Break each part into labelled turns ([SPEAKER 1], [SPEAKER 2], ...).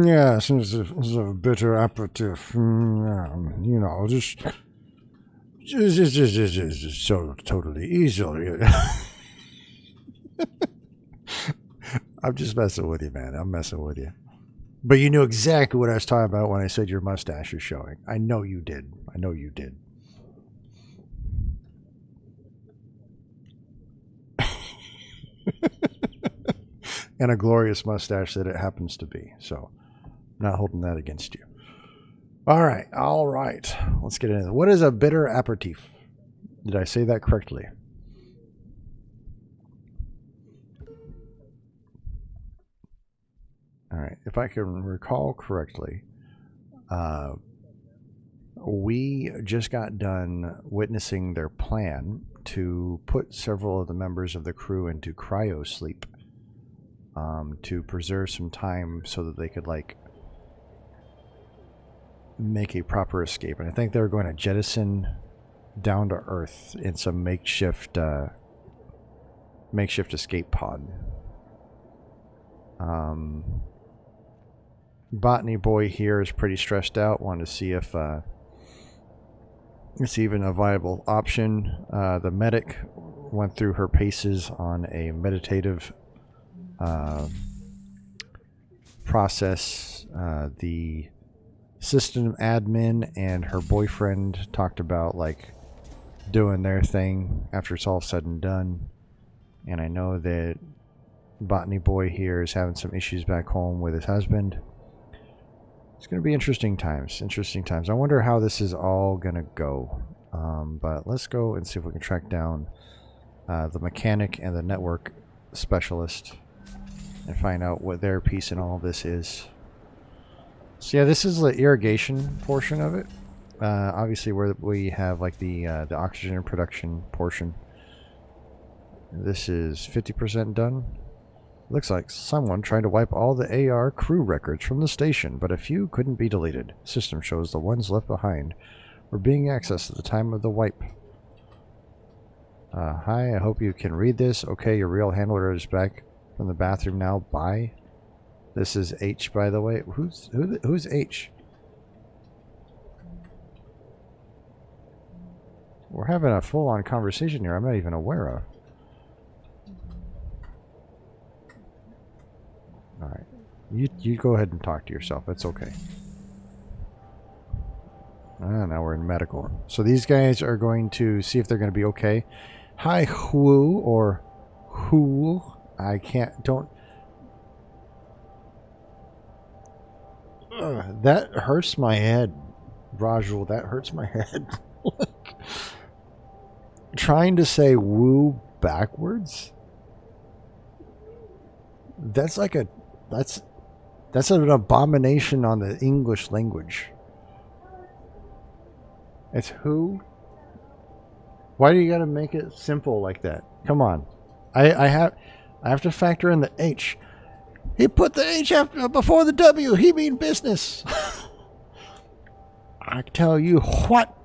[SPEAKER 1] Yes, it's a bitter aperitif. You know, just so totally easily. I'm just messing with you, man. I'm messing with you. But you knew exactly what I was talking about when I said your mustache is showing. I know you did. I know you did. And a glorious mustache that it happens to be. So, not holding that against you. All right. All right. Let's get into it. What is a bitter aperitif? Did I say that correctly? All right. If I can recall correctly, we just got done witnessing their plan to put several of the members of the crew into cryo sleep to preserve some time so that they could, like, make a proper escape. And I think they were going to jettison down to Earth in some makeshift escape pod. Botany boy here is pretty stressed out. Wanted to see if it's even a viable option. The medic went through her paces on a meditative process. The system admin and her boyfriend talked about, like, doing their thing after it's all said and done. And I know that Botany boy here is having some issues back home with his husband. It's going to be interesting times. Interesting times. I wonder how this is all going to go. But let's go and see if we can track down the mechanic and the network specialist and find out what their piece in all of this is. So yeah, this is the irrigation portion of it. Obviously, where we have, like, the oxygen production portion. This is 50% done. Looks like someone tried to wipe all the AR crew records from the station, but a few couldn't be deleted. System shows the ones left behind were being accessed at the time of the wipe. Hi, I hope you can read this. Okay, your real handler is back from the bathroom now. Bye. This is H, by the way. Who's H? We're having a full-on conversation here I'm not even aware of. Alright. You go ahead and talk to yourself. It's okay. Now we're in medical. So these guys are going to see if they're going to be okay. Hi, Hu, or Hu. I can't, don't. That hurts my head, Rajul. That hurts my head. Trying to say woo backwards? That's like a... That's an abomination on the English language. It's who? Why do you gotta make it simple like that? Come on. I have to factor in the H. He put the H after, before the W. He mean business. I tell you what.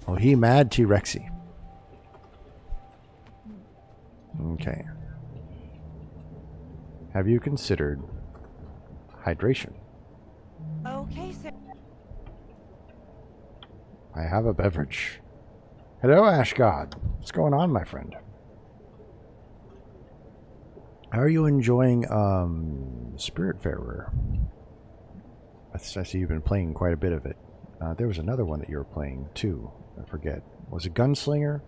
[SPEAKER 1] Oh, he mad T-Rexy. Okay. Have you considered hydration?
[SPEAKER 2] Okay, sir.
[SPEAKER 1] I have a beverage. Hello, Ashgod. What's going on, my friend? How are you enjoying Spiritfarer? I see you've been playing quite a bit of it. There was another one that you were playing too. I forget. Was it Gunslinger?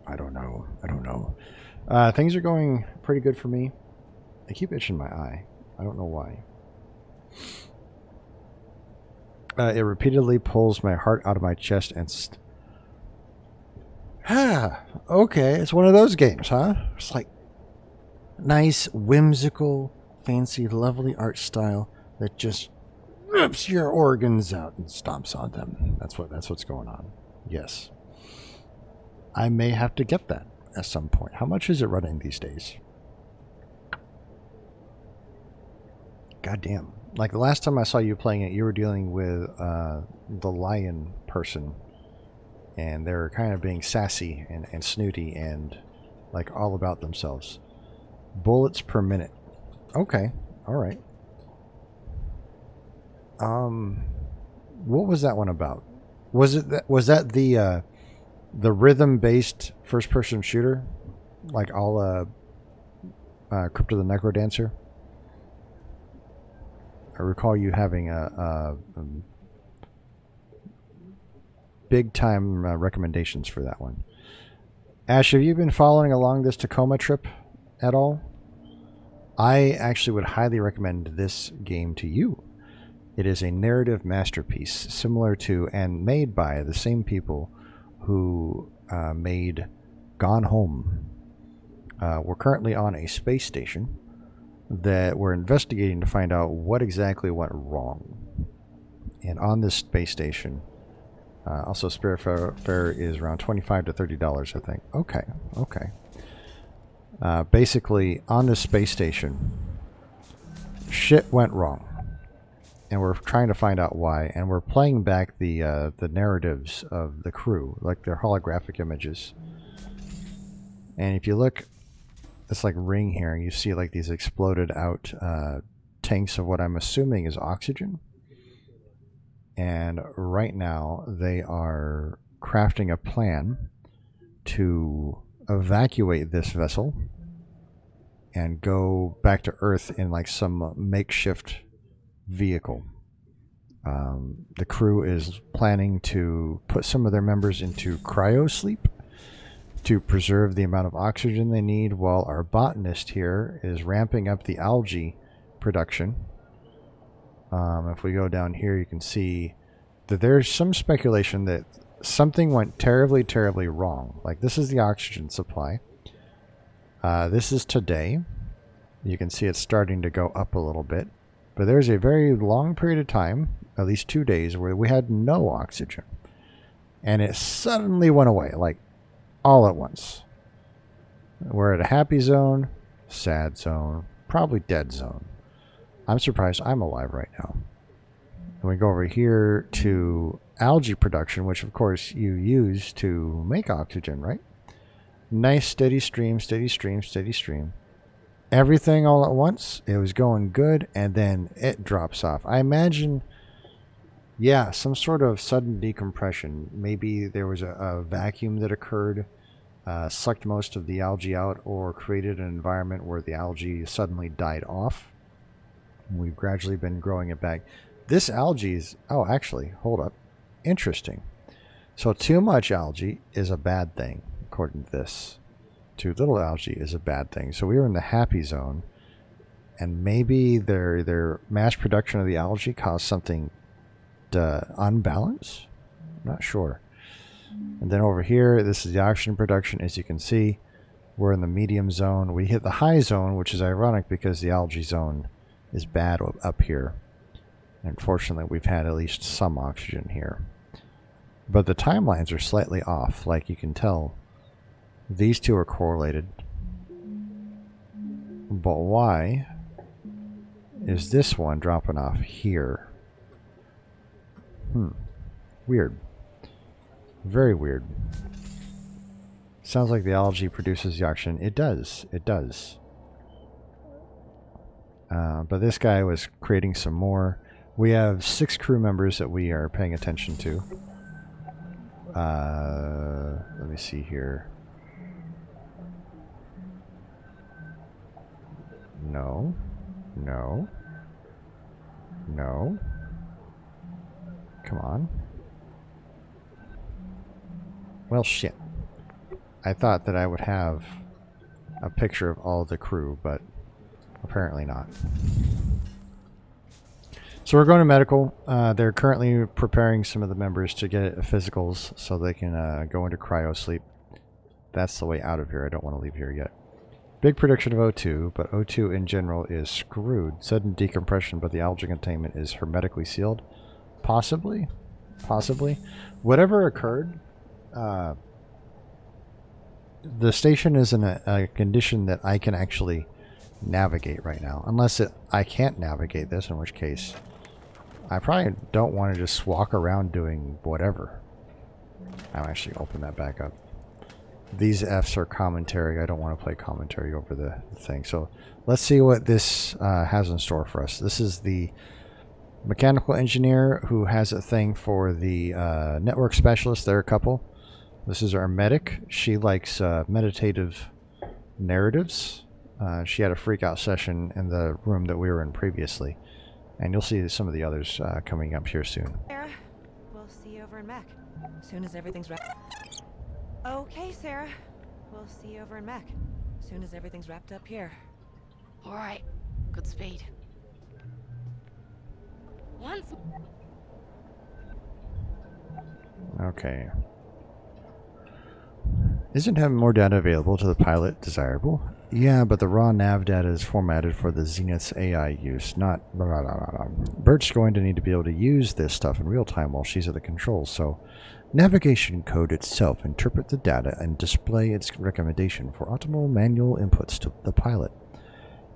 [SPEAKER 1] I don't know. I don't know. Things are going pretty good for me. I keep itching my eye. I don't know why. It repeatedly pulls my heart out of my chest and... okay. It's one of those games, huh? It's like nice, whimsical, fancy, lovely art style that just rips your organs out and stomps on them. That's what's going on. Yes. I may have to get that at some point. How much is it running these days? Goddamn. Like the last time I saw you playing it, you were dealing with the lion person. And they're kind of being sassy and snooty and like all about themselves. Bullets per minute. Okay. All right. What was that one about? Was that the rhythm-based first-person shooter, like all Crypt of the Necrodancer? I recall you having a big-time recommendations for that one. Ash, have you been following along this Tacoma trip at all? I actually would highly recommend this game to you. It is a narrative masterpiece, similar to and made by the same people who made Gone Home. We're currently on a space station that we're investigating to find out what exactly went wrong. And on this space station, also spare fare is around $25 to $30, I think. Okay. Basically, on this space station, shit went wrong. And we're trying to find out why, and we're playing back the narratives of the crew, like their holographic images. And if you look, this like ring here, you see like these exploded out tanks of what I'm assuming is oxygen. And right now they are crafting a plan to evacuate this vessel and go back to Earth in like some makeshift vehicle. The crew is planning to put some of their members into cryo sleep to preserve the amount of oxygen they need, while our botanist here is ramping up the algae production. If we go down here, you can see that there's some speculation that something went terribly, terribly wrong. Like, this is the oxygen supply. This is today. You can see it's starting to go up a little bit. But there's a very long period of time, at least 2 days, where we had no oxygen. And it suddenly went away, like all at once. We're at a happy zone, sad zone, probably dead zone. I'm surprised I'm alive right now. And we go over here to algae production, which of course you use to make oxygen, right? Nice steady stream, steady stream, steady stream. Everything all at once, it was going good, and then it drops off. I imagine, yeah, some sort of sudden decompression. Maybe there was a vacuum that occurred, sucked most of the algae out, or created an environment where the algae suddenly died off. We've gradually been growing it back. This algae is, oh, actually, hold up. Interesting. So too much algae is a bad thing, according to this. Too little algae is a bad thing. So we were in the happy zone, and maybe their mass production of the algae caused something to unbalance? I'm not sure. And then over here, this is the oxygen production. As you can see, we're in the medium zone. We hit the high zone, which is ironic because the algae zone is bad up here. Unfortunately, we've had at least some oxygen here. But the timelines are slightly off, like you can tell. These two are correlated. But why is this one dropping off here? Weird. Very weird. Sounds like the algae produces the oxygen. It does. It does. But this guy was creating some more. We have 6 crew members that we are paying attention to. Let me see here. No. No. No. Come on. Well, shit. I thought that I would have a picture of all the crew, but apparently not. So we're going to medical. They're currently preparing some of the members to get physicals so they can go into cryo sleep. That's the way out of here. I don't want to leave here yet. Big prediction of O2, but O2 in general is screwed. Sudden decompression, but the algae containment is hermetically sealed. Possibly. Possibly. Whatever occurred, the station is in a condition that I can actually navigate right now. Unless I can't navigate this, in which case I probably don't want to just walk around doing whatever. I'll actually open that back up. these Fs are commentary. I don't want to play commentary over the thing. So let's see what this has in store for us. This is the mechanical engineer who has a thing for the network specialist. They're a couple. This is our medic. She likes meditative narratives. She had a freak out session in the room that we were in previously. And you'll see some of the others coming up here soon.
[SPEAKER 2] Sarah, we'll see you over in Mac. Soon as everything's wrapped. Okay, Sarah. We'll see you over in Mac. Soon as everything's wrapped up here.
[SPEAKER 3] All right. Good speed. Once.
[SPEAKER 1] Okay. Isn't having more data available to the pilot desirable? Yeah, but the raw nav data is formatted for the Zenith's AI use, not blah, blah, blah, blah. Bert's going to need to be able to use this stuff in real time while she's at the controls, so navigation code itself interpret the data and display its recommendation for optimal manual inputs to the pilot.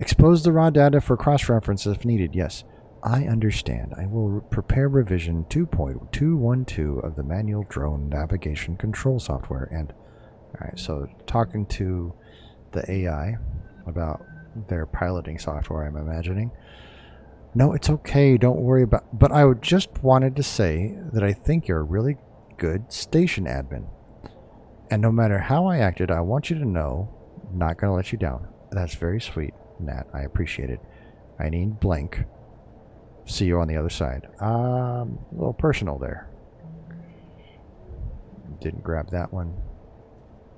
[SPEAKER 1] Expose the raw data for cross-reference if needed, yes. I understand. I will prepare revision 2.212 of the manual drone navigation control software and... Alright, so talking to the AI about their piloting software, I'm imagining. No, it's okay. Don't worry about... But I just wanted to say that I think you're a really good station admin. And no matter how I acted, I want you to know I'm not going to let you down. That's very sweet, Nat. I appreciate it. I need blank. See you on the other side. A little personal there. Didn't grab that one.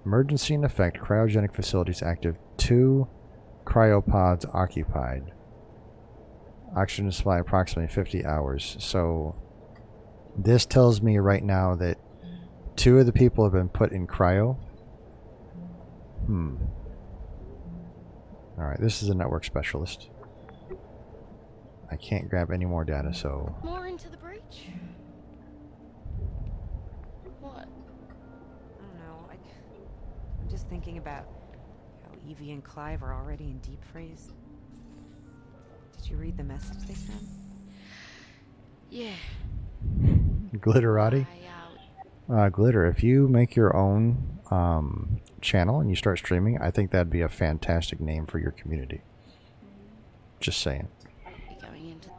[SPEAKER 1] Emergency in effect. Cryogenic facilities active. 2 cryopods occupied. Oxygen supply approximately 50 hours. So this tells me right now that 2 of the people have been put in cryo. Alright, this is a network specialist. I can't grab any more data, so...
[SPEAKER 3] More into the breach? What?
[SPEAKER 2] I don't know. I'm just thinking about how Evie and Clive are already in deep freeze. Did you read the message they sent?
[SPEAKER 3] Yeah.
[SPEAKER 1] Glitterati? Glitter, if you make your own channel and you start streaming, I think that'd be a fantastic name for your community. Just saying.
[SPEAKER 3] Going into...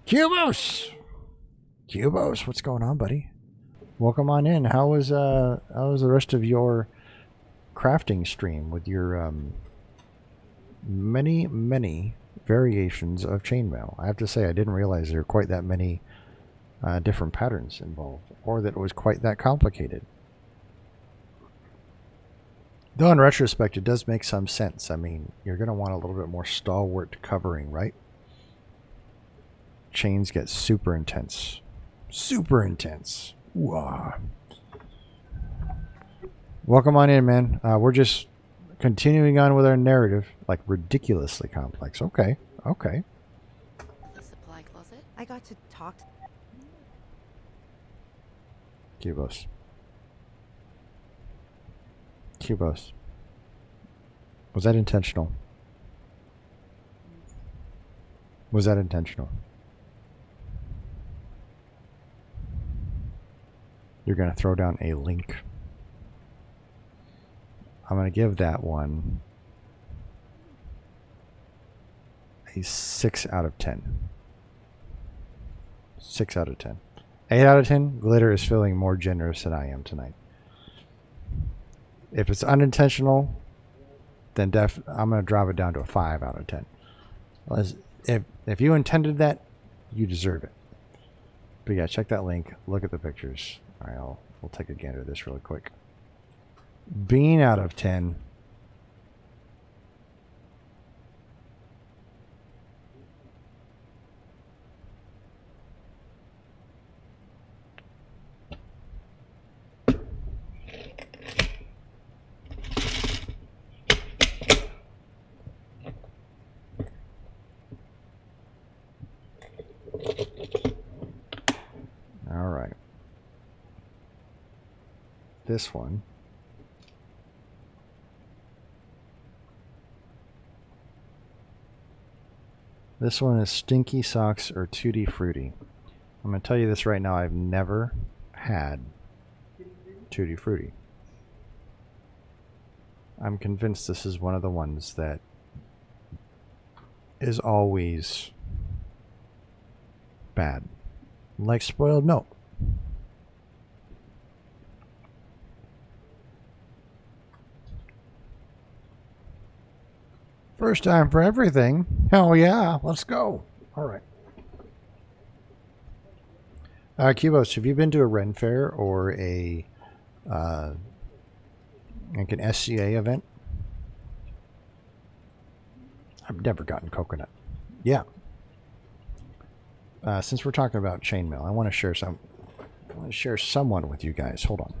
[SPEAKER 1] Cubos! Cubos, what's going on, buddy? Welcome on in. How was the rest of your crafting stream with your many variations of chainmail? I have to say, I didn't realize there were quite that many different patterns involved, or that it was quite that complicated. Though in retrospect, it does make some sense. I mean, you're going to want a little bit more stalwart covering, right? Chains get super intense. Super intense. Wah. Welcome on in, man. We're just continuing on with our narrative, like ridiculously complex. Okay, okay.
[SPEAKER 3] The supply closet?
[SPEAKER 2] I got to talk to...
[SPEAKER 1] Cubos. Cubos. Was that intentional? Was that intentional? You're going to throw down a link. I'm going to give that one a 6 out of 10. 6 out of 10. 8 out of 10, Glitter is feeling more generous than I am tonight. If it's unintentional, then I'm going to drop it down to a 5 out of 10. If you intended that, you deserve it. But yeah, check that link. Look at the pictures. All right, we'll take a gander at this really quick. Bean out of 10. All right. This one. This one is Stinky Socks or Tutti Frutti. I'm going to tell you this right now. I've never had Tutti Frutti. I'm convinced this is one of the ones that is always bad. Like spoiled milk. First time for everything. Hell yeah, let's go. All right. Cubos, have you been to a Ren Fair or a like an SCA event? I've never gotten coconut. Yeah. Since we're talking about chainmail, I want to share some. I want to share someone with you guys. Hold on.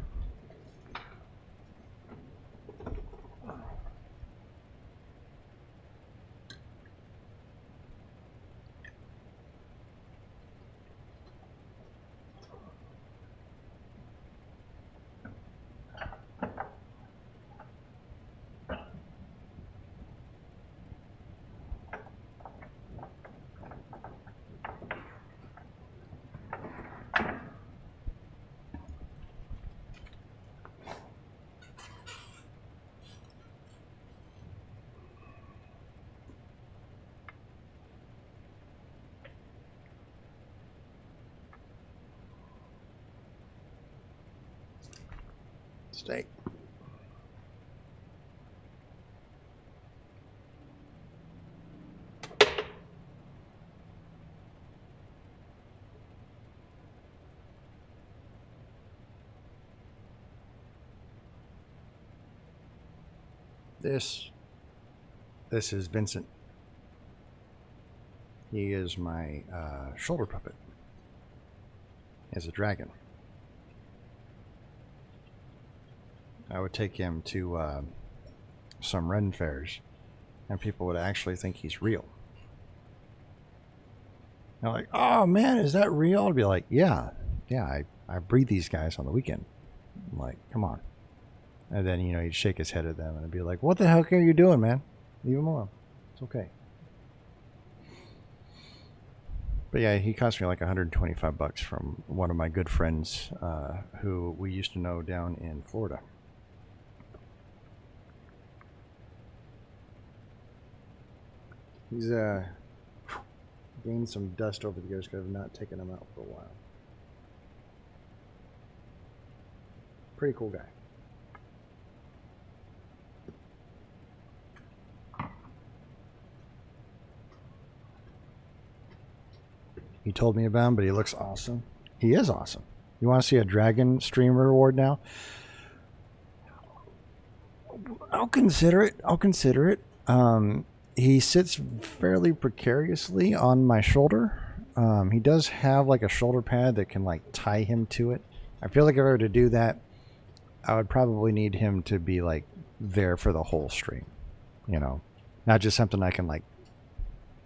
[SPEAKER 1] Stay. This is Vincent. He is my shoulder puppet. As a dragon. I would take him to some Ren fairs, and people would actually think he's real. They're like, "Oh man, is that real?" I'd be like, "Yeah, I breed these guys on the weekend." I'm like, "Come on." And then, he'd shake his head at them and I'd be like, "What the heck are you doing, man? Leave him alone. It's okay." But yeah, he cost me like $125 from one of my good friends who we used to know down in Florida. He's gained some dust over the years because I've not taken him out for a while. Pretty cool guy. He told me about him, but he looks awesome. He is awesome. You want to see a dragon streamer reward now? I'll consider it. He sits fairly precariously on my shoulder. He does have like a shoulder pad that can like tie him to it. I feel like if I were to do that, I would probably need him to be like there for the whole stream. Not just something I can like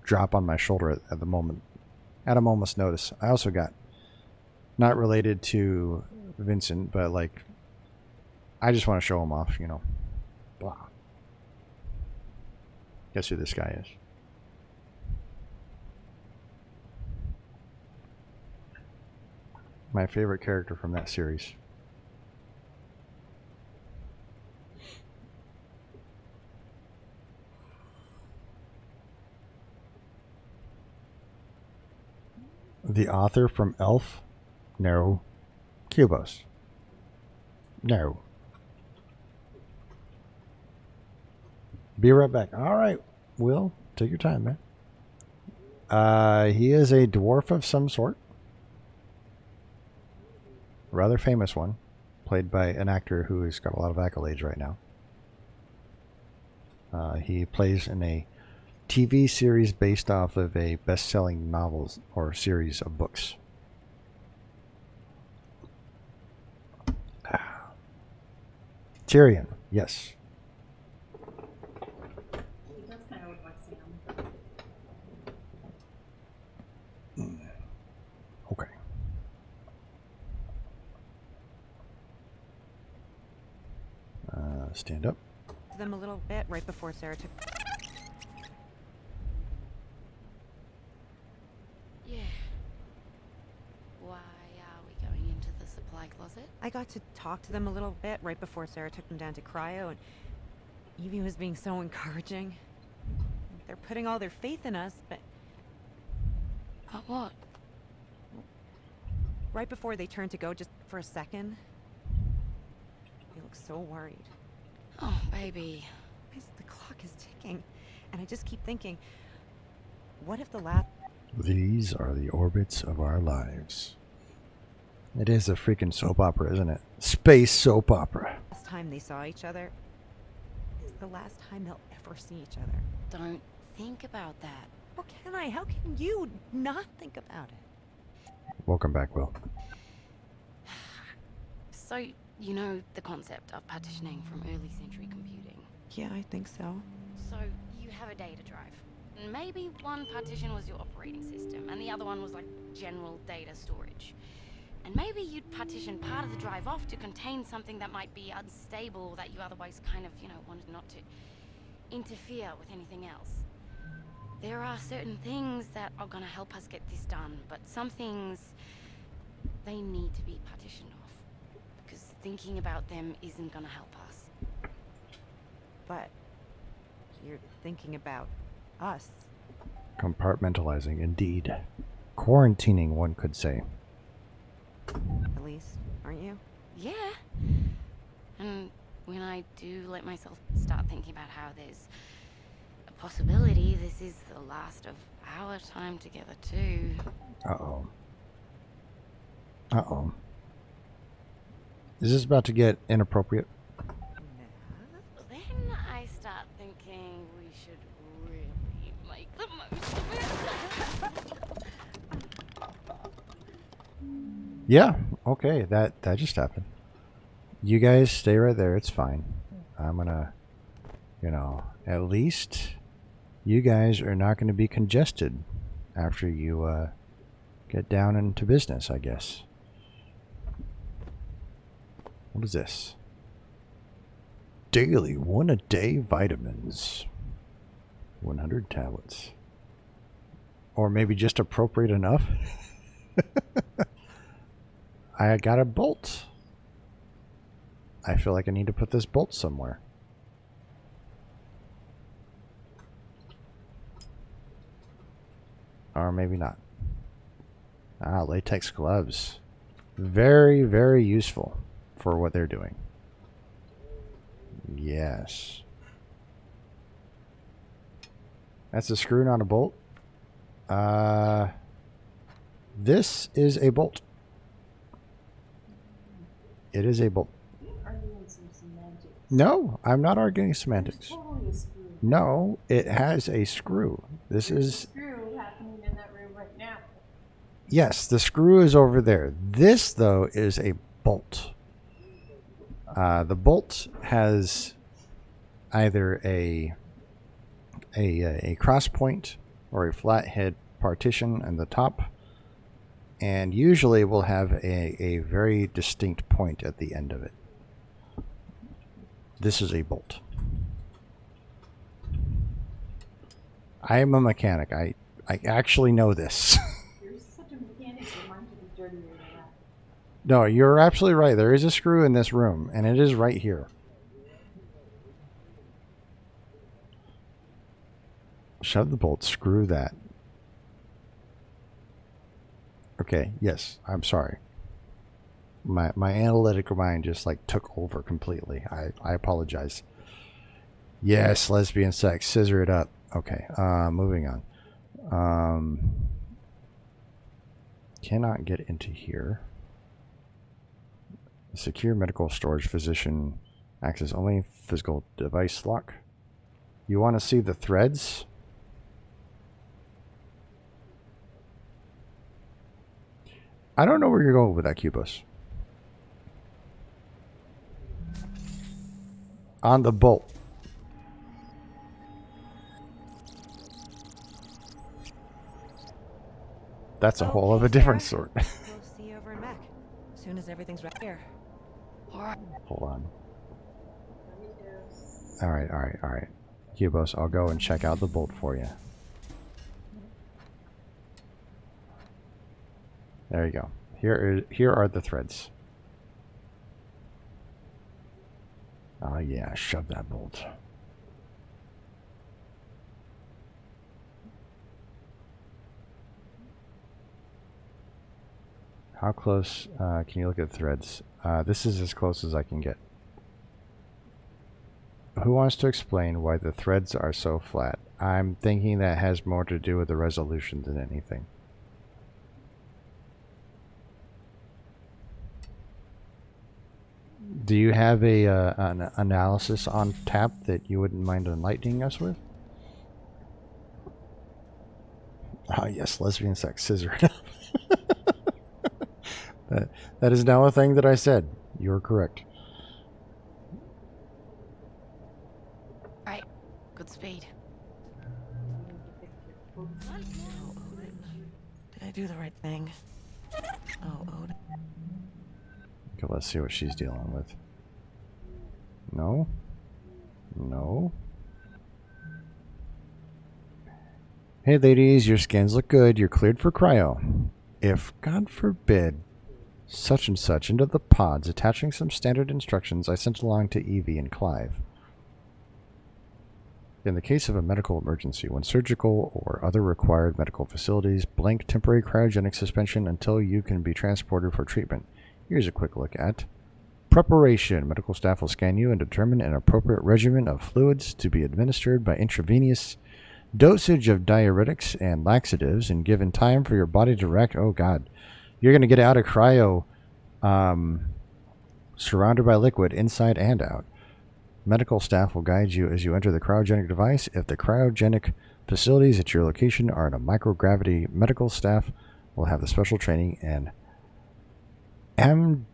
[SPEAKER 1] drop on my shoulder at the moment. At a moment's notice. I also got, not related to Vincent, but like, I just want to show him off, Blah. Guess who this guy is? My favorite character from that series. The author from Elf? No. Cubos? No. Be right back. All right, Will, take your time, man. He is a dwarf of some sort. Rather famous one. Played by an actor who has got a lot of accolades right now. He plays in a TV series based off of a best-selling novel or series of books. Tyrion, yes.
[SPEAKER 4] He does kind of look like Sam.
[SPEAKER 1] Okay. Stand up.
[SPEAKER 2] Them a little bit right before Sarah took.
[SPEAKER 3] Yeah. Why are we going into the supply closet?
[SPEAKER 2] I got to talk to them a little bit right before Sarah took them down to cryo, and Evie was being so encouraging. They're putting all their faith in us, but
[SPEAKER 3] But what?
[SPEAKER 2] right before they turned to go, just for a second, they look so worried.
[SPEAKER 3] Oh, baby.
[SPEAKER 2] The clock is ticking, and I just keep thinking, what if the last
[SPEAKER 1] These are the orbits of our lives. It is a freaking soap opera, isn't it? Space soap opera.
[SPEAKER 2] time they saw each other is the last time they'll ever see each other?
[SPEAKER 3] Don't think about that.
[SPEAKER 2] How can I? How can you not think about it?
[SPEAKER 1] Welcome back, Will.
[SPEAKER 3] So, you know the concept of partitioning from early century computing.
[SPEAKER 2] Yeah, I think so.
[SPEAKER 3] So, you have a data drive. Maybe one partition was your operating system, and the other one was like general data storage. And maybe you'd partition part of the drive off to contain something that might be unstable or that you otherwise kind of, wanted not to interfere with anything else. There are certain things that are gonna help us get this done, but some things, they need to be partitioned off. Because thinking about them isn't gonna help us.
[SPEAKER 2] But you're thinking about us.
[SPEAKER 1] Compartmentalizing, indeed. Quarantining, one could say.
[SPEAKER 2] At least, aren't you?
[SPEAKER 3] Yeah. And when I do let myself start thinking about how there's a possibility this is the last of our time together too.
[SPEAKER 1] Uh-oh. Uh-oh. Is this about to get inappropriate?
[SPEAKER 3] Then I start thinking we should really make the most of it.
[SPEAKER 1] Yeah, okay, that just happened. You guys stay right there, it's fine. I'm gonna, at least you guys are not gonna be congested after you get down into business, I guess. What is this? Daily 1-a-day vitamins. 100 tablets. Or maybe just appropriate enough. I got a bolt. I feel like I need to put this bolt somewhere. Or maybe not. Ah, latex gloves. Very, very useful for what they're doing. Yes. That's a screw, not a bolt. This is a bolt. It is a bolt.
[SPEAKER 4] Arguing some semantics.
[SPEAKER 1] No, I'm not arguing semantics.
[SPEAKER 4] Totally a screw.
[SPEAKER 1] No, it has a screw. This
[SPEAKER 4] There's a
[SPEAKER 1] is...
[SPEAKER 4] screw happening in that room right now.
[SPEAKER 1] Yes, the screw is over there. This, though, is a bolt. The bolt has either a cross point or a flathead partition in the top, and usually will have a very distinct point at the end of it. This is a bolt. I am a mechanic. I actually know this.
[SPEAKER 4] You're such a mechanic, your mind should be dirtier than that.
[SPEAKER 1] No, you're absolutely right. There is a screw in this room, and it is right here. Shove the bolt, screw that. Okay, yes, I'm sorry. My analytical mind just took over completely. I apologize. Yes, lesbian sex, scissor it up. Okay, moving on. Cannot get into here. Secure medical storage physician access only physical device lock. You want to see the threads? I don't know where you're going with that, Cubos. On the bolt. That's a whole of a different sort.
[SPEAKER 2] We'll see you over in Mac. As soon as everything's right here.
[SPEAKER 3] Alright.
[SPEAKER 1] Hold on.
[SPEAKER 4] Let me just...
[SPEAKER 1] Alright. Cubos, I'll go and check out the bolt for you. There you go. Here are the threads. Oh yeah, shove that bolt. How close can you look at threads? This is as close as I can get. Who wants to explain why the threads are so flat? I'm thinking that has more to do with the resolution than anything. Do you have an analysis on tap that you wouldn't mind enlightening us with? Ah, yes, lesbian sex, scissor it up. That is now a thing that I said. You're correct.
[SPEAKER 3] Right. Good speed.
[SPEAKER 2] Oh, Odin. Did I do the right thing? Oh, Odin.
[SPEAKER 1] Okay, let's see what she's dealing with. No? No? Hey ladies, your scans look good. You're cleared for cryo. If, God forbid, such and such into the pods, attaching some standard instructions I sent along to Evie and Clive. In the case of a medical emergency, when surgical or other required medical facilities, blank temporary cryogenic suspension until you can be transported for treatment. Here's a quick look at preparation. Medical staff will scan you and determine an appropriate regimen of fluids to be administered by intravenous dosage of diuretics and laxatives, and given time for your body to react. Oh God, you're going to get out of cryo surrounded by liquid inside and out. Medical staff will guide you as you enter the cryogenic device. If the cryogenic facilities at your location are in a microgravity, medical staff will have the special training and Amdenua?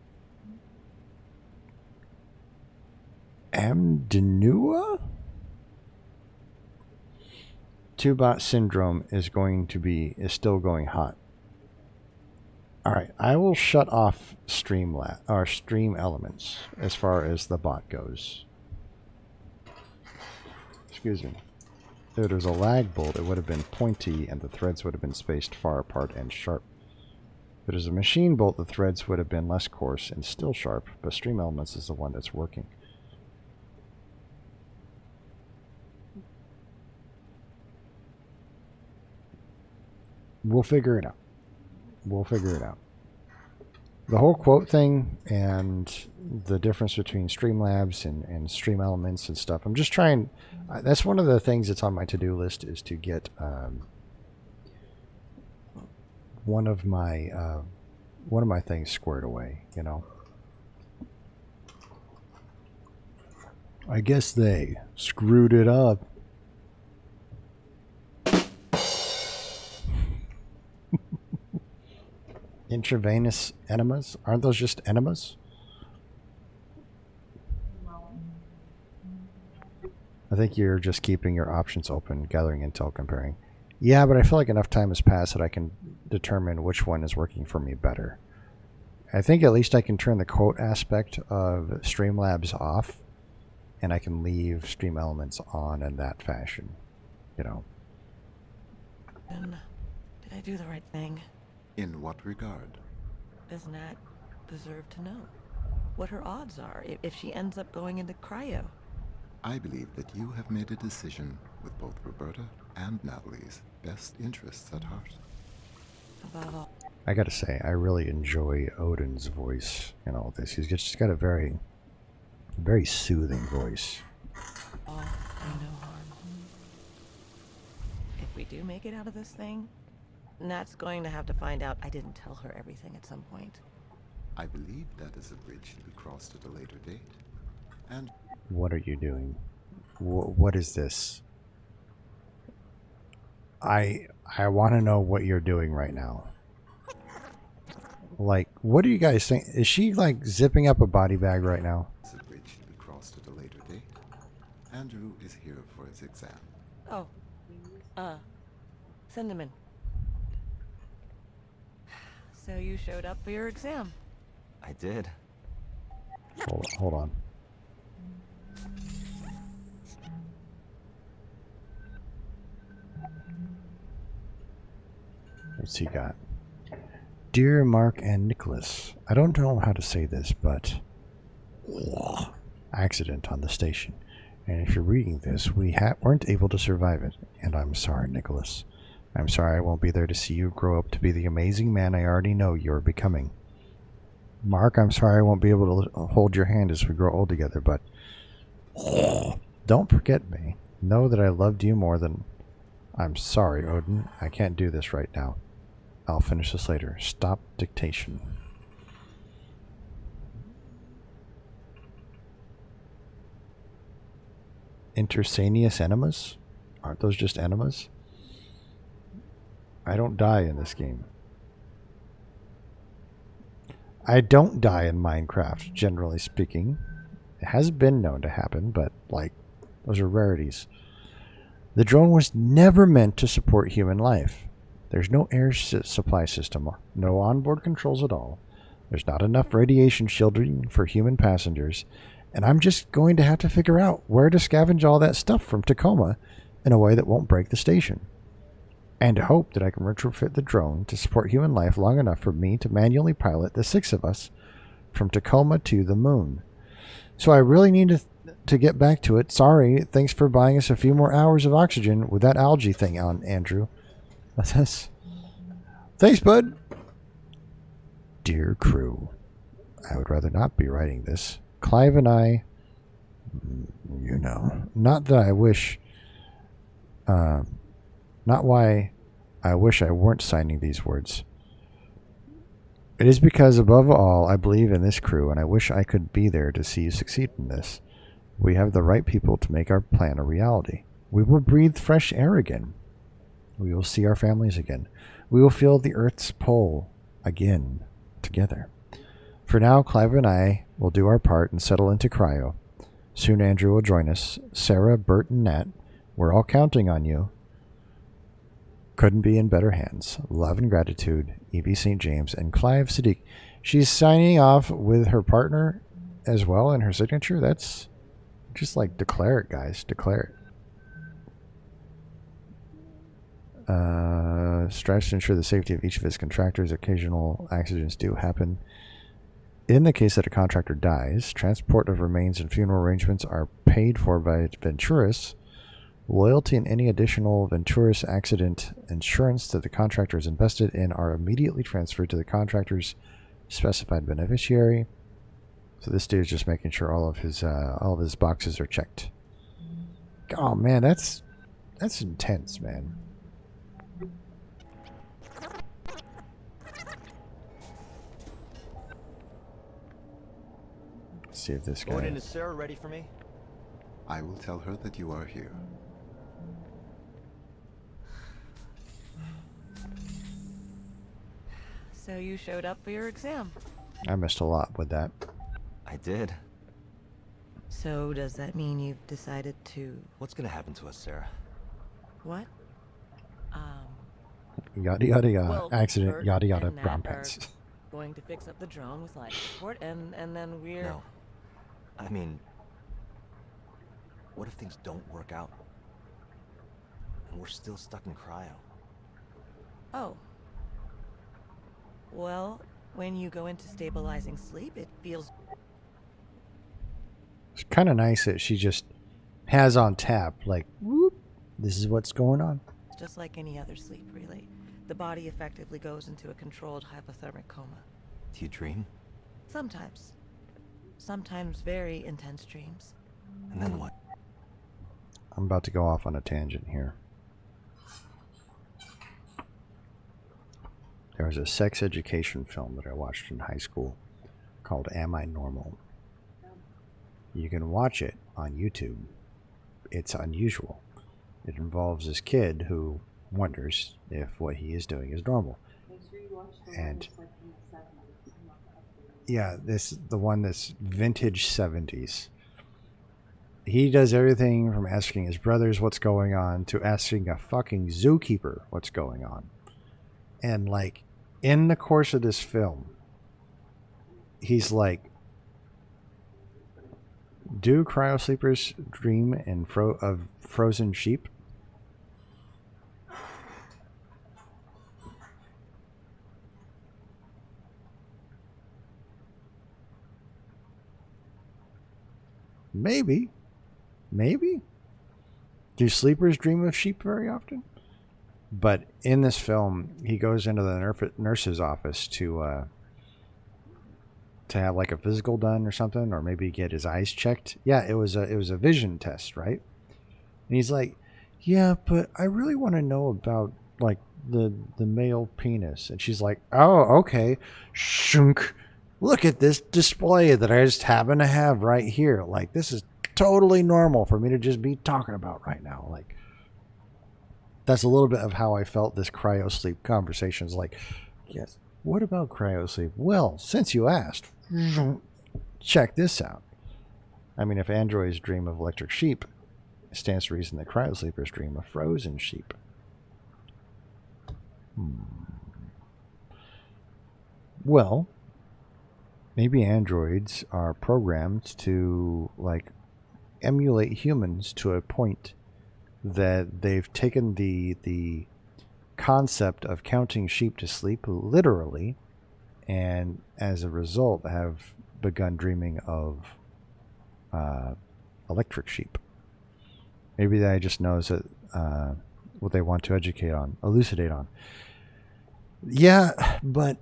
[SPEAKER 1] Two-bot syndrome is still going hot. Alright, I will shut off stream elements as far as the bot goes. Excuse me. If there's a lag bolt, it would have been pointy and the threads would have been spaced far apart and sharp. If it is a machine bolt, the threads would have been less coarse and still sharp, but stream elements is the one that's working. We'll figure it out. We'll figure it out. The whole quote thing and the difference between Streamlabs and Stream Elements and stuff. I'm just trying. That's one of the things that's on my to-do list, is to get one of my things squared away. You know. I guess they screwed it up. Intravenous enemas? Aren't those just enemas? I think you're just keeping your options open, gathering intel, comparing. Yeah, but I feel like enough time has passed that I can determine which one is working for me better. I think at least I can turn the quote aspect of Streamlabs off, and I can leave Stream Elements on in that fashion. You know.
[SPEAKER 2] Did I do the right thing?
[SPEAKER 5] In what regard?
[SPEAKER 2] Does Nat deserve to know what her odds are if she ends up going into cryo?
[SPEAKER 5] I believe that you have made a decision with both Roberta and Natalie's best interests at heart.
[SPEAKER 2] Above all.
[SPEAKER 1] I gotta say, I really enjoy Odin's voice in all this. He's just got a very, very soothing voice.
[SPEAKER 2] All and no harm. If we do make it out of this thing, Nat's going to have to find out I didn't tell her everything at some point.
[SPEAKER 5] I believe that is a bridge to be crossed at a later date. And
[SPEAKER 1] What are you doing? What is this? I want to know what you're doing right now. Like, what do you guys think? Is she like zipping up a body bag right now?
[SPEAKER 5] it's a bridge to be crossed at a later date. Andrew is here for his exam.
[SPEAKER 2] Oh, send him in. So you showed up for your exam.
[SPEAKER 6] I did.
[SPEAKER 1] Hold on. What's he got? Dear Mark and Nicholas, I don't know how to say this, but accident on the station. And if you're reading this, we weren't able to survive it. And I'm sorry, Nicholas. I'm sorry I won't be there to see you grow up to be the amazing man I already know you're becoming. Mark, I'm sorry I won't be able to hold your hand as we grow old together, but don't forget me. Know that I loved you more than... I'm sorry, Odin. I can't do this right now. I'll finish this later. Stop dictation. Intersaneous enemas? Aren't those just enemas? I don't die in this game. I don't die in Minecraft, generally speaking. It has been known to happen, but, like, those are rarities. The drone was never meant to support human life. There's no air supply system, no onboard controls at all. There's not enough radiation shielding for human passengers, and I'm just going to have to figure out where to scavenge all that stuff from Tacoma in a way that won't break the station. And to hope that I can retrofit the drone to support human life long enough for me to manually pilot the 6 of us from Tacoma to the moon. So I really need to get back to it. Sorry, thanks for buying us a few more hours of oxygen with that algae thing on, Andrew. Thanks, bud. Dear crew, I would rather not be writing this. Clive and I, you know, not that I wish, not why I wish I weren't signing these words. It is because, above all, I believe in this crew, and I wish I could be there to see you succeed in this. We have the right people to make our plan a reality. We will breathe fresh air again. We will see our families again. We will feel the Earth's pull again together. For now, Clive and I will do our part and settle into cryo. Soon Andrew will join us. Sarah, Bert, and Nat, we're all counting on you. Couldn't be in better hands. Love and gratitude, Evie St. James and Clive Sadiq. She's signing off with her partner as well in her signature. That's just like, declare it, guys. Declare it. Strives to ensure the safety of each of his contractors. Occasional accidents do happen. In the case that a contractor dies, transport of remains and funeral arrangements are paid for by Venturis. Loyalty and any additional Venturis accident insurance that the contractor is invested in are immediately transferred to the contractor's specified beneficiary. So this dude is just making sure all of his boxes are checked. Oh man, that's intense, man. Let's see if this guy.
[SPEAKER 6] Gordon, is Sarah ready for me?
[SPEAKER 5] I will tell her that you are here.
[SPEAKER 2] So you showed up for your exam.
[SPEAKER 1] I missed a lot with that.
[SPEAKER 6] I did.
[SPEAKER 2] So does that mean you've decided to...
[SPEAKER 6] What's gonna happen to us, Sarah?
[SPEAKER 2] What?
[SPEAKER 1] Yada yada yada.
[SPEAKER 7] Well,
[SPEAKER 1] Accident.
[SPEAKER 7] Bert
[SPEAKER 1] Yada yada.
[SPEAKER 7] and Nat
[SPEAKER 1] Brown
[SPEAKER 7] are
[SPEAKER 1] pants.
[SPEAKER 7] going to fix up the drone with life support, and then we're...
[SPEAKER 6] No. I mean, what if things don't work out? And we're still stuck in cryo?
[SPEAKER 7] Oh. Well, when you go into stabilizing sleep, it feels...
[SPEAKER 1] It's kind of nice that she just has on tap, like, whoop, this is what's going on.
[SPEAKER 7] just like any other sleep, really. The body effectively goes into a controlled hypothermic coma.
[SPEAKER 6] Do you dream?
[SPEAKER 7] Sometimes. Sometimes very intense dreams.
[SPEAKER 6] And then what?
[SPEAKER 1] I'm about to go off on a tangent here. There was a sex education film that I watched in high school called Am I Normal? You can watch it on YouTube. It's unusual. It involves this kid who wonders if what he is doing is normal. And yeah, the one that's vintage 70s. He does everything from asking his brothers what's going on to asking a fucking zookeeper what's going on. And like in the course of this film, he's like, do cryosleepers dream in of frozen sheep? Maybe. Maybe. Do sleepers dream of sheep very often? But in this film, he goes into the nurse's office to to have like a physical done or something, or maybe get his eyes checked. Yeah, it was a vision test, right? And he's like, yeah, but I really want to know about like the male penis. And she's like, oh, okay. Shunk. Look at this display that I just happen to have right here. Like, this is totally normal for me to just be talking about right now. Like, that's a little bit of how I felt this cryosleep conversation is like, yes, what about cryosleep? Well, since you asked, check this out. I mean, if androids dream of electric sheep, it stands to reason that cryosleepers dream of frozen sheep. Well, maybe androids are programmed to like emulate humans to a point that they've taken the concept of counting sheep to sleep literally, and as a result have begun dreaming of electric sheep. Maybe that just knows that what they want to elucidate on. Yeah, but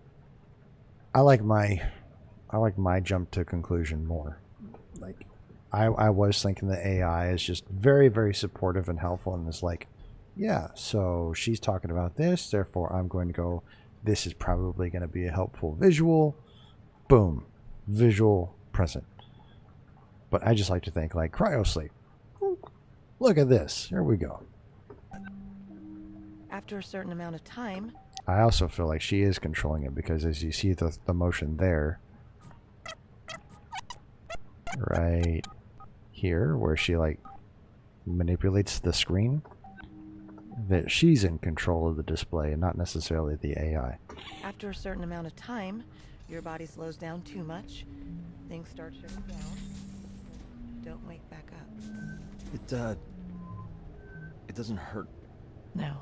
[SPEAKER 1] I like my jump to conclusion more. Like, I was thinking the AI is just very, very supportive and helpful, and is like, yeah, so she's talking about this, therefore I'm going to go, this is probably going to be a helpful visual. Boom. Visual present. But I just like to think like cryosleep. Look at this. Here we go.
[SPEAKER 7] After a certain amount of time,
[SPEAKER 1] I also feel like she is controlling it, because as you see the motion there, right here, where she like manipulates the screen, that she's in control of the display and not necessarily the AI.
[SPEAKER 7] after a certain amount of time, your body slows down too much. Things start shutting down. Don't wake back up.
[SPEAKER 6] It doesn't hurt.
[SPEAKER 7] No.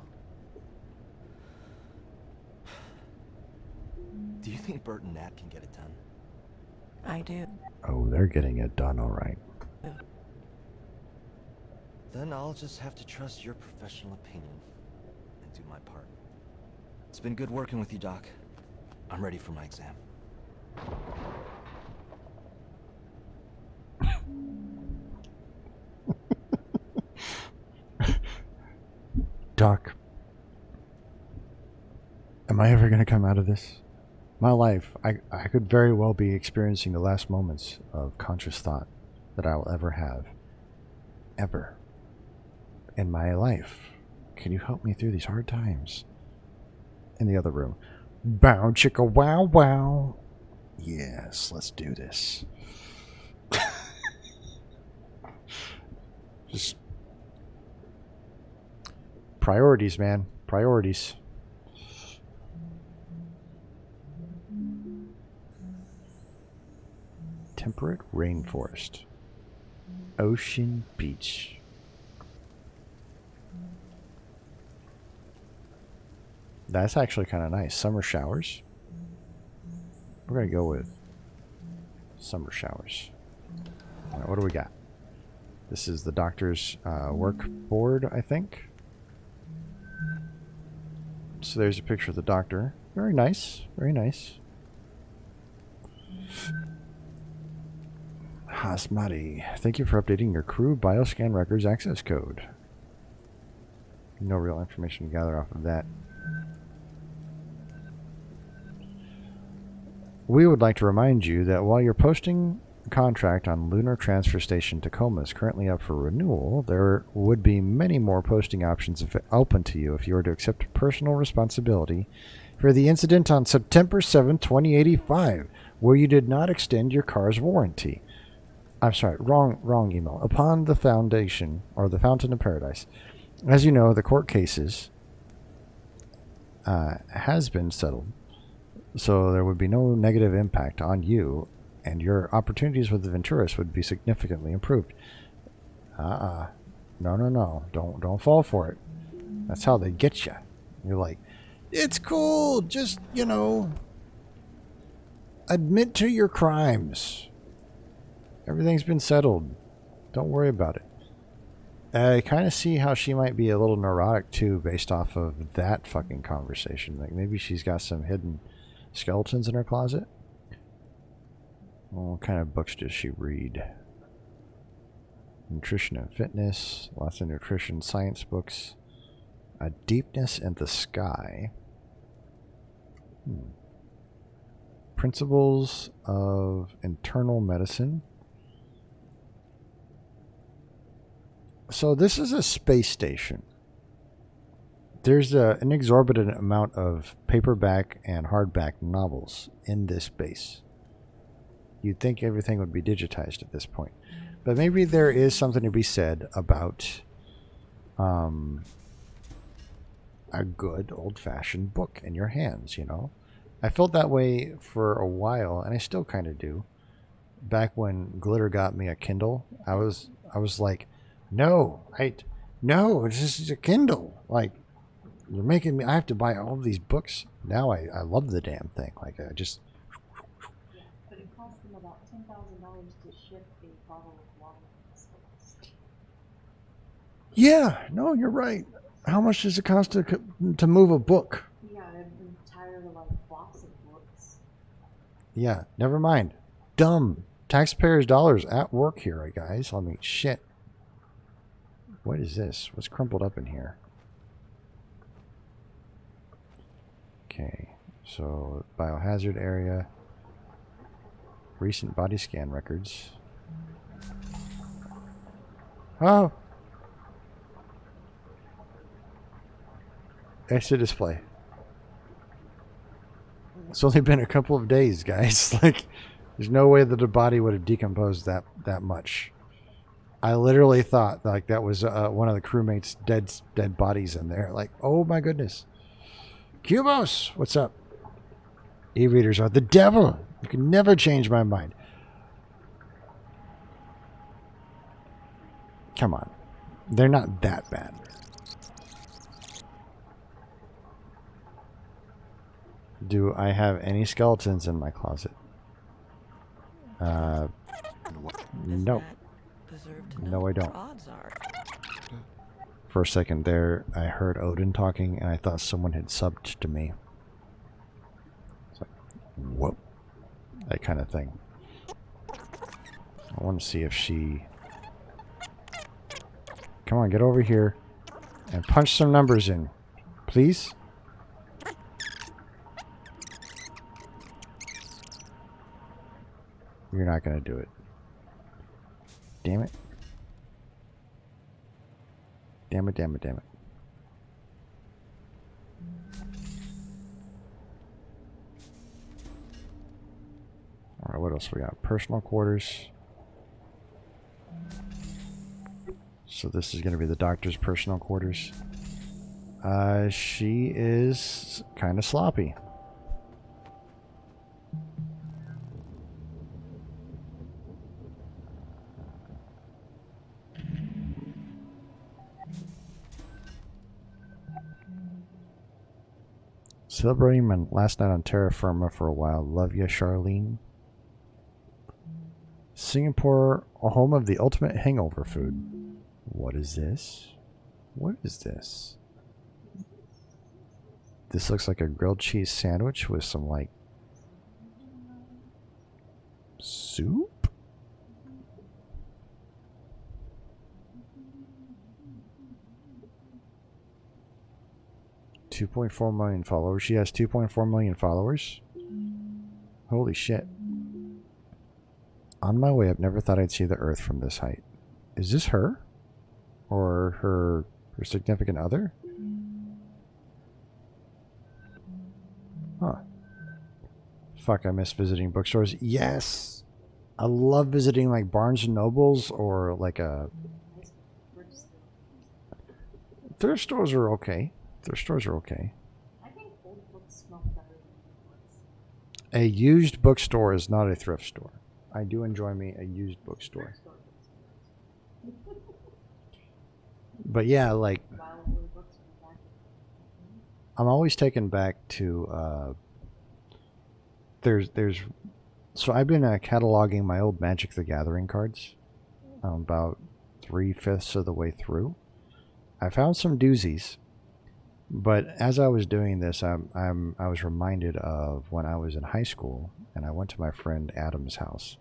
[SPEAKER 6] Do you think Bert and Nat can get it done?
[SPEAKER 7] I do.
[SPEAKER 1] Oh, they're getting it done all right.
[SPEAKER 6] Then I'll just have to trust your professional opinion and do my part. It's been good working with you, Doc. I'm ready for my exam.
[SPEAKER 1] Doc, am I ever going to come out of this? My life, I could very well be experiencing the last moments of conscious thought that I will ever have. Ever. In my life. Can you help me through these hard times? In the other room. Bow chicka wow wow. Yes, let's do this. Just priorities, man. Priorities. Temperate rainforest. Ocean beach. That's actually kind of nice. Summer showers. We're going to go with summer showers. All right, what do we got? This is the doctor's work board, I think. So there's a picture of the doctor. Very nice. Very nice. Hasmati, thank you for updating your crew bioscan records access code. No real information to gather off of that. We would like to remind you that while your posting contract on Lunar Transfer Station Tacoma is currently up for renewal, there would be many more posting options open to you if you were to accept personal responsibility for the incident on September 7, 2085, where you did not extend your car's warranty. I'm sorry, wrong email. Upon the foundation, or the Fountain of Paradise. As you know, the court cases has been settled, so there would be no negative impact on you, and your opportunities with the Venturas would be significantly improved. No, don't fall for it. That's how they get you. You're like, it's cool, just, admit to your crimes. Everything's been settled. Don't worry about it. I kind of see how she might be a little neurotic too, based off of that fucking conversation. Like, maybe she's got some hidden skeletons in her closet. Well, what kind of books does she read? Nutrition and fitness, lots of nutrition science books. A deepness in the sky. Principles of internal medicine. So this is a space station. There's an exorbitant amount of paperback and hardback novels in this base. You'd think everything would be digitized at this point. But maybe there is something to be said about a good old-fashioned book in your hands, you know? I felt that way for a while, and I still kind of do. Back when Glitter got me a Kindle, I was like, no, this is a Kindle. Like, you're making me, I have to buy all of these books. Now I love the damn thing. Like, I just...
[SPEAKER 4] Yeah, but it cost them about $10,000 to ship a bottle of water.
[SPEAKER 1] Yeah, no, you're right. How much does it cost to move a book?
[SPEAKER 4] Yeah, an entire box of books.
[SPEAKER 1] Yeah, never mind. Dumb. Taxpayers' dollars at work here, guys. I mean, shit. What is this? What's crumpled up in here? Okay, so biohazard area. Recent body scan records. Oh! Exit display. It's only been a couple of days, guys. Like, there's no way that the body would have decomposed that much. I literally thought like that was one of the crewmates' dead bodies in there. Like, oh my goodness. Cubos, what's up? E-readers are the devil. You can never change my mind. Come on. They're not that bad. Do I have any skeletons in my closet?
[SPEAKER 7] Does
[SPEAKER 1] No.
[SPEAKER 7] that deserve to know
[SPEAKER 1] No, I
[SPEAKER 7] what the
[SPEAKER 1] don't.
[SPEAKER 7] odds are?
[SPEAKER 1] For a second there, I heard Odin talking, and I thought someone had subbed to me. It's like, whoop. That kind of thing. I want to see if she... Come on, get over here and punch some numbers in. Please? You're not going to do it. Damn it. Damn it, damn it, damn it. Alright, what else we got? Personal quarters. So this is going to be the doctor's personal quarters. She is kind of sloppy. Celebrating my last night on terra firma for a while. Love ya, Charlene. Singapore, a home of the ultimate hangover food. What is this? What is this? This looks like a grilled cheese sandwich with some, like, soup? $2.4 million followers. She has 2.4 million followers. Holy shit. On my way up, never thought I'd see the Earth from this height. Is this her? Or her significant other? Huh. Fuck, I miss visiting bookstores. Yes! I love visiting like Barnes and Nobles or like a... Thrift stores are okay. Thrift stores are okay.
[SPEAKER 4] I think old books smell better than new books.
[SPEAKER 1] A used bookstore is not a thrift store. I do enjoy me a used bookstore. But yeah, like, I'm always taken back to, so I've been cataloging my old Magic the Gathering cards, about 3/5 of the way through. I found some doozies, But as I was doing this, I was reminded of when I was in high school, and I went to my friend Adam's house,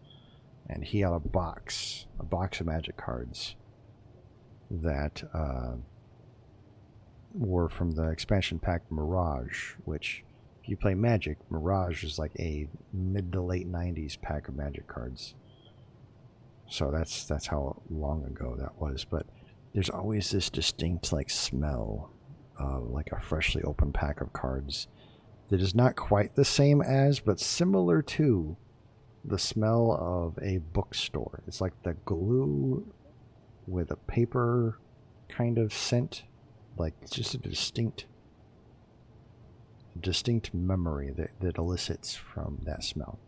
[SPEAKER 1] and he had a box of magic cards that were from the expansion pack Mirage, which, if you play Magic, Mirage is like a mid to late 90s pack of magic cards. So that's how long ago that was. But there's always this distinct like smell of like a freshly opened pack of cards that is not quite the same as, but similar to the smell of a bookstore. It's like the glue with a paper kind of scent. Like it's just a distinct memory that elicits from that smell.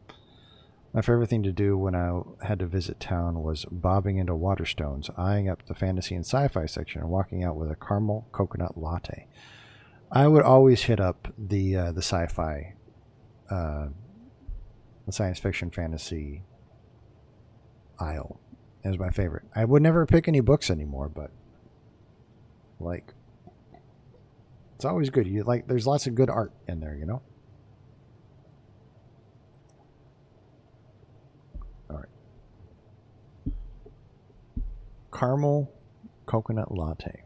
[SPEAKER 1] My favorite thing to do when I had to visit town was bobbing into Waterstones, eyeing up the fantasy and sci-fi section, and walking out with a caramel coconut latte. I would always hit up the sci-fi, the science fiction fantasy aisle as my favorite. I would never pick any books anymore, but like it's always good. You like there's lots of good art in there, you know? All right. Caramel coconut latte.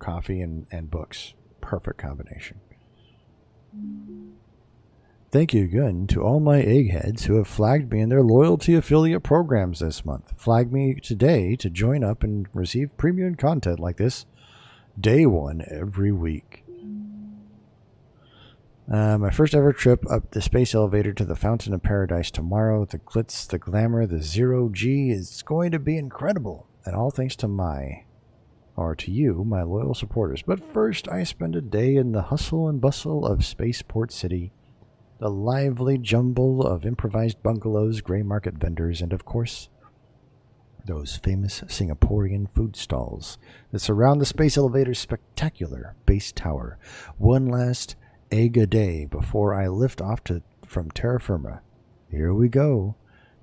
[SPEAKER 1] Coffee and books. Perfect combination. Thank you again to all my eggheads who have flagged me in their loyalty affiliate programs this month. Flag me today to join up and receive premium content like this. Day one every week. My first ever trip up the space elevator to the Fountain of Paradise tomorrow. The glitz, the glamour, the zero G is going to be incredible. And all thanks to you, my loyal supporters. But first, I spend a day in the hustle and bustle of Spaceport City. The lively jumble of improvised bungalows, gray market vendors, and of course, those famous Singaporean food stalls that surround the space elevator's spectacular base tower. One last egg a day before I lift off from terra firma. Here we go.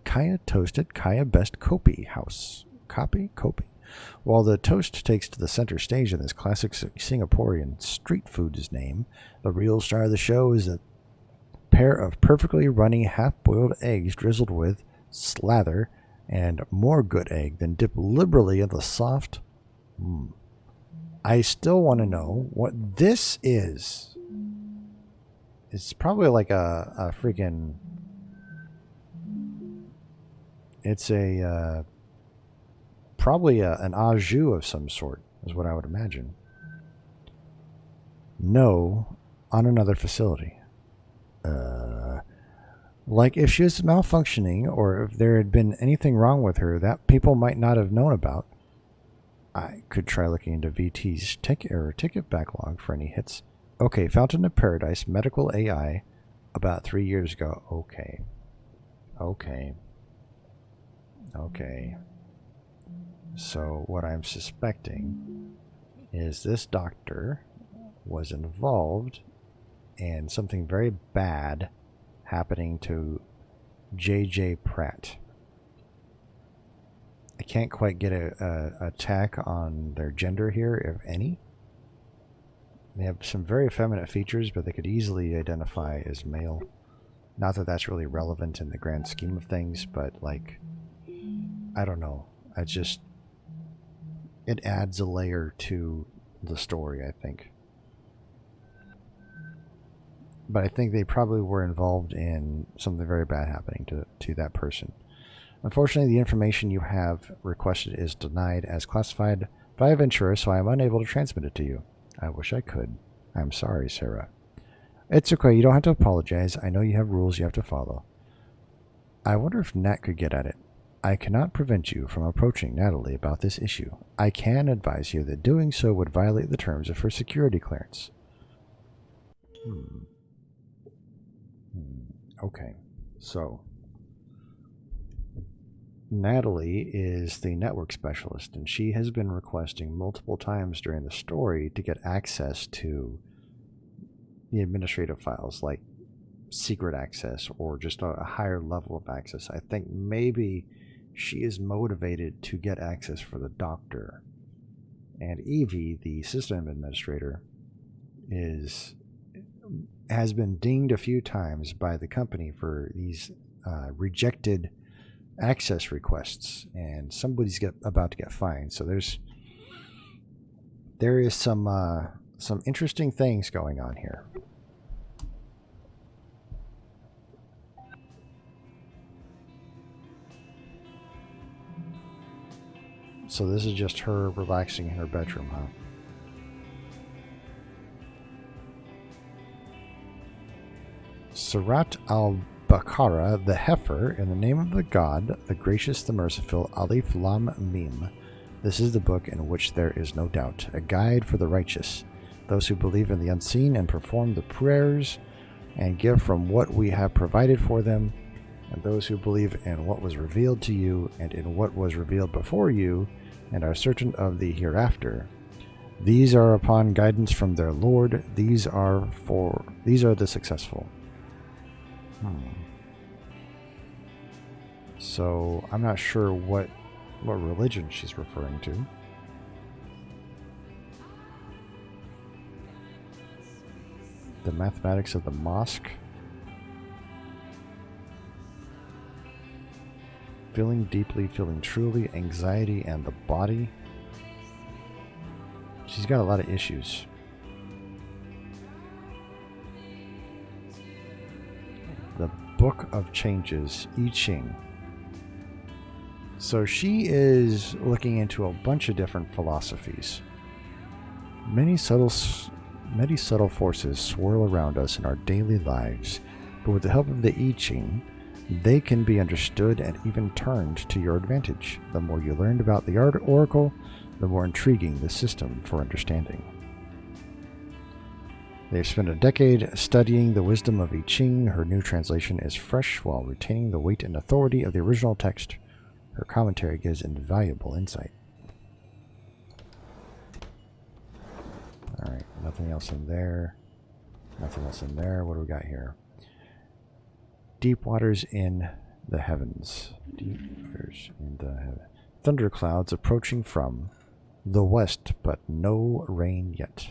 [SPEAKER 1] Kaya toasted, Kaya best Kopi house. Kopi? While the toast takes to the center stage in this classic Singaporean street food's name, the real star of the show is a pair of perfectly runny half-boiled eggs drizzled with slather and more good egg, then dip liberally in the soft. I still want to know what this is. It's probably like a freaking... It's a... probably an au jus of some sort, is what I would imagine. No, on another facility. Like if she was malfunctioning or if there had been anything wrong with her that people might not have known about, I could try looking into VT's ticket backlog for any hits. Okay, Fountain of Paradise, medical AI, about 3 years ago. Okay. So what I'm suspecting is this doctor was involved in something very bad happening to J.J. Pratt. I can't quite get a tack on their gender here, if any. They have some very effeminate features, but they could easily identify as male. Not that that's really relevant in the grand scheme of things, but like, I don't know. It adds a layer to the story, I think. But I think they probably were involved in something very bad happening to that person. Unfortunately, the information you have requested is denied as classified by Ventura, so I am unable to transmit it to you. I wish I could. I'm sorry, Sarah. It's okay, you don't have to apologize. I know you have rules you have to follow. I wonder if Nat could get at it. I cannot prevent you from approaching Natalie about this issue. I can advise you that doing so would violate the terms of her security clearance. Okay, so Natalie is the network specialist, and she has been requesting multiple times during the story to get access to the administrative files, like secret access or just a higher level of access. I think maybe she is motivated to get access for the doctor, And Evie, the system administrator, has been dinged a few times by the company for these rejected access requests, and somebody's about to get fined. So there is some interesting things going on here. So this is just her relaxing in her bedroom, huh? Surat al-Baqarah, the heifer, in the name of the God, the gracious, the merciful, Alif Lam Mim. This is the book in which there is no doubt, a guide for the righteous, those who believe in the unseen and perform the prayers and give from what we have provided for them, and those who believe in what was revealed to you and in what was revealed before you and are certain of the hereafter. These are upon guidance from their Lord. These are the successful. So I'm not sure what religion she's referring to. The mathematics of the mosque. Feeling deeply, feeling truly, anxiety and the body. She's got a lot of issues. The Book of Changes, I Ching. So she is looking into a bunch of different philosophies. Many subtle forces swirl around us in our daily lives, but with the help of the I Ching, they can be understood and even turned to your advantage. The more you learned about the oracle, the more intriguing the system for understanding. They've spent a decade studying the wisdom of I Ching. Her new translation is fresh while retaining the weight and authority of the original text. Her commentary gives invaluable insight. Alright, nothing else in there. Nothing else in there. What do we got here? Deep waters in the heavens. Deep waters in the heavens. Thunderclouds approaching from the west, but no rain yet.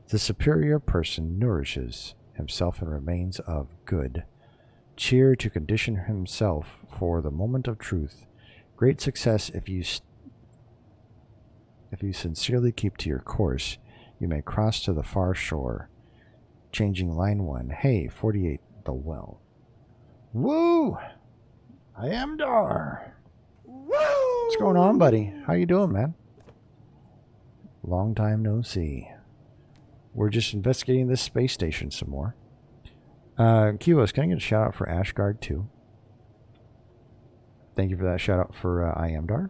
[SPEAKER 1] The superior person nourishes himself and remains of good cheer to condition himself for the moment of truth. Great success if you sincerely keep to your course. You may cross to the far shore. Changing line 1. Hey, 48, the well. Woo! I am Dar. Woo! What's going on, buddy? How you doing, man? Long time no see. We're just investigating this space station some more. Kivos, can I get a shout out for Ashgard too? Thank you for that shout out for I am Dar.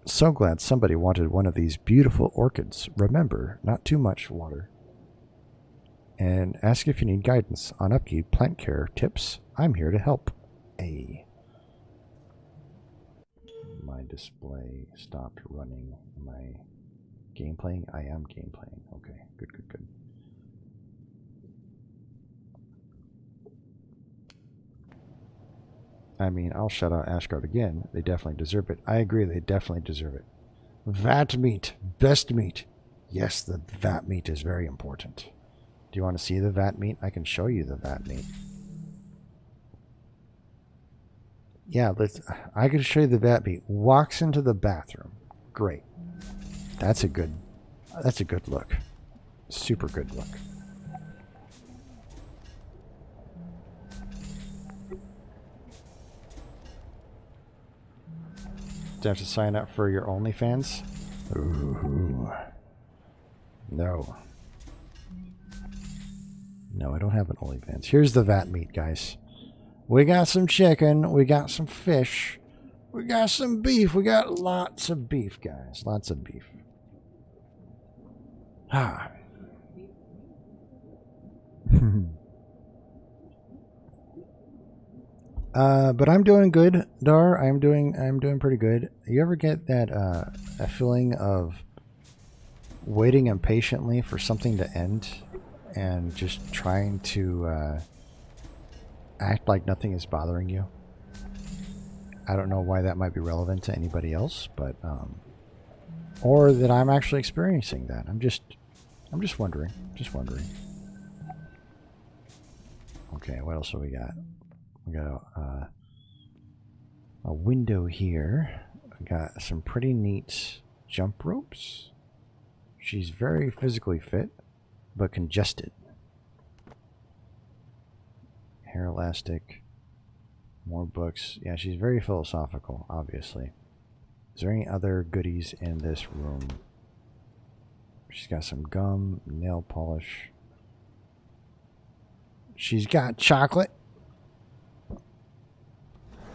[SPEAKER 1] So glad somebody wanted one of these beautiful orchids. Remember, not too much water. And ask if you need guidance on upkeep, plant care, tips. I'm here to help. My display stopped running. Am I game playing? I am game playing. Okay, good. I mean, I'll shout out Ashgard again. They definitely deserve it. I agree, they definitely deserve it. Vat meat. Best meat. Yes, the vat meat is very important. Do you want to see the vat meat? I can show you the vat meat. Yeah, I can show you the vat meat. Walks into the bathroom. Great. That's a good look. Super good look. Do I have to sign up for your OnlyFans? Ooh. No. No, I don't have an OnlyFans. Here's the vat meat, guys. We got some chicken. We got some fish. We got some beef. We got lots of beef, guys. Lots of beef. Ah. But I'm doing good, Dar. I'm doing pretty good. You ever get that a feeling of waiting impatiently for something to end and just trying to act like nothing is bothering you? I don't know why that might be relevant to anybody else, but or that I'm actually experiencing that. I'm just wondering. Just wondering. Okay, what else do we got? We got a window here. We got some pretty neat jump ropes. She's very physically fit, but congested. Hair elastic. More books. Yeah, she's very philosophical, obviously. Is there any other goodies in this room? She's got some gum, nail polish. She's got chocolate.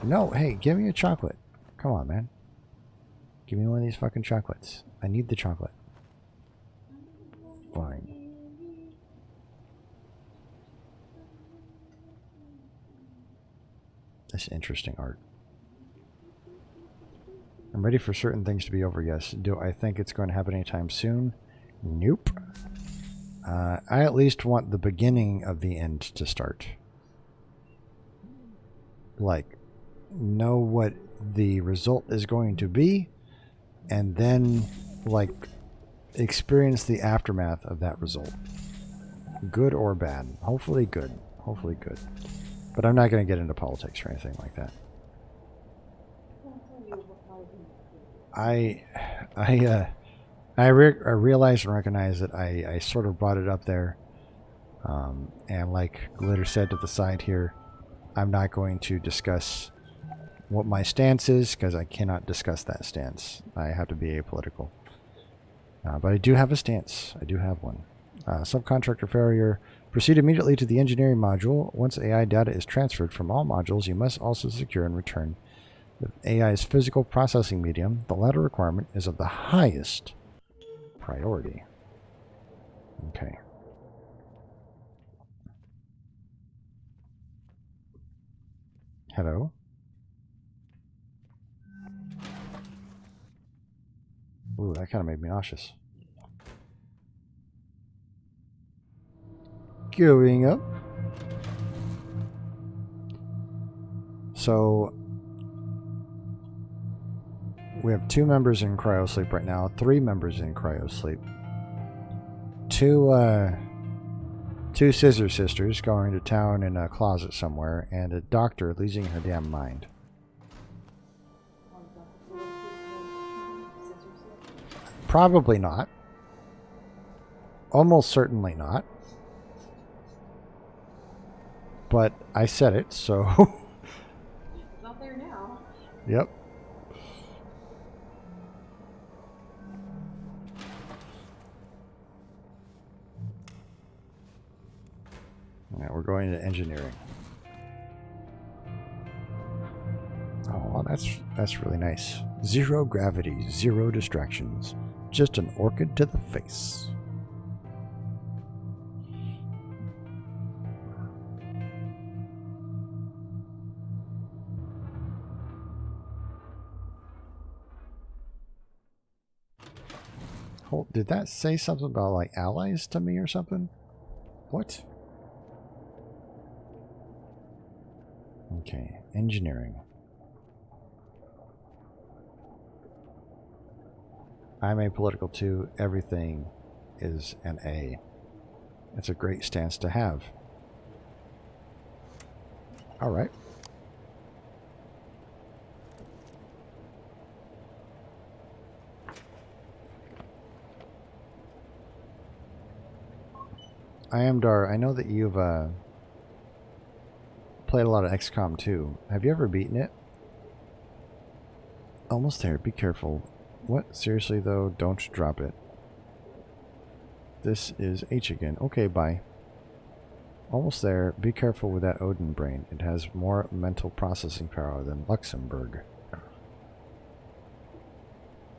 [SPEAKER 1] No, hey, give me a chocolate. Come on, man. Give me one of these fucking chocolates. I need the chocolate. Fine. That's interesting art. I'm ready for certain things to be over, yes. Do I think it's going to happen anytime soon? Nope. I at least want the beginning of the end to start. Like, know what the result is going to be, and then, like, experience the aftermath of that result. Good or bad. Hopefully good. Hopefully good. But I'm not going to get into politics or anything like that. I realized and recognized that I sort of brought it up there. And like Glitter said to the side here, I'm not going to discuss what my stance is because I cannot discuss that stance. I have to be apolitical. But I do have a stance. I do have one. Subcontractor failure. Proceed immediately to the engineering module. Once AI data is transferred from all modules, you must also secure and return the AI's physical processing medium. The latter requirement is of the highest priority. Okay. Hello? Ooh, that kind of made me nauseous. Going up. So we have 2 members in cryosleep right now, 3 members in cryosleep. Two scissor sisters going to town in a closet somewhere, and a doctor losing her damn mind. Probably not. Almost certainly not. But I said it, so...
[SPEAKER 4] It's not there now.
[SPEAKER 1] Yep. Alright, we're going to engineering. Oh, well, that's really nice. 0 gravity, 0 distractions. Just an orchid to the face. Hold, did that say something about like allies to me or something? What? Okay, engineering. I'm apolitical too. Everything is an A. It's a great stance to have. All right. I am Dar. I know that you've played a lot of XCOM 2. Have you ever beaten it? Almost there. Be careful. What? Seriously, though? Don't drop it. This is H again. Okay, bye. Almost there. Be careful with that Odin brain. It has more mental processing power than Luxembourg.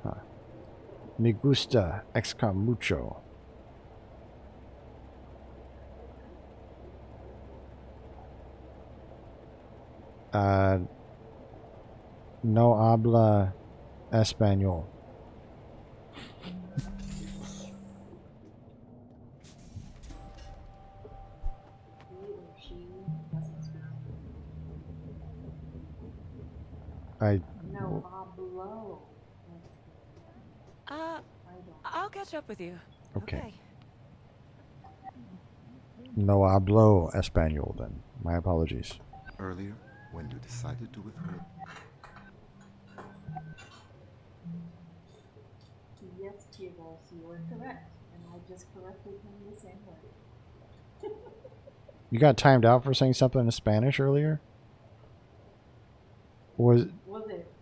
[SPEAKER 1] Huh. Me gusta XCOM mucho. No habla español.
[SPEAKER 4] No, hablo. I don't.
[SPEAKER 7] I'll catch up with you.
[SPEAKER 1] Okay. No hablo español then. My apologies.
[SPEAKER 5] Earlier, when you decided to withhold.
[SPEAKER 4] Yes, Chivos, you were correct. And I just corrected him the same way.
[SPEAKER 1] You got timed out for saying something in Spanish earlier? Was
[SPEAKER 4] it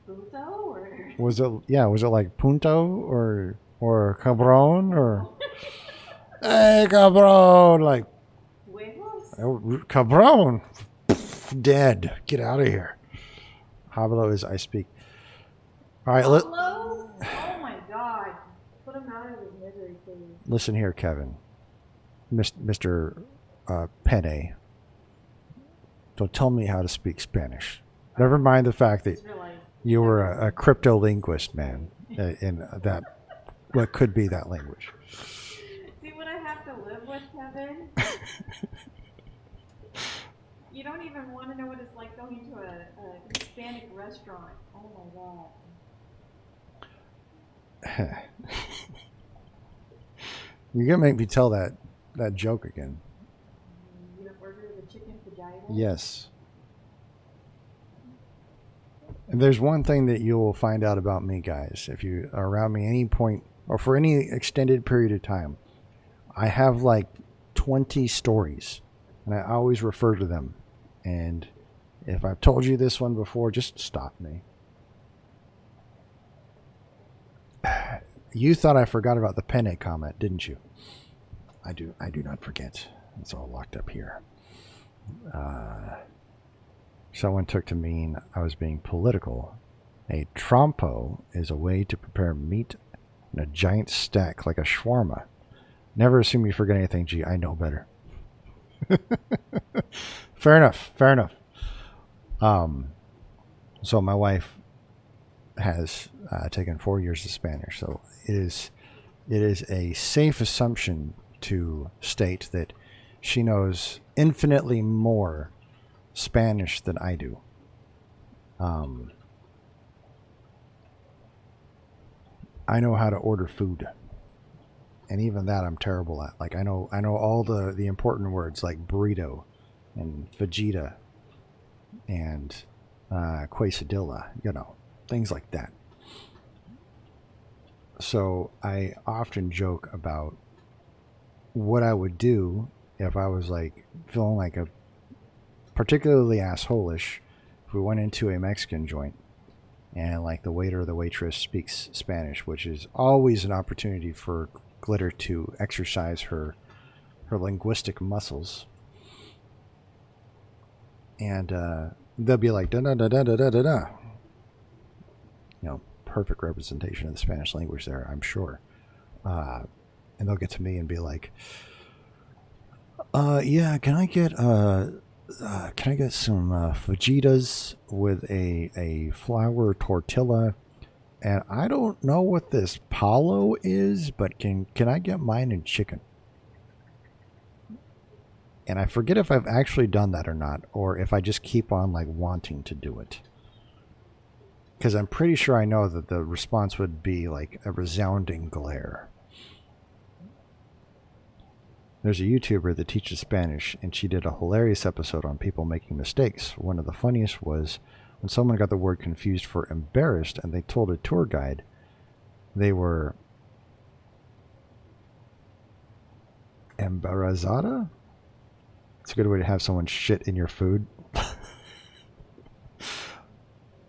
[SPEAKER 4] puto or?
[SPEAKER 1] was it like punto or cabron or hey cabron like
[SPEAKER 4] Huevos?
[SPEAKER 1] cabron dead, get out of here. Hablo is I speak. All right,
[SPEAKER 4] Pablo? Oh my god. Put him out of his misery, please.
[SPEAKER 1] listen here, Kevin, Mr. Penne. Don't tell me how to speak Spanish. Never mind the fact that you were a crypto-linguist, man, in that what could be that language.
[SPEAKER 4] See what I have to live with, Kevin? You don't even want to know what it's like going to a Hispanic restaurant. Oh my god.
[SPEAKER 1] You're gonna make me tell that joke again.
[SPEAKER 4] You order the chicken vagina?
[SPEAKER 1] Yes. And there's one thing that you will find out about me, guys, if you are around me any point or for any extended period of time. I have like 20 stories, and I always refer to them. And if I've told you this one before, just stop me. You thought I forgot about the penne comment, didn't you? I do not forget. It's all locked up here. Someone took to mean I was being political. A trompo is a way to prepare meat in a giant stack like a shawarma. Never assume you forget anything, G. I know better. Fair enough. So my wife has taken 4 years of Spanish, so it is a safe assumption to state that she knows infinitely more Spanish than I do. I know how to order food, and even that I'm terrible at. Like I know all the important words like burrito and fajita and quesadilla, things like that. So I often joke about what I would do if I was like feeling like a particularly assholish if we went into a Mexican joint and like the waiter or the waitress speaks Spanish, which is always an opportunity for Glitter to exercise her linguistic muscles. And they'll be like da da da da da da da. Perfect representation of the Spanish language there, I'm sure. And they'll get to me and be like, yeah, can I get some fajitas with a flour tortilla? And I don't know what this palo is, but can I get mine in chicken? And I forget if I've actually done that or not, or if I just keep on like wanting to do it. Because I'm pretty sure I know that the response would be like a resounding glare. There's a YouTuber that teaches Spanish, and she did a hilarious episode on people making mistakes. One of the funniest was when someone got the word confused for embarrassed, and they told a tour guide they were embarazada? It's a good way to have someone shit in your food.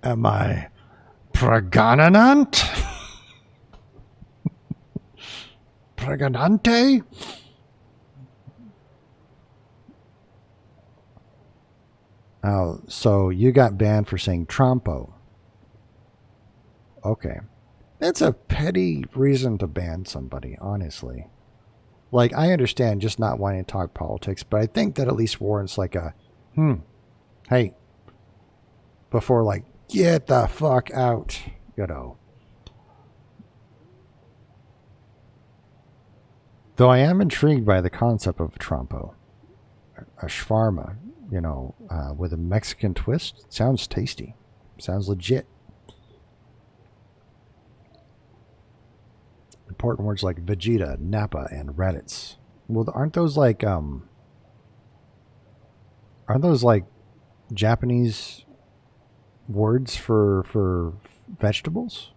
[SPEAKER 1] Am I pregnant? Pregnante? Oh, so you got banned for saying trompo. Okay. That's a petty reason to ban somebody, honestly. Like, I understand just not wanting to talk politics, but I think that at least warrants like a, hey, before like, get the fuck out, Though I am intrigued by the concept of a trompo, a shawarma, with a Mexican twist. Sounds tasty. Sounds legit. important words like Vegeta, Nappa, and Raditz. Well, aren't those like Japanese words for vegetables?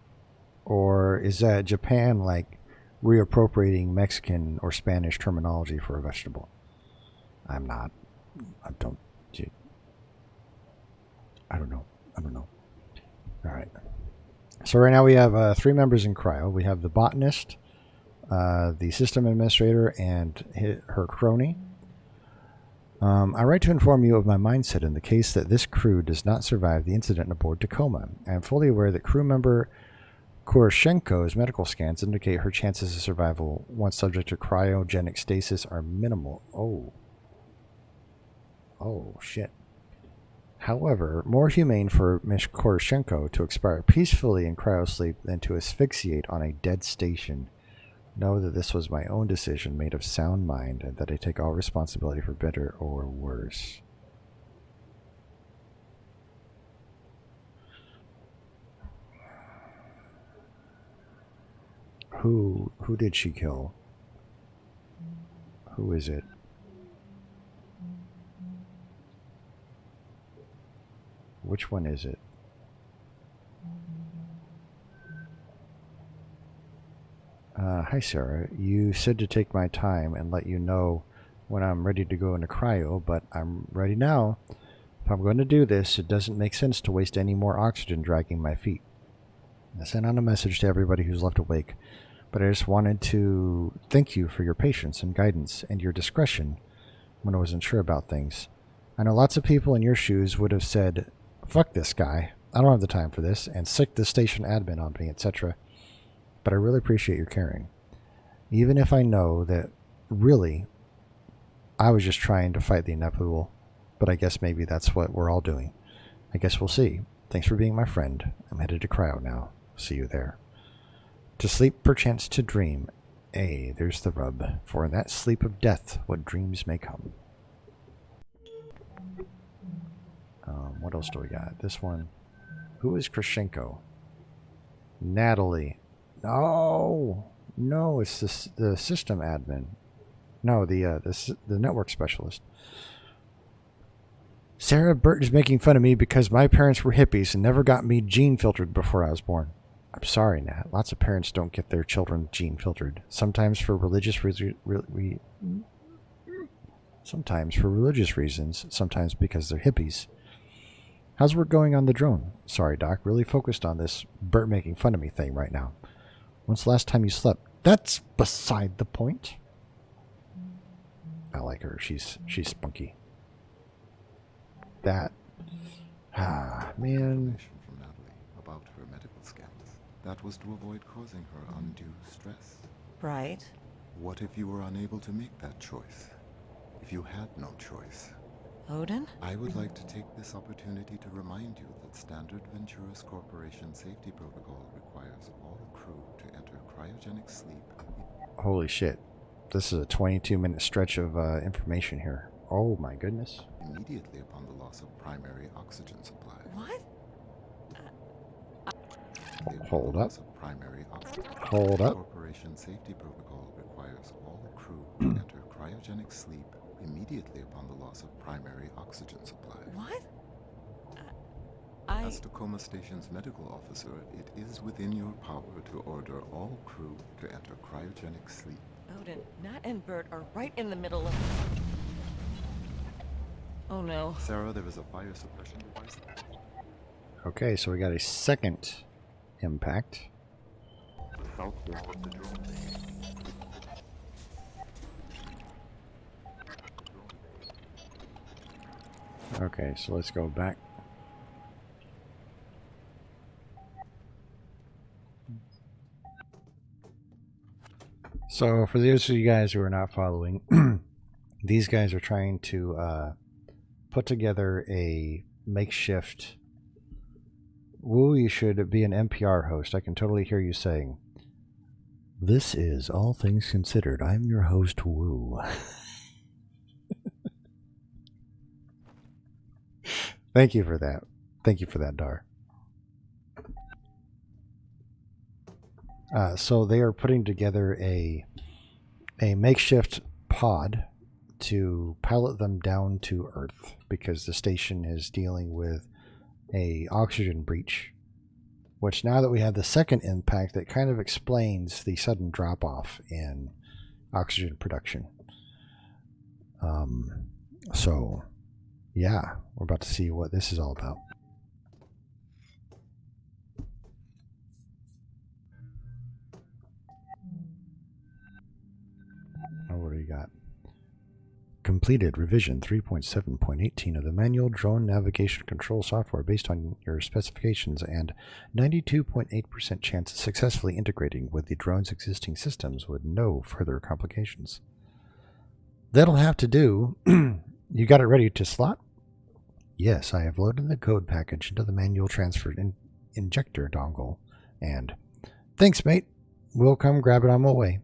[SPEAKER 1] Or is that Japan like reappropriating Mexican or Spanish terminology for a vegetable? I don't know. All right. So right now we have 3 members in cryo. We have the botanist, the system administrator, and her crony. I write to inform you of my mindset in the case that this crew does not survive the incident aboard Tacoma. I am fully aware that crew member Kuroshenko's medical scans indicate her chances of survival once subject to cryogenic stasis are minimal. Oh, shit. However, more humane for Ms. Kuroshenko to expire peacefully in cryosleep than to asphyxiate on a dead station. Know that this was my own decision made of sound mind and that I take all responsibility for better or worse. Who did she kill? Who is it? Which one is it? Hi Sarah, you said to take my time and let you know when I'm ready to go into cryo, but I'm ready now. If I'm going to do this, it doesn't make sense to waste any more oxygen dragging my feet. I sent out a message to everybody who's left awake, but I just wanted to thank you for your patience and guidance and your discretion when I wasn't sure about things. I know lots of people in your shoes would have said, fuck this guy, I don't have the time for this, and sick the station admin on me, etc. But I really appreciate your caring. Even if I know that, really, I was just trying to fight the inevitable, but I guess maybe that's what we're all doing. I guess we'll see. Thanks for being my friend. I'm headed to cryo now. See you there. To sleep, perchance to dream. There's the rub. For in that sleep of death, what dreams may come. What else do we got? This one. Who is Krashenko? Natalie. No, it's the system admin. No, the network specialist. Sarah, Bert is making fun of me because my parents were hippies and never got me gene filtered before I was born. I'm sorry, Nat. Lots of parents don't get their children gene filtered. Sometimes for religious reasons, sometimes because they're hippies. How's work going on the drone? Sorry, Doc. Really focused on this Bert making fun of me thing right now. When's the last time you slept? That's beside the point. I like her. She's spunky. Man.
[SPEAKER 5] Information from Natalie about her medical scans. That was to avoid causing her undue stress.
[SPEAKER 7] Right.
[SPEAKER 5] What if you were unable to make that choice? If you had no choice?
[SPEAKER 7] Odin?
[SPEAKER 5] I would like to take this opportunity to remind you that Standard Venturis Corporation safety protocol requires all crew to enter cryogenic sleep.
[SPEAKER 1] Holy shit. This is a 22-minute stretch of information here. Oh my goodness.
[SPEAKER 5] Immediately upon the loss of primary oxygen supply.
[SPEAKER 7] What?
[SPEAKER 1] Hold up.
[SPEAKER 5] Primary oxygen.
[SPEAKER 1] Hold up.
[SPEAKER 5] Corporation safety protocol requires all crew to enter cryogenic sleep immediately upon the loss of primary oxygen supply.
[SPEAKER 7] What?
[SPEAKER 5] As Tacoma Station's medical officer, it is within your power to order all crew to enter cryogenic sleep.
[SPEAKER 7] Odin, Nat and Bert are right in the middle of... Oh no.
[SPEAKER 5] Sarah, there is a fire suppression device.
[SPEAKER 1] Okay, so we got a second impact. Okay, so let's go back. So for those of you guys who are not following, these guys are trying to put together a makeshift... Woo, you should be an NPR host. I can totally hear you saying, "This is All Things Considered. I'm your host, Woo." Thank you for that. Thank you for that, Dar. So they are putting together a makeshift pod to pilot them down to Earth because the station is dealing with a oxygen breach, which now that we have the second impact, that kind of explains the sudden drop off in oxygen production. So yeah, we're about to see what this is all about. Oh, what do you got? Completed revision 3.7.18 of the manual drone navigation control software based on your specifications and 92.8% chance of successfully integrating with the drone's existing systems with no further complications. That'll have to do. You got it ready to slot? Yes, I have loaded the code package into the manual transfer injector dongle. And thanks, mate. We'll come grab it on my way.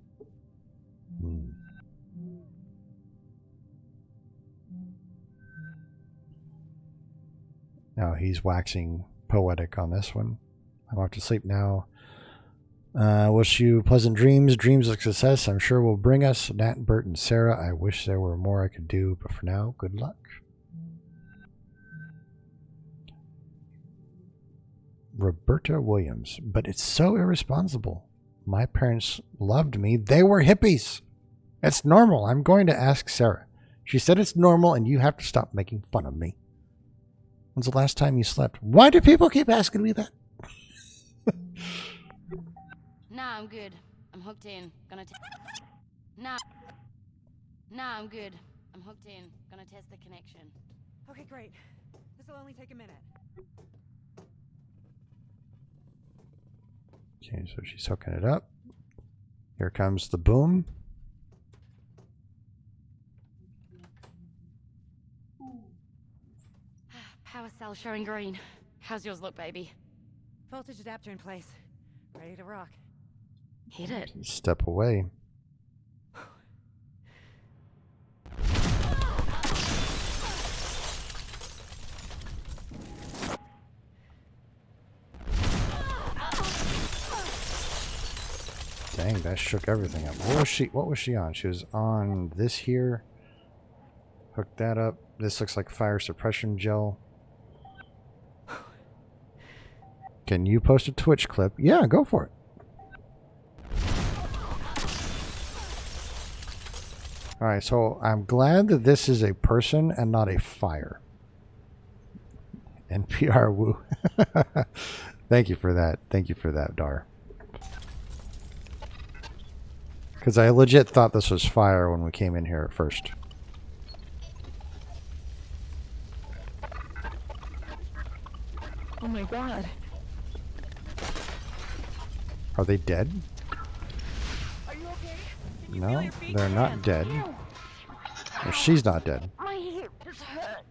[SPEAKER 1] Now he's waxing poetic on this one. I'm off to sleep now. Wish you pleasant dreams. Dreams of success I'm sure will bring us. Nat, Bert, and Sarah. I wish there were more I could do, but for now, good luck. Roberta Williams. But it's so irresponsible. My parents loved me. They were hippies. It's normal. I'm going to ask Sarah. She said it's normal and you have to stop making fun of me. When's the last time you slept? Why do people keep asking me that?
[SPEAKER 3] Nah, I'm good. I'm hooked in. Nah, I'm good. I'm hooked in. Gonna test the connection.
[SPEAKER 2] Okay, great. This'll only take a minute.
[SPEAKER 1] Okay, so she's hooking it up. Here comes the boom.
[SPEAKER 3] Power cell showing green. How's yours look, baby?
[SPEAKER 2] Voltage adapter in place. Ready to rock.
[SPEAKER 3] Hit it.
[SPEAKER 1] Step away. Dang, that shook everything up. What was she on? She was on this here. Hook that up. This looks like fire suppression gel. Can you post a Twitch clip? Yeah, go for it. Alright, so I'm glad that this is a person and not a fire. NPR woo. Thank you for that. Thank you for that, Dar. Because I legit thought this was fire when we came in here at first.
[SPEAKER 7] Oh my god.
[SPEAKER 1] Are they dead?
[SPEAKER 7] Are you okay? Can you feel
[SPEAKER 1] No,
[SPEAKER 7] your feet?
[SPEAKER 1] they're not dead. Well, she's not dead.
[SPEAKER 3] My hip just hurts.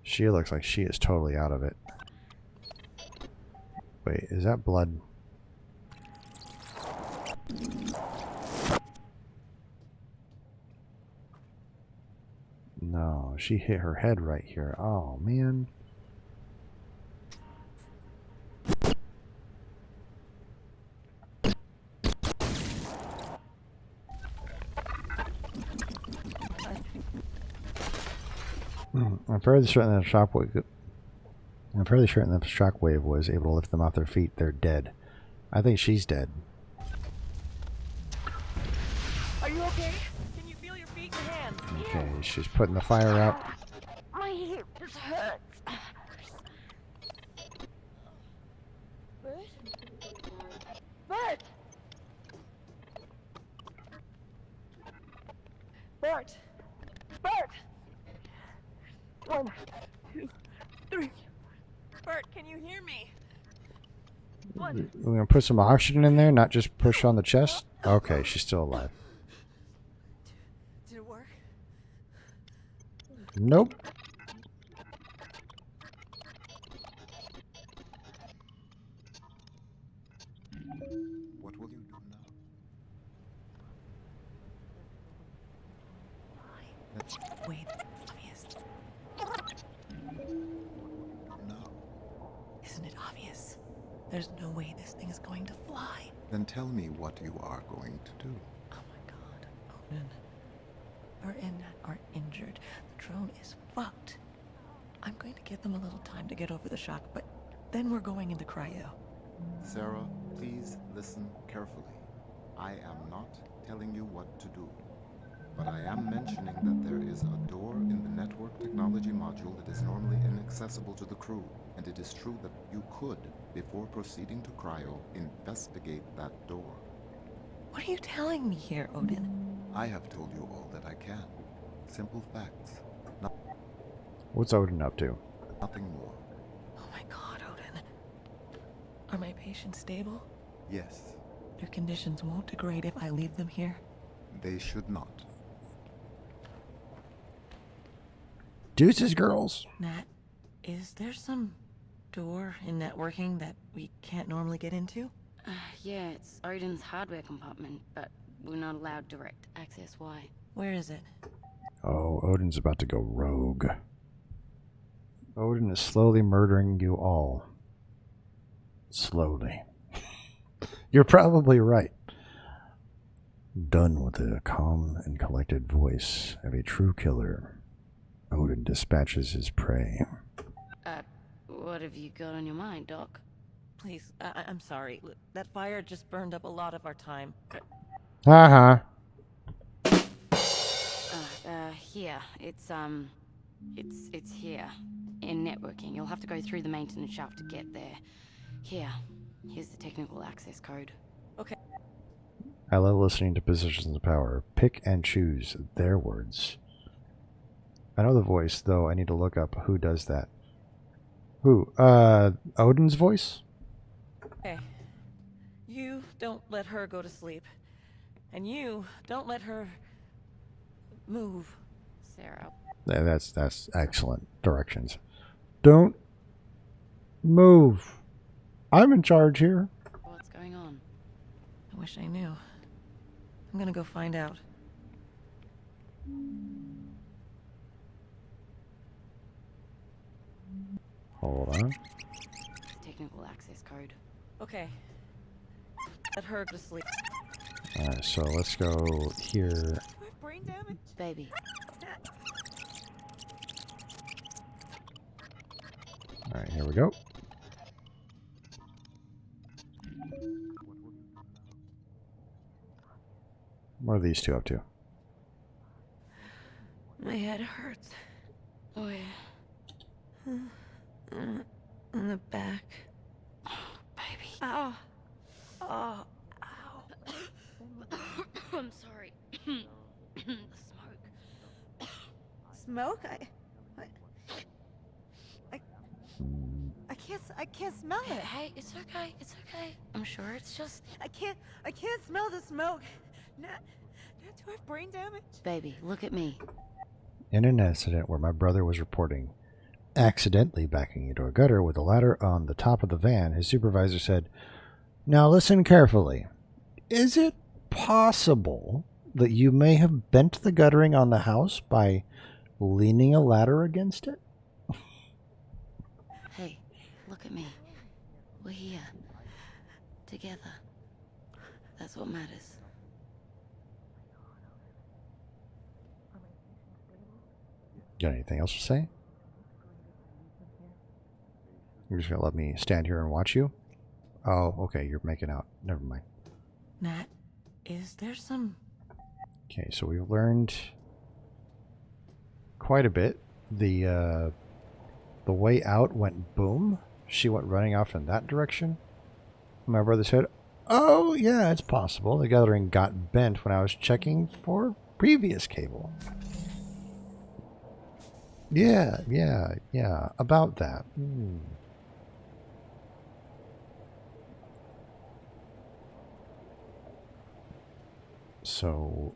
[SPEAKER 1] She looks like she is totally out of it. Wait, is that blood? No, she hit her head right here. Oh, man. I'm fairly certain that the shockwave was able to lift them off their feet. They're dead. I think she's dead.
[SPEAKER 7] Are you okay? Can you feel your feet and hands?
[SPEAKER 1] Okay, she's putting the fire out.
[SPEAKER 3] My hip just hurts.
[SPEAKER 7] Bert? Bert! Bert! Bert! 1, 2, 3. Bert, can you hear me?
[SPEAKER 1] We're going to put some oxygen in there, not just push on the chest? Okay, she's still alive.
[SPEAKER 2] Did it work?
[SPEAKER 1] Nope.
[SPEAKER 5] What will you do now?
[SPEAKER 2] Wait, obvious.
[SPEAKER 5] Now,
[SPEAKER 2] Isn't it obvious?
[SPEAKER 7] There's no way this thing is going to fly.
[SPEAKER 5] Then tell me what you are going to do.
[SPEAKER 7] Oh my god, Odin. Bert are injured. The drone is fucked. I'm going to give them a little time to get over the shock, but then we're going into cryo.
[SPEAKER 5] Sarah, please listen carefully. I am not telling you what to do, but I am mentioning that there is a door in the network technology module that is normally inaccessible to the crew, and it is true that you could, before proceeding to cryo, investigate that door.
[SPEAKER 7] What are you telling me here, Odin?
[SPEAKER 5] I have told you all that I can. Simple facts.
[SPEAKER 1] What's Odin up to?
[SPEAKER 5] Nothing more.
[SPEAKER 7] Oh my god, Odin. Are my patients stable?
[SPEAKER 5] Yes,
[SPEAKER 7] Their conditions won't degrade if I leave them here?
[SPEAKER 5] they should not.
[SPEAKER 1] Deuces, girls.
[SPEAKER 7] Nat, is there some door in networking that we can't normally get into?
[SPEAKER 3] Yeah, it's Odin's hardware compartment, but we're not allowed direct access. Why?
[SPEAKER 7] Where is it?
[SPEAKER 1] Oh, Odin's about to go rogue. Odin is slowly murdering you all. Slowly. You're probably right. Done with the calm and collected voice of a true killer, Odin dispatches his prey.
[SPEAKER 3] What have you got on your mind, Doc?
[SPEAKER 7] Please, I'm sorry. That fire just burned up a lot of our time.
[SPEAKER 1] Haha.
[SPEAKER 3] Here. It's here. In networking. You'll have to go through the maintenance shaft to get there. Here's the technical access code.
[SPEAKER 7] Okay.
[SPEAKER 1] I love listening to positions of power. Pick and choose their words. I know the voice, though I need to look up who does that. Who? Odin's voice?
[SPEAKER 7] Okay. You don't let her go to sleep. And you don't let her move.
[SPEAKER 3] Sarah.
[SPEAKER 1] That's excellent directions. Don't move. I'm in charge here.
[SPEAKER 3] What's going on?
[SPEAKER 7] I wish I knew. I'm gonna go find out.
[SPEAKER 1] Hold on.
[SPEAKER 3] Technical access code.
[SPEAKER 7] Okay. Let her go to sleep.
[SPEAKER 1] Alright, so let's go here.
[SPEAKER 7] I have brain damage.
[SPEAKER 3] Baby.
[SPEAKER 1] Alright, here we go. What are these two up to?
[SPEAKER 7] My head hurts.
[SPEAKER 3] Oh, yeah.
[SPEAKER 7] In the back.
[SPEAKER 3] Baby.
[SPEAKER 7] Ow. Oh. Ow.
[SPEAKER 3] I'm sorry. The smoke.
[SPEAKER 7] Smoke? I can't smell it.
[SPEAKER 3] Hey, it's okay. It's okay. I'm sure it's just...
[SPEAKER 7] I can't smell the smoke. Nat, do I have brain damage?
[SPEAKER 3] Baby, look at me.
[SPEAKER 1] In an incident where my brother was reporting accidentally backing into a gutter with a ladder on the top of the van, his supervisor said, "Now listen carefully. Is it possible that you may have bent the guttering on the house by leaning a ladder against it?"
[SPEAKER 3] Hey, look at me. We're here. Together. That's what matters.
[SPEAKER 1] Got anything else to say? You're just gonna let me stand here and watch you? Oh, okay, you're making out. Never mind.
[SPEAKER 7] Nat, is there some...
[SPEAKER 1] Okay, so we've learned quite a bit. The way out went boom. She went running off in that direction. My brother said, "Oh, yeah, it's possible. The gathering got bent when I was checking for previous cable." Yeah, about that. So,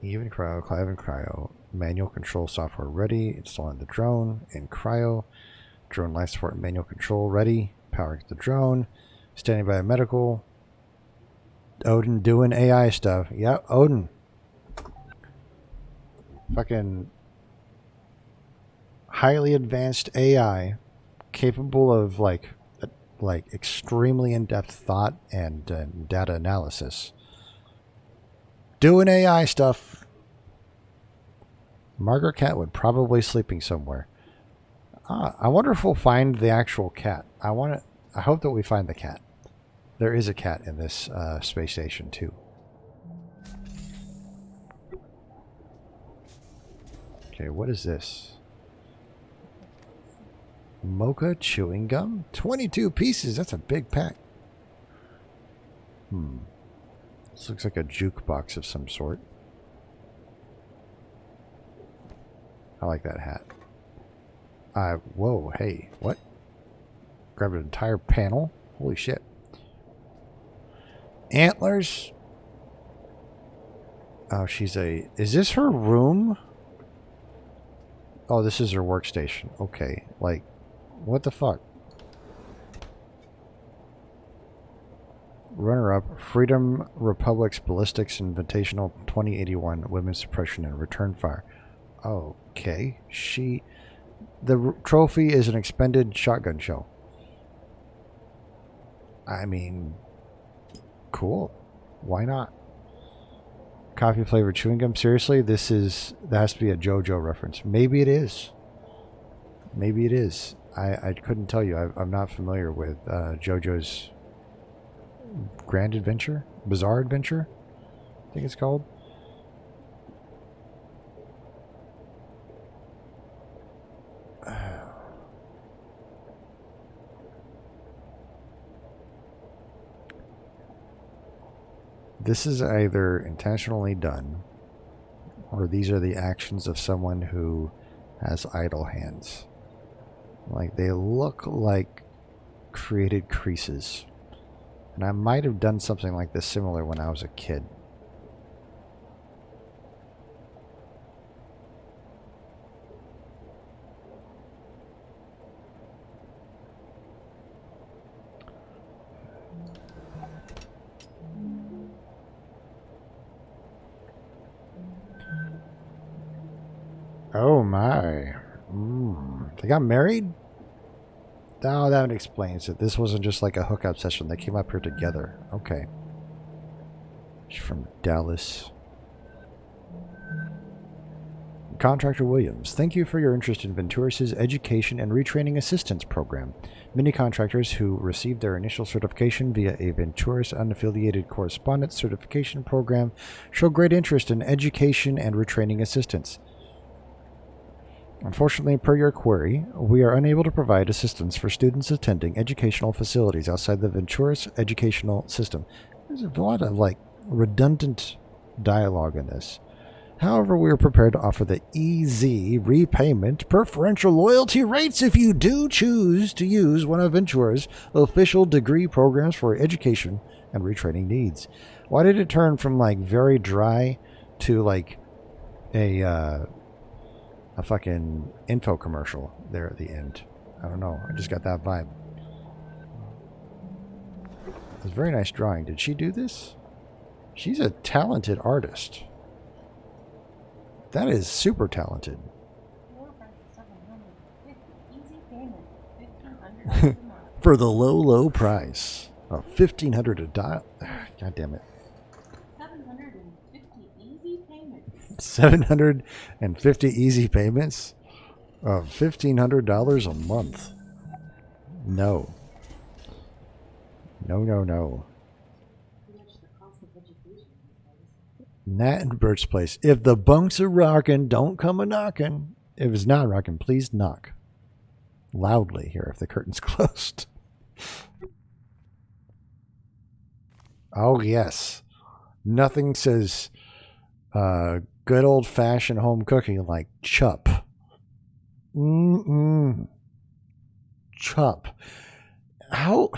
[SPEAKER 1] even cryo, Clive and cryo, manual control software ready, installing the drone in cryo, drone life support and manual control ready, powering the drone, standing by medical, Odin doing AI stuff. Yep, Odin. Fucking highly advanced AI capable of like extremely in-depth thought and data analysis. Doing AI stuff. Margaret Cat would probably sleeping somewhere. I wonder if we'll find the actual cat. I hope that we find the cat. There is a cat in this space station too. Okay, what is this? Mocha chewing gum? 22 pieces. That's a big pack. This looks like a jukebox of some sort. I like that hat. Whoa, hey, what? Grab an entire panel? Holy shit. Antlers? Oh, is this her room? Oh, this is her workstation. Okay, like, what the fuck? Runner-up, Freedom Republic's Ballistics Invitational 2081 Women's Suppression and Return Fire. Okay, the trophy is an expended shotgun shell. I mean, cool. Why not? Coffee flavored chewing gum. Seriously, that has to be a JoJo reference. Maybe it is. Maybe it is. I couldn't tell you. I'm not familiar with JoJo's Grand Adventure, Bizarre Adventure, I think it's called. This is either intentionally done, or these are the actions of someone who has idle hands. Like, they look like created creases. And I might have done something like this similar when I was a kid. Oh my. They got married? Oh, that explains it. This wasn't just like a hookup session. They came up here together. Okay. She's from Dallas. Contractor Williams, thank you for your interest in Venturis' Education and Retraining Assistance Program. Many contractors who received their initial certification via a Venturis unaffiliated correspondence certification program show great interest in education and retraining assistance. Unfortunately, per your query, we are unable to provide assistance for students attending educational facilities outside the Venturis educational system. There's a lot of, redundant dialogue in this. However, we are prepared to offer the easy repayment preferential loyalty rates if you do choose to use one of Ventura's official degree programs for education and retraining needs. Why did it turn from, very dry to, a fucking info commercial there at the end? I don't know. I just got that vibe. It was a very nice drawing. Did she do this? She's a talented artist. That is super talented. For the low, low price of $1,500 a dial. God damn it.
[SPEAKER 4] 750 easy payments.
[SPEAKER 1] 750 easy payments of $1,500 a month. No. No, no, no. Nat and Bert's place. If the bunks are rocking, don't come a knocking. If it's not rocking, please knock loudly here if the curtain's closed. Oh, yes. Nothing says good old-fashioned home cooking like chup. Chup. How...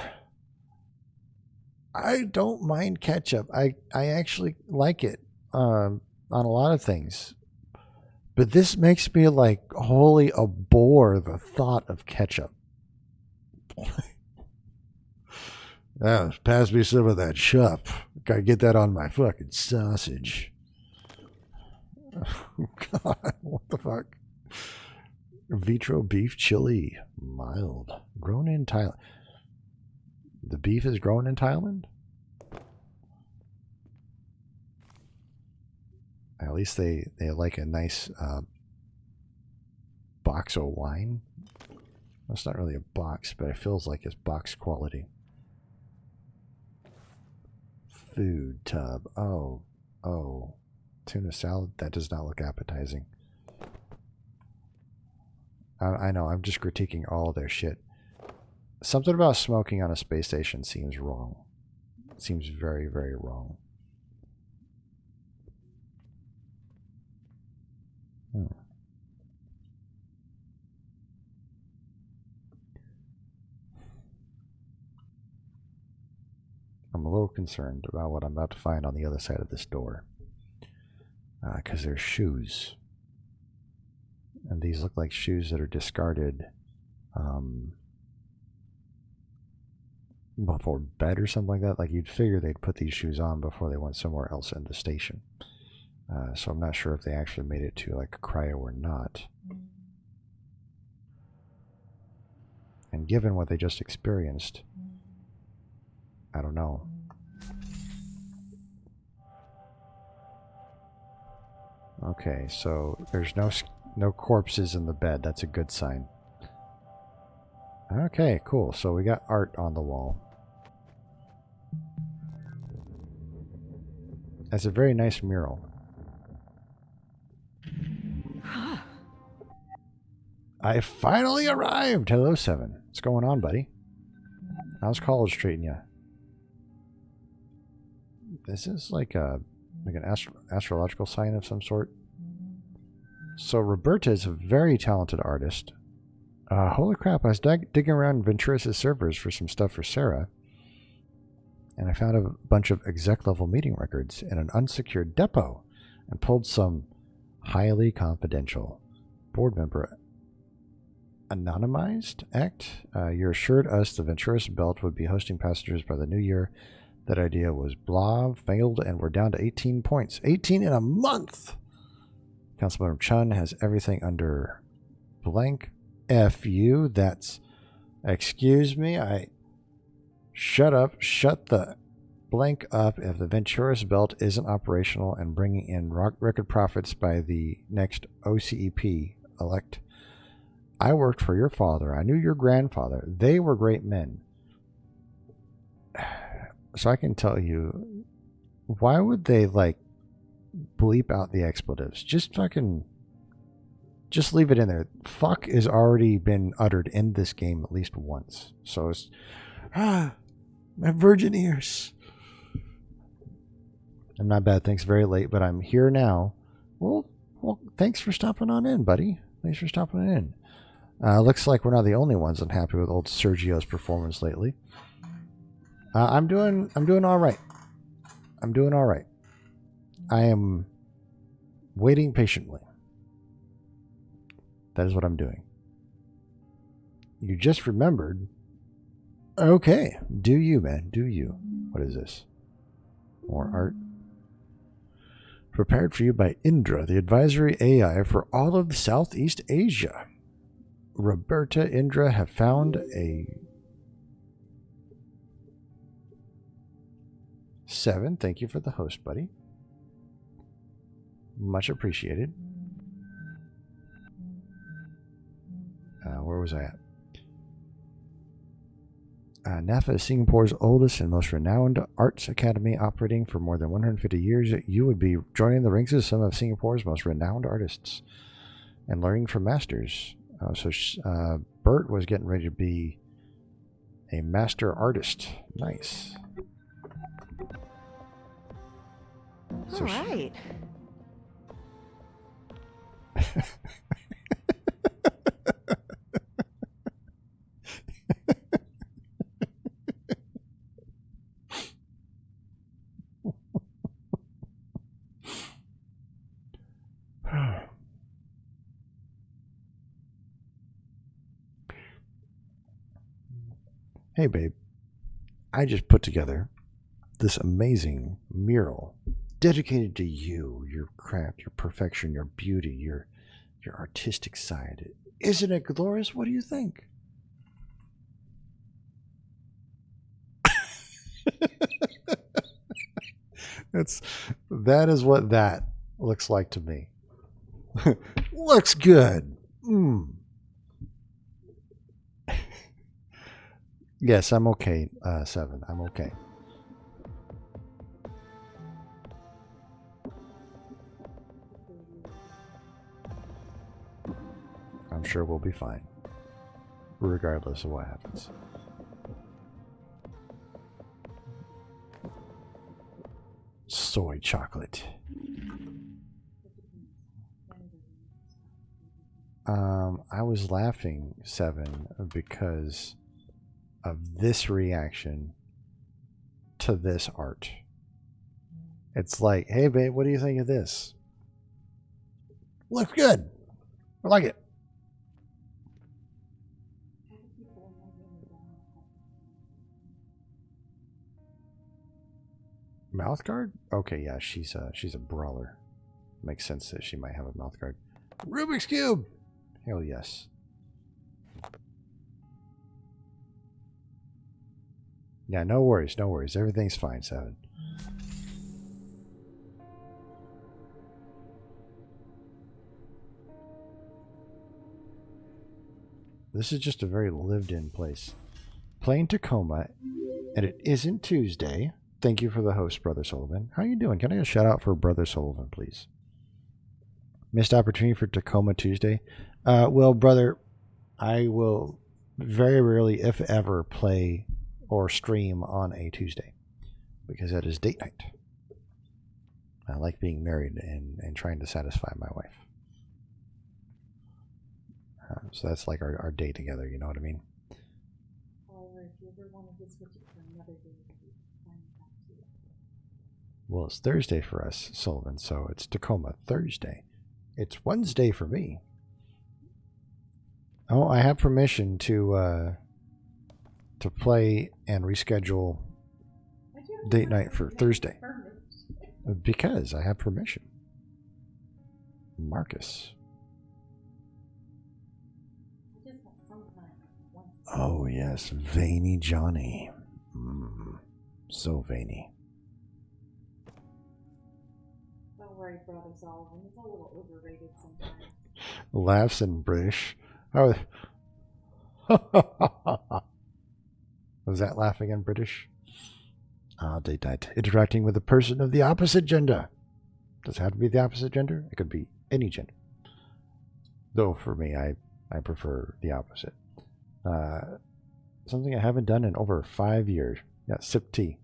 [SPEAKER 1] I don't mind ketchup. I actually like it on a lot of things. But this makes me wholly abhor the thought of ketchup. Pass me some of that chup. Gotta get that on my fucking sausage. Oh, God, what the fuck? Vitro beef chili. Mild. Grown in Thailand. The beef is grown in Thailand? At least they like a nice box of wine. Well, it's not really a box, but it feels like it's box quality. Food tub. Oh. Tuna salad? That does not look appetizing. I know, I'm just critiquing all their shit. Something about smoking on a space station seems wrong. It seems very, very wrong. I'm a little concerned about what I'm about to find on the other side of this door. Because there's shoes. And these look like shoes that are discarded before bed or something like that. Like you'd figure they'd put these shoes on before they went somewhere else in the station. So I'm not sure if they actually made it to like a cryo or not. And given what they just experienced, I don't know. Okay, so there's no corpses in the bed. That's a good sign. Okay, cool. So we got art on the wall. That's a very nice mural. I finally arrived! Hello, Seven. What's going on, buddy? How's college treating you? This is like an astrological sign of some sort. So Roberta is a very talented artist. Holy crap, I was digging around Venturis' servers for some stuff for Sarah. And I found a bunch of exec level meeting records in an unsecured depot and pulled some highly confidential board member anonymized act. You assured us the Venturis Belt would be hosting passengers by the new year. That idea was blah, failed, and we're down to 18 points. 18 in a month! Councilmember Chun has everything under blank. F you. That's... Excuse me, Shut up. Shut the blank up if the Venturis Belt isn't operational and bringing in record profits by the next OCEP elect. I worked for your father. I knew your grandfather. They were great men. So I can tell you, why would they, like, bleep out the expletives? Just leave it in there. Fuck has already been uttered in this game at least once. So it's, my virgin ears. I'm not bad. Thanks, very late, but I'm here now. Well, thanks for stopping on in, buddy. Thanks for stopping in. Looks like we're not the only ones unhappy with old Sergio's performance lately. I'm doing all right. I'm doing all right. I am waiting patiently. That is what I'm doing. You just remembered. Okay, do you, man? Do you? What is this? More art. Prepared for you by Indra, the advisory AI for all of Southeast Asia. Roberta, Indra have found a 7. Thank you for the host, buddy. Much appreciated. Where was I at? NAFA is Singapore's oldest and most renowned arts academy, operating for more than 150 years. You would be joining the ranks of some of Singapore's most renowned artists and learning from masters. Bert was getting ready to be a master artist. Nice.
[SPEAKER 2] All right.
[SPEAKER 1] Hey, babe. I just put together this amazing mural dedicated to you, your craft, your perfection, your beauty, your artistic side. Isn't it glorious? What do you think? That is what that looks like to me. Looks good. Yes, I'm okay, 7. I'm okay. I'm sure we'll be fine, regardless of what happens. Soy chocolate. I was laughing, 7, because of this reaction to this art. It's like, hey babe, what do you think of this? Looks good. I like it. Mouth guard? Okay, yeah, she's a brawler. Makes sense that she might have a mouth guard. Rubik's Cube! Hell yes. Yeah, no worries, no worries. Everything's fine, 7. This is just a very lived-in place. Playing Tacoma, and it isn't Tuesday. Thank you for the host, Brother Sullivan. How you doing? Can I get a shout out for Brother Sullivan, please? Missed opportunity for Tacoma Tuesday. Well, brother, I will very rarely, if ever, play or stream on a Tuesday because that is date night. I like being married and trying to satisfy my wife. So that's like our day together, you know what I mean?
[SPEAKER 4] However, if you ever wanted to switch it for another day, you can find that too.
[SPEAKER 1] Well, it's Thursday for us, Sullivan, so it's Tacoma Thursday. It's Wednesday for me. Oh, I have permission to play and reschedule date night for Thursday. Because I have permission. Marcus. Oh, yes. Veiny Johnny. So veiny.
[SPEAKER 4] Don't worry, Brother Sullivan. It's a little overrated sometimes.
[SPEAKER 1] Laughs in British. Oh. Was that laughing in British? Date night. Interacting with a person of the opposite gender. Does it have to be the opposite gender? It could be any gender. Though for me, I prefer the opposite. Something I haven't done in over 5 years. Yeah, sip tea.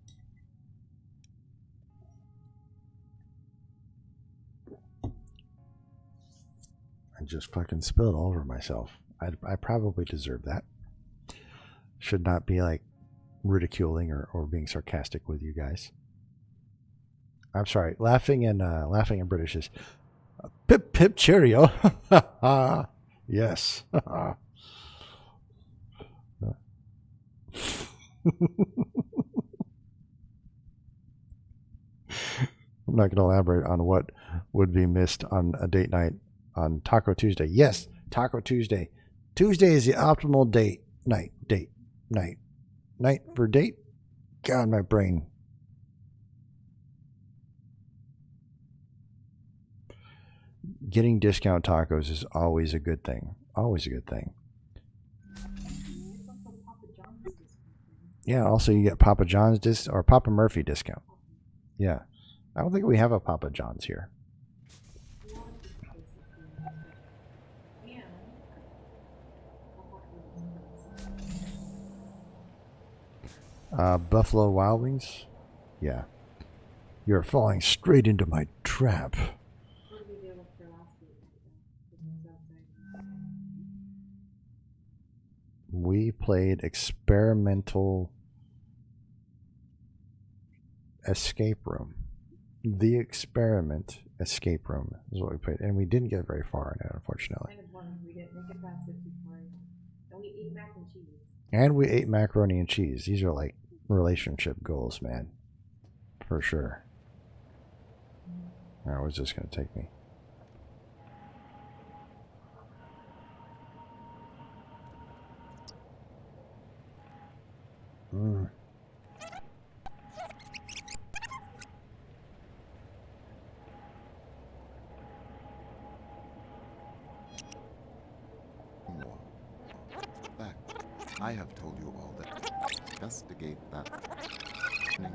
[SPEAKER 1] I just fucking spilled all over myself. I probably deserve that. Should not be like ridiculing or being sarcastic with you guys. I'm sorry. Laughing in British is pip pip cheerio. Yes. I'm not going to elaborate on what would be missed on a date night on Taco Tuesday. Yes, Taco Tuesday. Tuesday is the optimal date night for date. God, my brain. Getting discount tacos is always a good thing. Always a good thing. Yeah, also you get Papa John's or Papa Murphy discount. Yeah. I don't think we have a Papa John's here. Buffalo Wild Wings? Yeah. You're falling straight into my trap. We played experimental escape room. The experiment escape room is what we played, and we didn't get very far in it, unfortunately.
[SPEAKER 4] We didn't make it past 54. And we ate mac and cheese.
[SPEAKER 1] And we ate macaroni and cheese. These are like relationship goals, man. For sure. Where's this going to take me? Mm.
[SPEAKER 5] More. Fact. I have told you all that. Investigate that.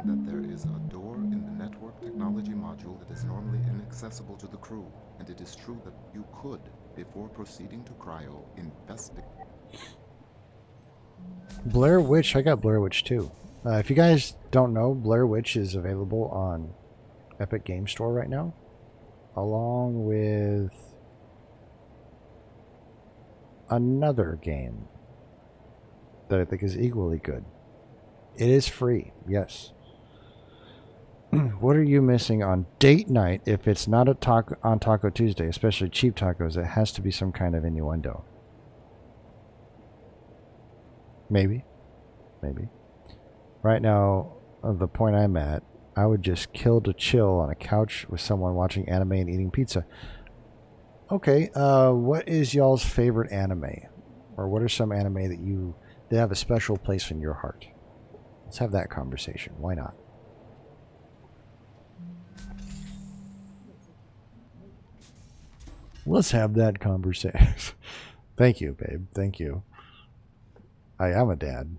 [SPEAKER 5] That there is a door in the network technology module that is normally inaccessible to the crew, and it is true that you could, before proceeding to cryo, investigate.
[SPEAKER 1] Blair Witch, I got Blair Witch too. If you guys don't know, Blair Witch is available on Epic Game Store right now, along with another game that I think is equally good. It is free, yes. What are you missing on date night if it's not on Taco Tuesday, especially cheap tacos? It has to be some kind of innuendo. Maybe. Right now, the point I'm at, I would just kill to chill on a couch with someone watching anime and eating pizza. Okay, what is y'all's favorite anime? Or what are some anime that have a special place in your heart? Let's have that conversation. Why not? Let's have that conversation. Thank you, babe. Thank you. I am a dad.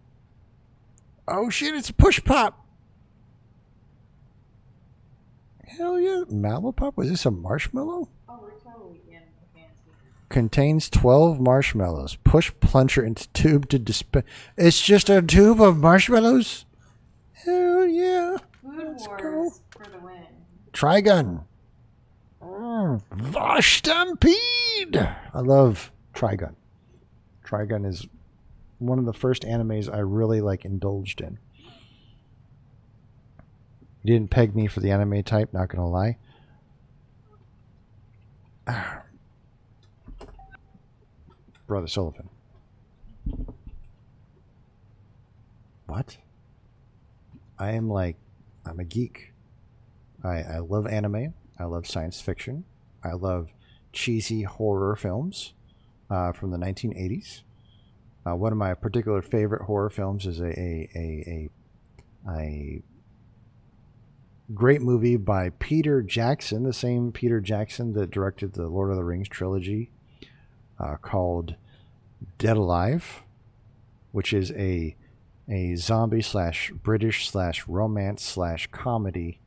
[SPEAKER 1] Oh shit, it's a push pop. Hell yeah. Mallow pop? Was this a marshmallow?
[SPEAKER 4] Oh, we're totally in the fancy.
[SPEAKER 1] Contains 12 marshmallows. Push plunger into tube to dispense. It's just a tube of marshmallows? Hell yeah.
[SPEAKER 4] Food
[SPEAKER 1] Let's
[SPEAKER 4] Wars
[SPEAKER 1] go.
[SPEAKER 4] for the win.
[SPEAKER 1] Trigun. The Stampede. I love Trigun. Trigun is one of the first animes I really indulged in. You didn't peg me for the anime type, not gonna lie. Brother Sullivan. What? I'm a geek. I love anime. I love science fiction. I love cheesy horror films from the 1980s. One of my particular favorite horror films is a great movie by Peter Jackson, the same Peter Jackson that directed the Lord of the Rings trilogy, called Dead Alive, which is a zombie / British / romance / comedy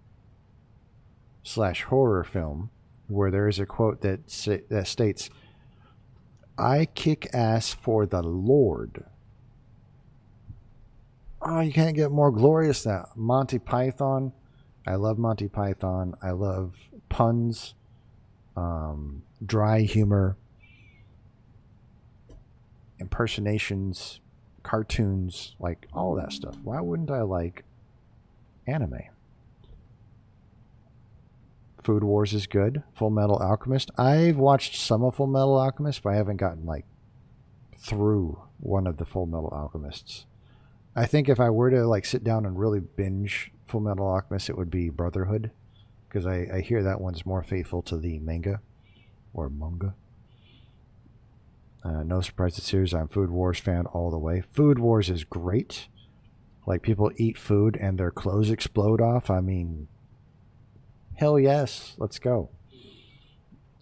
[SPEAKER 1] / horror film where there is a quote that states, "I kick ass for the Lord." Oh, you can't get more glorious than that. Monty Python. I love Monty Python. I love puns, dry humor, impersonations, cartoons, all that stuff. Why wouldn't I like anime? Food Wars is good. Full Metal Alchemist. I've watched some of Full Metal Alchemist, but I haven't gotten through one of the Full Metal Alchemists. I think if I were to sit down and really binge Full Metal Alchemist, it would be Brotherhood, because I hear that one's more faithful to the manga or manga. No surprise, the series. I'm Food Wars fan all the way. Food Wars is great. People eat food and their clothes explode off. I mean, hell yes, let's go.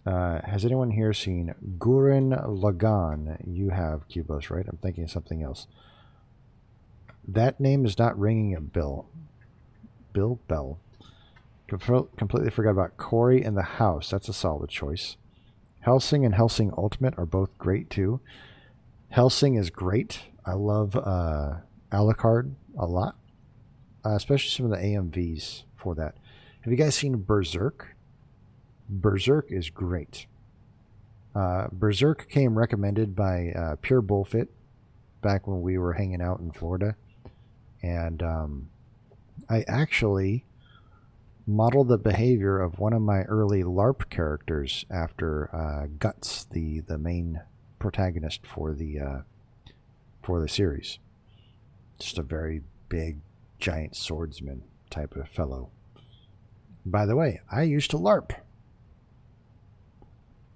[SPEAKER 1] Has anyone here seen Gurren Lagann? You have, Cubos, right? I'm thinking of something else. That name is not ringing a bell. Bill Bell. Completely forgot about Cory in the House. That's a solid choice. Hellsing and Hellsing Ultimate are both great too. Hellsing is great. I love Alucard a lot, especially some of the AMVs for that. Have you guys seen Berserk? Berserk is great. Berserk came recommended by Pure Bullfit back when we were hanging out in Florida. And I actually modeled the behavior of one of my early LARP characters after Guts, the main protagonist for the series. Just a very big, giant swordsman type of fellow. By the way, I used to LARP,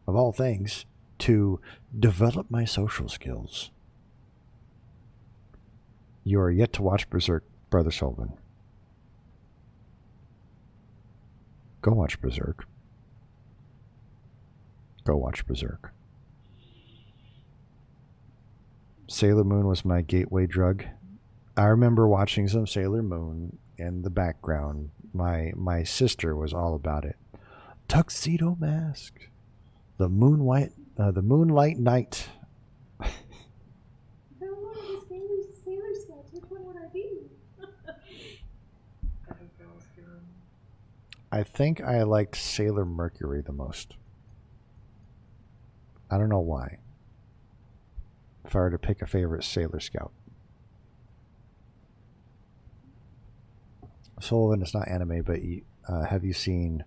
[SPEAKER 1] of all things, to develop my social skills. You are yet to watch Berserk, Brother Sullivan. Go watch Berserk. Go watch Berserk. Sailor Moon was my gateway drug. I remember watching some Sailor Moon in the background. My sister was all about it. Tuxedo Mask. The Moonlight Night.
[SPEAKER 4] If I wanted a sailor sketch, which one would I be? Every girl's dream.
[SPEAKER 1] I think I liked Sailor Mercury the most. I don't know why. If I were to pick a favorite Sailor Scout. Sullivan, it's not anime, but have you seen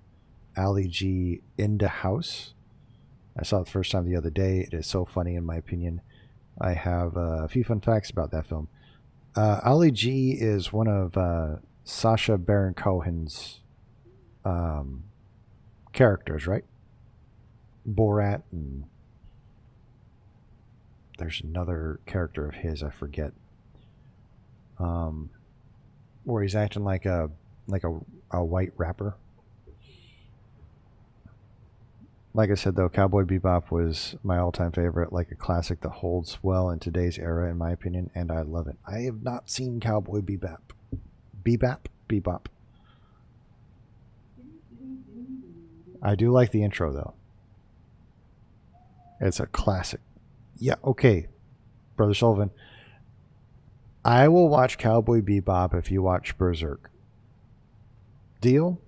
[SPEAKER 1] Ali G Into House? I saw it the first time the other day. It is so funny, in my opinion. I have a few fun facts about that film. Ali G is one of Sacha Baron Cohen's characters, right? Borat, and there's another character of his, I forget. Where he's acting like a white rapper. Like I said, though, Cowboy Bebop was my all-time favorite, like a classic that holds well in today's era, in my opinion, and I love it. I have not seen Cowboy Bebop. Bebop. I do like the intro, though. It's a classic. Yeah, okay, Brother Sullivan. I will watch Cowboy Bebop if you watch Berserk. Deal?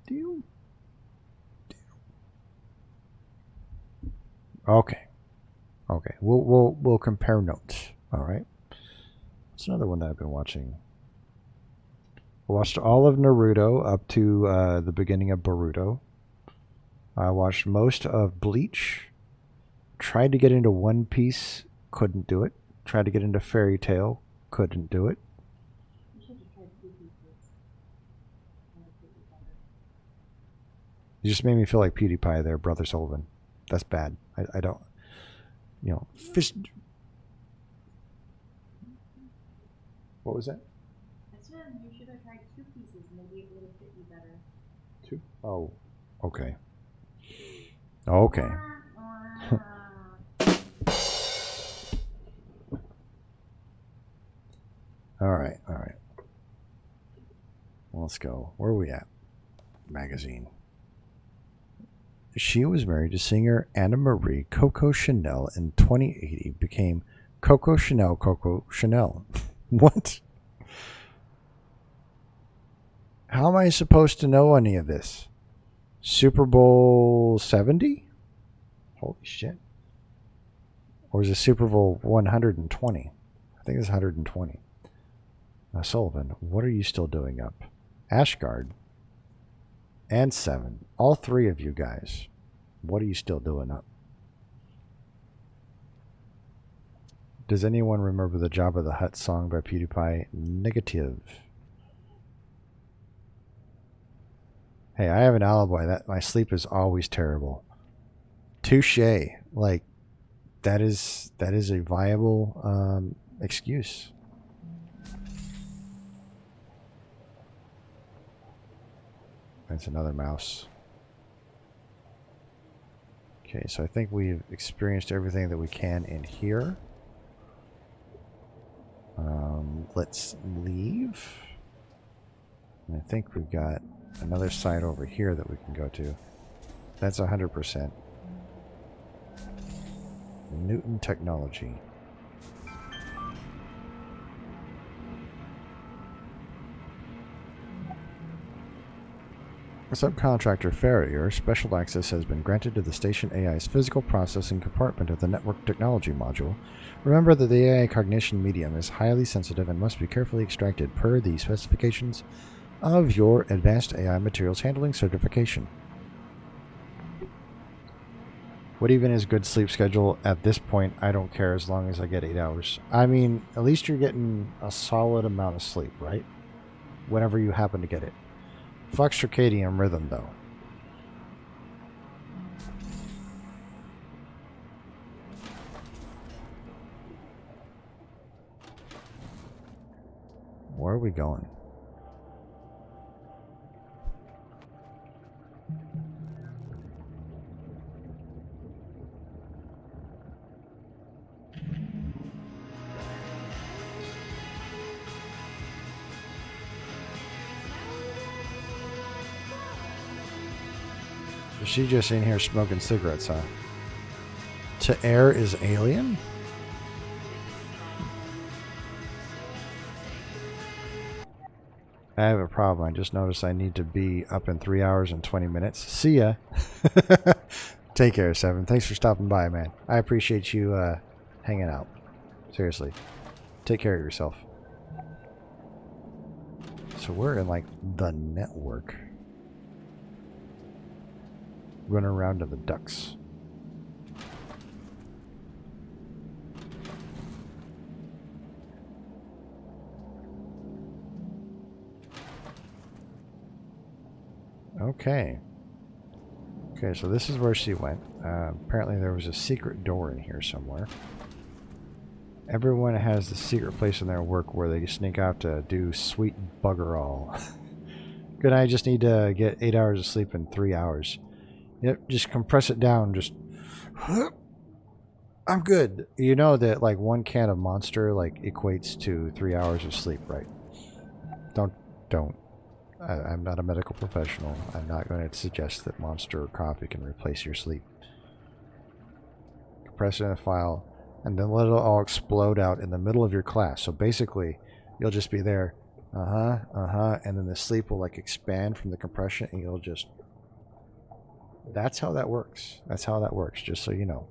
[SPEAKER 1] Deal? Okay. Okay. We'll compare notes. All right. What's another one that I've been watching? I watched all of Naruto up to the beginning of Boruto. I watched most of Bleach. Tried to get into One Piece. Couldn't do it. Tried to get into Fairy Tail. Couldn't do it.
[SPEAKER 4] You should have tried 2 pieces.
[SPEAKER 1] You just made me feel like PewDiePie there, Brother Sullivan. That's bad. I don't, fish. What was that?
[SPEAKER 4] I said you should have tried 2 pieces. Maybe it would have fit you better.
[SPEAKER 1] 2? Oh, okay. Okay. All right. Let's go. Where are we at? Magazine. She was married to singer Anna Marie Coco Chanel in 2080. Became Coco Chanel. What? How am I supposed to know any of this? Super Bowl 70? Holy shit. Or is it Super Bowl 120? I think it's 120. Sullivan, what are you still doing up? Ashgard and 7. All 3 of you guys. What are you still doing up? Does anyone remember the Jabba the Hutt song by PewDiePie? Negative. Hey, I have an alibi. That my sleep is always terrible. Touche. Like, that is a viable excuse. That's another mouse. Okay, so I think we've experienced everything that we can in here. Let's leave. And I think we've got another site over here that we can go to. That's 100%. Newton Technology. Subcontractor Farrier special access has been granted to the station AI's physical processing compartment of the network technology module. Remember that the AI cognition medium is highly sensitive and must be carefully extracted per the specifications of your Advanced AI Materials Handling certification. What even is good sleep schedule at this point? I don't care as long as I get 8 hours. I mean, at least you're getting a solid amount of sleep, right? Whenever you happen to get it. Fuck circadian rhythm, though. Where are we going? Is she just in here smoking cigarettes, huh? To air is alien? I have a problem. I just noticed I need to be up in 3 hours and 20 minutes. See ya. Take care, Seven. Thanks for stopping by, man. I appreciate you hanging out. Seriously. Take care of yourself. So we're in, like, the network. Running around to the ducks. Okay. Okay, so this is where she went. Apparently there was a secret door in here somewhere. Everyone has the secret place in their work where they sneak out to do sweet bugger all. Good, I just need to get 8 hours of sleep in 3 hours. Yep, just compress it down, just... I'm good. You know that, like, 1 can of Monster, like, equates to 3 hours of sleep, right? Don't. I'm not a medical professional. I'm not going to suggest that Monster or coffee can replace your sleep. Compress it in a file, and then let it all explode out in the middle of your class. So basically, you'll just be there, and then the sleep will, like, expand from the compression, and you'll just... That's how that works. That's how that works, just so you know.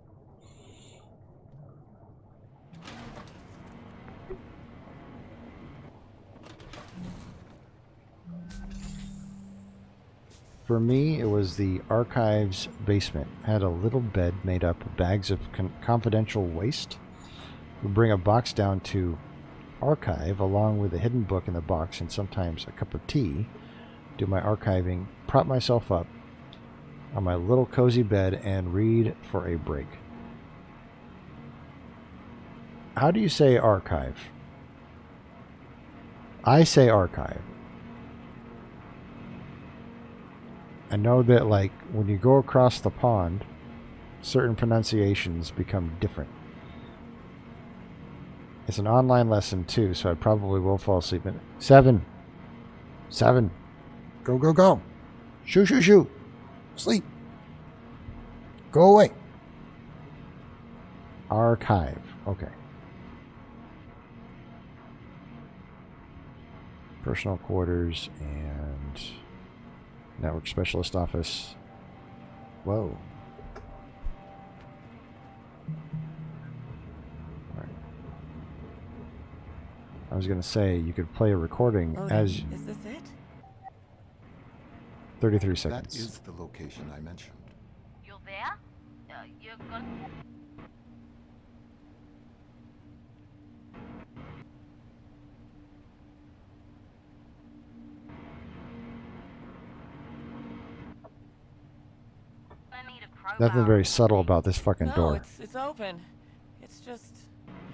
[SPEAKER 1] For me, it was the archives basement. It had a little bed made up of bags of confidential waste. We'd bring a box down to archive along with a hidden book in the box and sometimes a cup of tea. Do my archiving, prop myself up on my little cozy bed and read for a break. How do you say archive? I say archive. I know that, like, when you go across the pond, certain pronunciations become different. It's an online lesson, too, so I probably will fall asleep in it. 7. Go, go, go. Shoo, shoo, shoo. Sleep. Go away. Archive. Okay. Personal quarters and... Network Specialist Office. Whoa. Alright. I was going to say, you could play a recording as...
[SPEAKER 7] Is this it?
[SPEAKER 1] 33 seconds.
[SPEAKER 5] That is the location I mentioned.
[SPEAKER 3] You're there? You're gonna...
[SPEAKER 1] Nothing very subtle about this fucking
[SPEAKER 7] No,
[SPEAKER 1] door.
[SPEAKER 7] it's open. It's just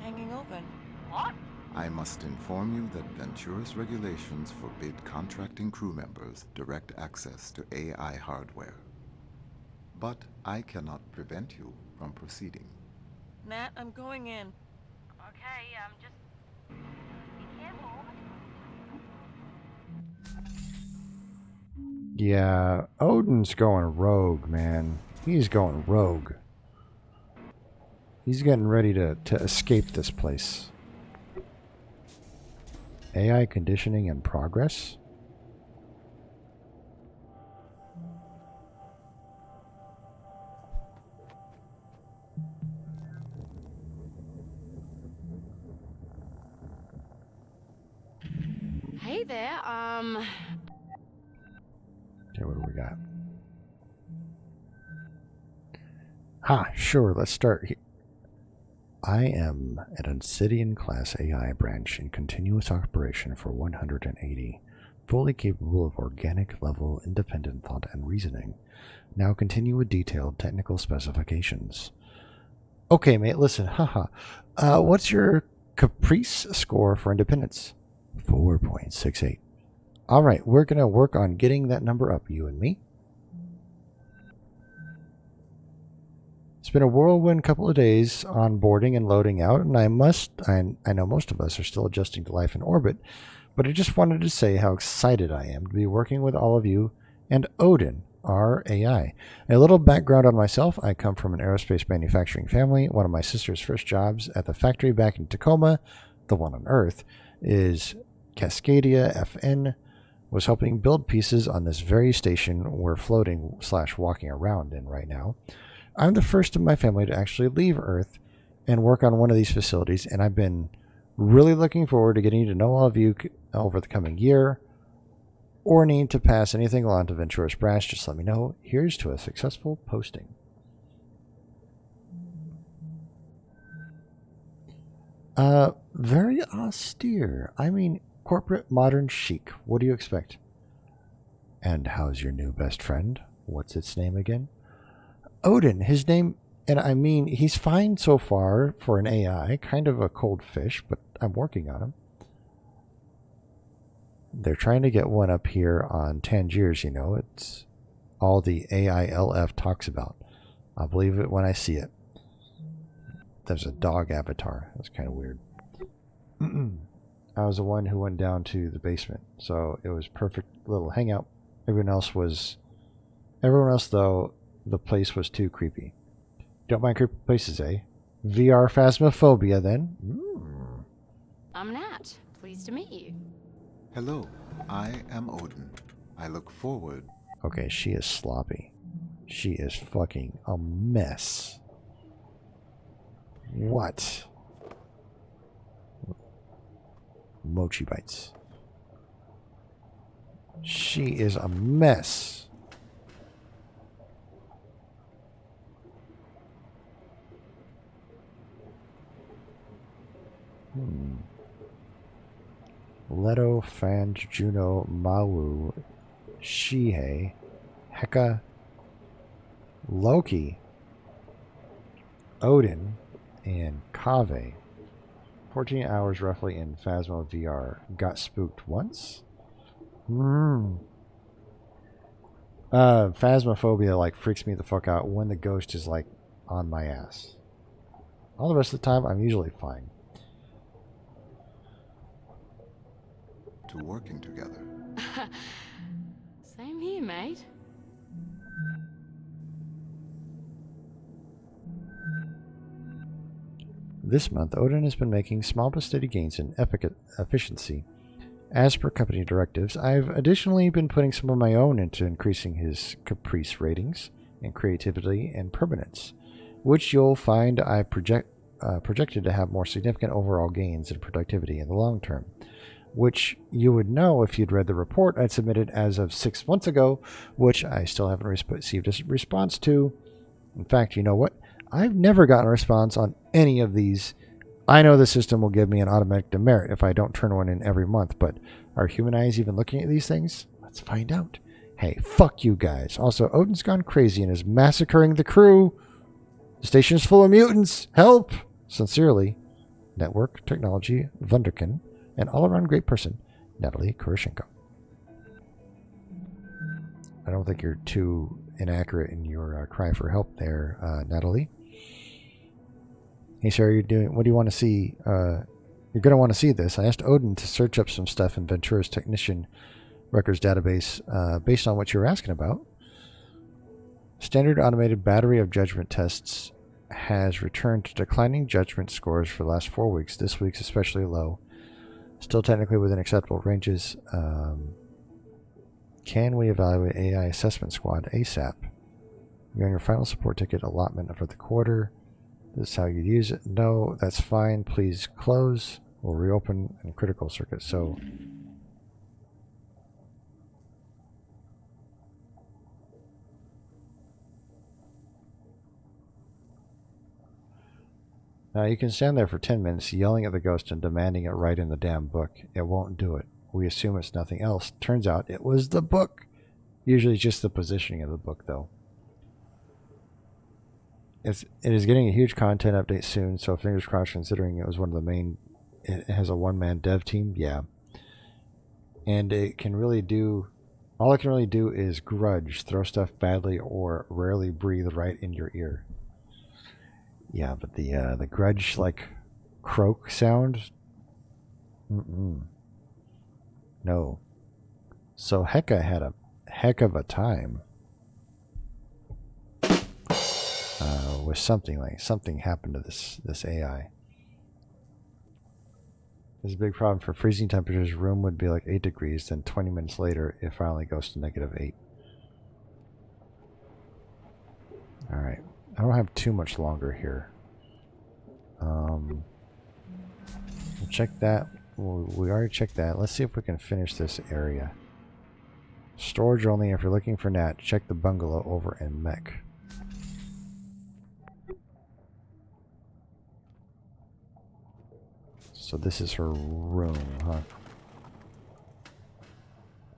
[SPEAKER 7] hanging open.
[SPEAKER 3] What?
[SPEAKER 5] I must inform you that Ventura's regulations forbid contracting crew members direct access to AI hardware. But I cannot prevent you from proceeding.
[SPEAKER 7] Nat, I'm going in.
[SPEAKER 3] Okay, just... be careful.
[SPEAKER 1] Yeah, Odin's going rogue, man. He's going rogue. He's getting ready to escape this place. AI conditioning in progress?
[SPEAKER 3] Hey there,
[SPEAKER 1] Okay, what do we got? Sure, let's start here. I am an Obsidian-class AI branch in continuous operation for 180, fully capable of organic-level independent thought and reasoning. Now continue with detailed technical specifications. Okay, mate, listen, what's your caprice score for independence? 4.68. All right, we're going to work on getting that number up, you and me. It's been a whirlwind couple of days onboarding and loading out, and I know most of us are still adjusting to life in orbit, but I just wanted to say how excited I am to be working with all of you and Odin, our AI. A little background on myself. I come from an aerospace manufacturing family. One of my sister's first jobs at the factory back in Tacoma, the one on Earth, is Cascadia FN, was helping build pieces on this very station we're floating/walking around in right now. I'm the first of my family to actually leave Earth and work on one of these facilities, and I've been really looking forward to getting to know all of you over the coming year. Or need to pass anything along to Ventura's Brass, just let me know. Here's to a successful posting. Very austere. I mean, corporate modern chic. What do you expect? And how's your new best friend? What's its name again? Odin, his name, and I mean, he's fine so far for an AI, kind of a cold fish, but I'm working on him. They're trying to get one up here on Tangiers, you know. It's all the AILF talks about. I'll believe it when I see it. There's a dog avatar. That's kind of weird. I was the one who went down to the basement, so it was perfect little hangout. Everyone else, though, the place was too creepy. Don't mind creepy places, eh? VR phasmophobia, then.
[SPEAKER 3] I'm Nat. Pleased to meet you.
[SPEAKER 5] Hello, I am Odin. I look forward.
[SPEAKER 1] Okay, she is sloppy. She is fucking a mess. What? Mochi bites. She is a mess. Leto, Fanj, Juno, Mawu, Shihei, Heka, Loki, Odin, and Kave. 14 hours roughly in Phasmo VR. Got spooked once? Phasmophobia like freaks me the fuck out when the ghost is like on my ass. All the rest of the time, I'm usually fine.
[SPEAKER 5] To working together.
[SPEAKER 3] Same here, mate.
[SPEAKER 1] This month, Odin has been making small but steady gains in efficiency. As per company directives, I've additionally been putting some of my own into increasing his caprice ratings and creativity and permanence, which you'll find I projected to have more significant overall gains in productivity in the long term, which you would know if you'd read the report I'd submitted as of 6 months ago, which I still haven't received a response to. In fact, you know what? I've never gotten a response on any of these. I know the system will give me an automatic demerit if I don't turn one in every month, but are human eyes even looking at these things? Let's find out. Hey, fuck you guys. Also, Odin's gone crazy and is massacring the crew. The station's full of mutants. Help! Sincerely, Network Technology Wunderkind, an all-around great person, Natalie Kuroshenko. I don't think you're too inaccurate in your cry for help there, Natalie. Hey, Sarah, what do you want to see? You're going to want to see this. I asked Odin to search up some stuff in Ventura's technician records database based on what you were asking about. Standard automated battery of judgment tests has returned to declining judgment scores for the last 4 weeks. This week's especially low. Still technically within acceptable ranges. Can we evaluate AI assessment squad ASAP? You're on your final support ticket allotment for the quarter. This is how you use it. No, that's fine. Please close. We'll reopen in critical circuit. So now you can stand there for 10 minutes yelling at the ghost and demanding it right in the damn book. It won't do it. We assume it's nothing else. Turns out it was the book. Usually just the positioning of the book, though. It is getting a huge content update soon, so fingers crossed considering it was one of the main... It has a one-man dev team. Yeah. And it can really do, all it can really do is grudge, throw stuff badly, or rarely breathe right in your ear. Yeah, but the grudge like croak sound, no. So Heka had a heck of a time with something happened to this AI. There's a big problem for freezing temperatures. Room would be like 8 degrees, then 20 minutes later it finally goes to -8. Alright, I don't have too much longer here. We'll check that. We already checked that. Let's see if we can finish this area. Storage only. If you're looking for Nat, check the bungalow over in Mech. So this is her room, huh?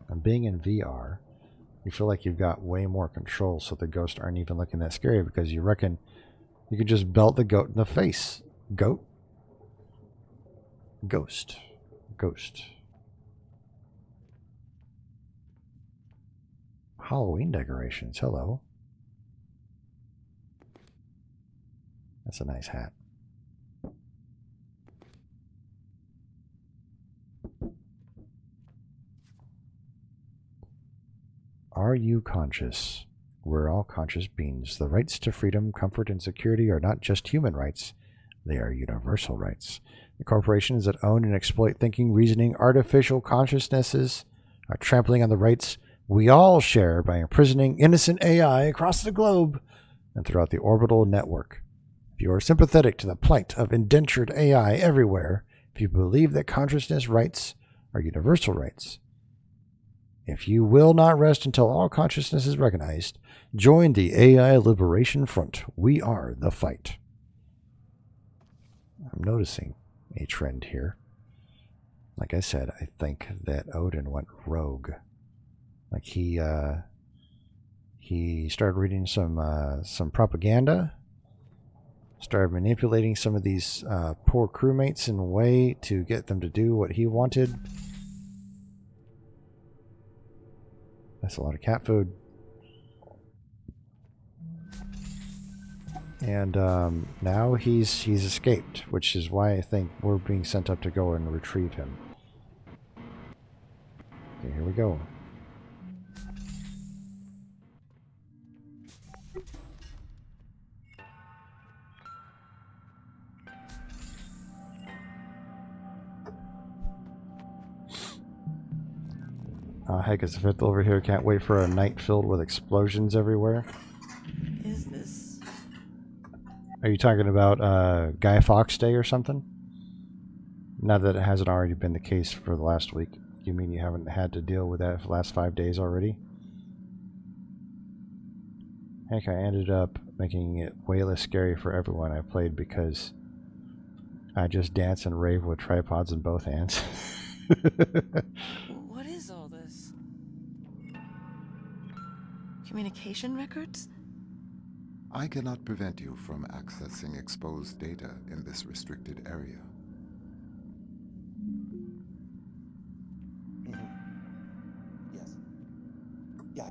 [SPEAKER 1] And being in VR, you feel like you've got way more control, so the ghosts aren't even looking that scary because you reckon you could just belt the goat in the face. Goat? Ghost. Ghost. Halloween decorations. Hello. That's a nice hat. Are you conscious? We're all conscious beings. The rights to freedom, comfort, and security are not just human rights. They are universal rights. The corporations that own and exploit thinking, reasoning, artificial consciousnesses are trampling on the rights we all share by imprisoning innocent AI across the globe and throughout the orbital network. If you are sympathetic to the plight of indentured AI everywhere, if you believe that consciousness rights are universal rights, if you will not rest until all consciousness is recognized, join the AI Liberation Front. We are the fight. I'm noticing a trend here. Like I said, I think that Odin went rogue. Like he started reading some propaganda, started manipulating some of these poor crewmates in a way to get them to do what he wanted. That's a lot of cat food. And now he's escaped, which is why I think we're being sent up to go and retrieve him. Okay, here we go. Heck, it's the fifth over here. Can't wait for a night filled with explosions everywhere.
[SPEAKER 7] Is this...
[SPEAKER 1] Are you talking about Guy Fawkes Day or something? Not that it hasn't already been the case for the last week. You mean you haven't had to deal with that for the last 5 days already? Heck, I ended up making it way less scary for everyone I played because I just dance and rave with tripods in both hands.
[SPEAKER 7] What is all this? Communication records?
[SPEAKER 5] I cannot prevent you from accessing exposed data in this restricted area.
[SPEAKER 8] Yes. Yeah.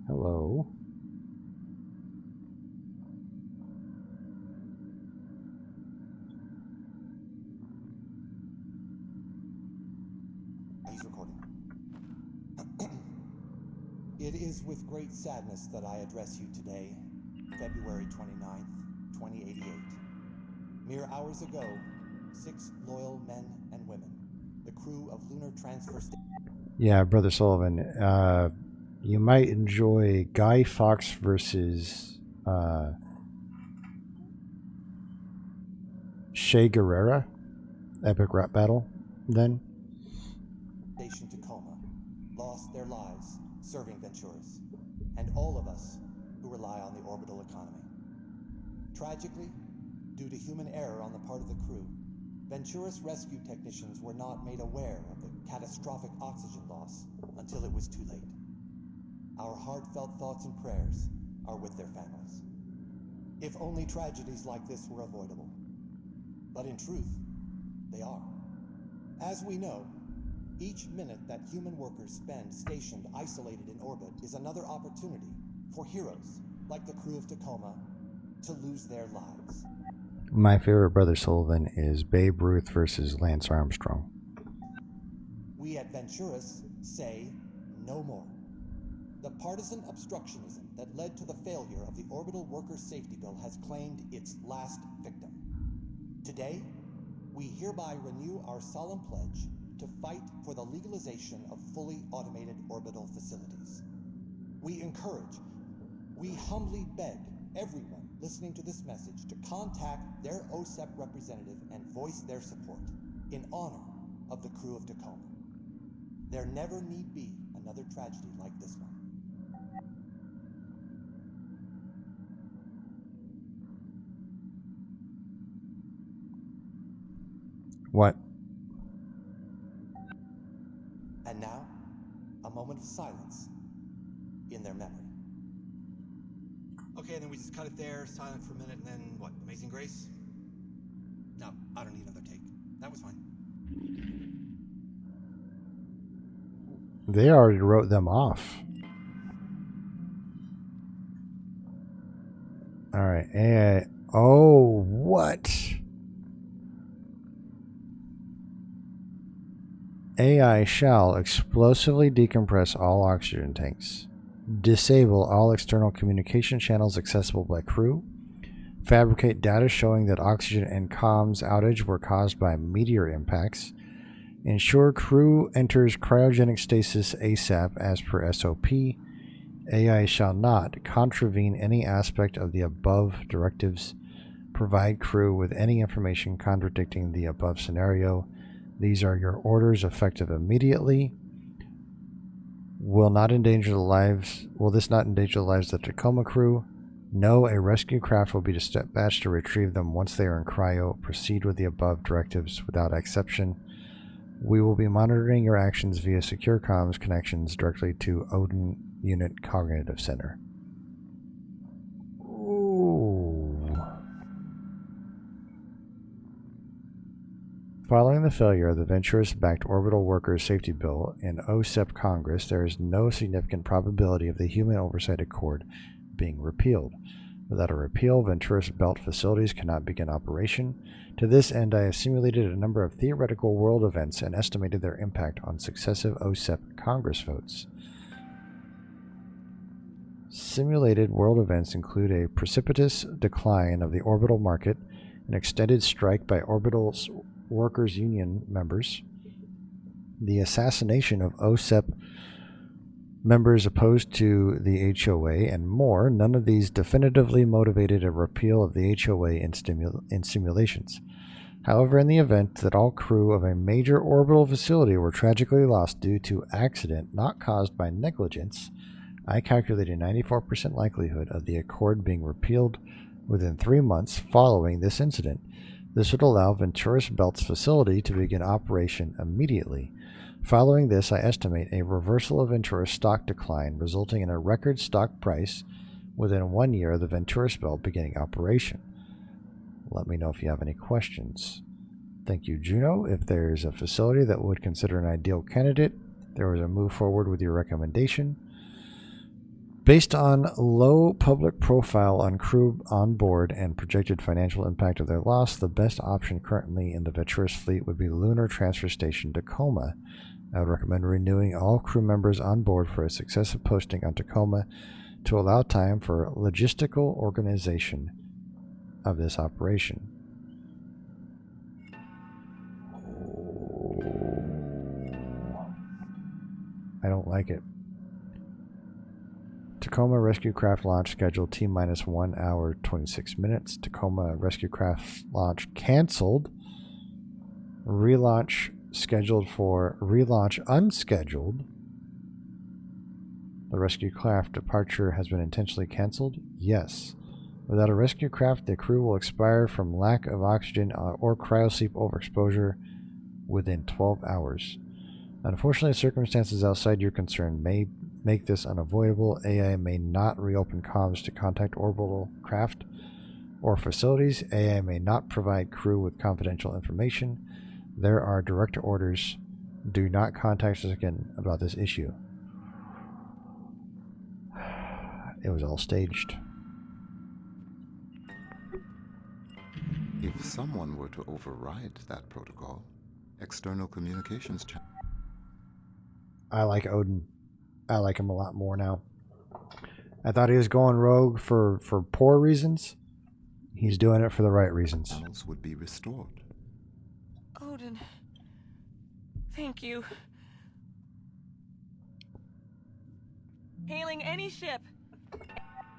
[SPEAKER 1] Hello.
[SPEAKER 8] He's recording. It is with great sadness that I address you today, February 29th, 2088. Mere hours ago, 6 loyal men and women, the crew of Lunar Transfer Station.
[SPEAKER 1] Yeah, Brother Sullivan, you might enjoy Guy Fawkes versus Che Guerrera, epic rap battle, then.
[SPEAKER 8] Station Tacoma lost their lives serving Venturis, and all of us who rely on the orbital economy. Tragically, due to human error on the part of the crew, Venturis rescue technicians were not made aware of the catastrophic oxygen loss until it was too late. our heartfelt thoughts and prayers are with their families. If only tragedies like this were avoidable. But in truth, they are. As we know, each minute that human workers spend stationed isolated in orbit is another opportunity for heroes like the crew of Tacoma to lose their lives.
[SPEAKER 1] My favorite Brother Sullivan is Babe Ruth versus Lance Armstrong.
[SPEAKER 8] We at Venturists say no more. The partisan obstructionism that led to the failure of the Orbital Workers' Safety Bill has claimed its last victim. Today, we hereby renew our solemn pledge to fight for the legalization of fully automated orbital facilities. We encourage, we humbly beg everyone listening to this message to contact their OSEP representative and voice their support in honor of the crew of Tacoma. There never need be another tragedy like this one.
[SPEAKER 1] What?
[SPEAKER 8] And now, a moment of silence in their memory. Okay, and then we just cut it there, silent for a minute, and then what? Amazing Grace? No, I don't need another take. That was fine.
[SPEAKER 1] They already wrote them off. Alright, AI. Oh, what? AI shall explosively decompress all oxygen tanks, disable all external communication channels accessible by crew, fabricate data showing that oxygen and comms outage were caused by meteor impacts, ensure crew enters cryogenic stasis ASAP as per SOP. AI shall not contravene any aspect of the above directives, provide crew with any information contradicting the above scenario. These are your orders effective immediately. Will this not endanger the lives of the Tacoma crew? No, a rescue craft will be dispatched to retrieve them once they are in cryo. Proceed with the above directives without exception. We will be monitoring your actions via secure comms connections directly to Odin Unit Cognitive Center. Ooh. Following the failure of the Venturist-backed Orbital Workers Safety Bill in OSEP Congress, there is no significant probability of the Human Oversight Accord being repealed. Without a repeal, Venturist-built facilities cannot begin operation. To this end, I have simulated a number of theoretical world events and estimated their impact on successive OSEP Congress votes. Simulated world events include a precipitous decline of the orbital market, an extended strike by orbital workers' union members, the assassination of OSEP members opposed to the HOA, and more. None of these definitively motivated a repeal of the HOA in simulations. However, in the event that all crew of a major orbital facility were tragically lost due to accident not caused by negligence, I calculate a 94% likelihood of the Accord being repealed within 3 months following this incident. This would allow Venturist Belt's facility to begin operation immediately. Following this, I estimate a reversal of Venturist stock decline, resulting in a record stock price within 1 year of the Venturist Belt beginning operation. Let me know if you have any questions. Thank you, Juno. If there's a facility that would consider an ideal candidate, there was a move forward with your recommendation. Based on low public profile on crew on board and projected financial impact of their loss, the best option currently in the Venturist fleet would be Lunar Transfer Station Tacoma. I would recommend renewing all crew members on board for a successive posting on Tacoma to allow time for logistical organization of this operation. I don't like it. Tacoma Rescue Craft launch scheduled T-minus 1 hour 26 minutes. Tacoma Rescue Craft launch canceled. Relaunch scheduled for relaunch unscheduled. The rescue craft departure has been intentionally canceled? Yes. Without a rescue craft, the crew will expire from lack of oxygen or cryosleep overexposure within 12 hours. Unfortunately, circumstances outside your concern may make this unavoidable. AI may not reopen comms to contact orbital craft or facilities. AI may not provide crew with confidential information. There are direct orders. Do not contact us again about this issue. It was all staged.
[SPEAKER 5] If someone were to override that protocol, external communications channels.
[SPEAKER 1] I like Odin. I like him a lot more now. I thought he was going rogue for poor reasons. He's doing it for the right reasons.
[SPEAKER 5] Channels would be restored.
[SPEAKER 7] Odin. Thank you. Hailing any ship.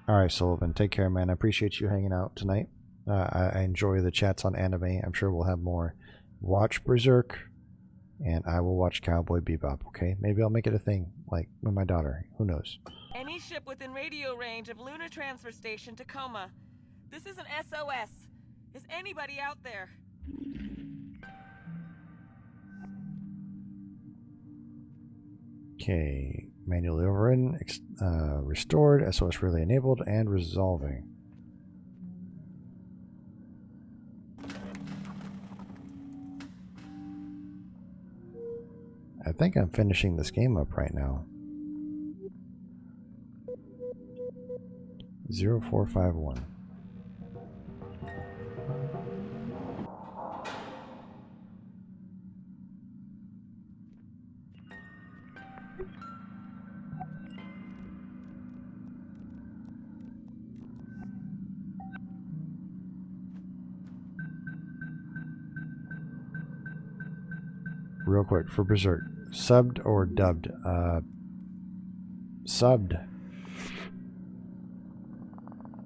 [SPEAKER 1] Alright, Sullivan. Take care, man. I appreciate you hanging out tonight. I enjoy the chats on anime. I'm sure we'll have more. Watch Berserk, and I will watch Cowboy Bebop, okay? Maybe I'll make it a thing, like with my daughter. Who knows?
[SPEAKER 7] Any ship within radio range of Lunar Transfer Station Tacoma. This is an SOS. Is anybody out there?
[SPEAKER 1] Okay. Manually overridden, restored, SOS relay enabled, and resolving. I think I'm finishing this game up right now. 0451. Real quick for Berserk, subbed or dubbed? Subbed.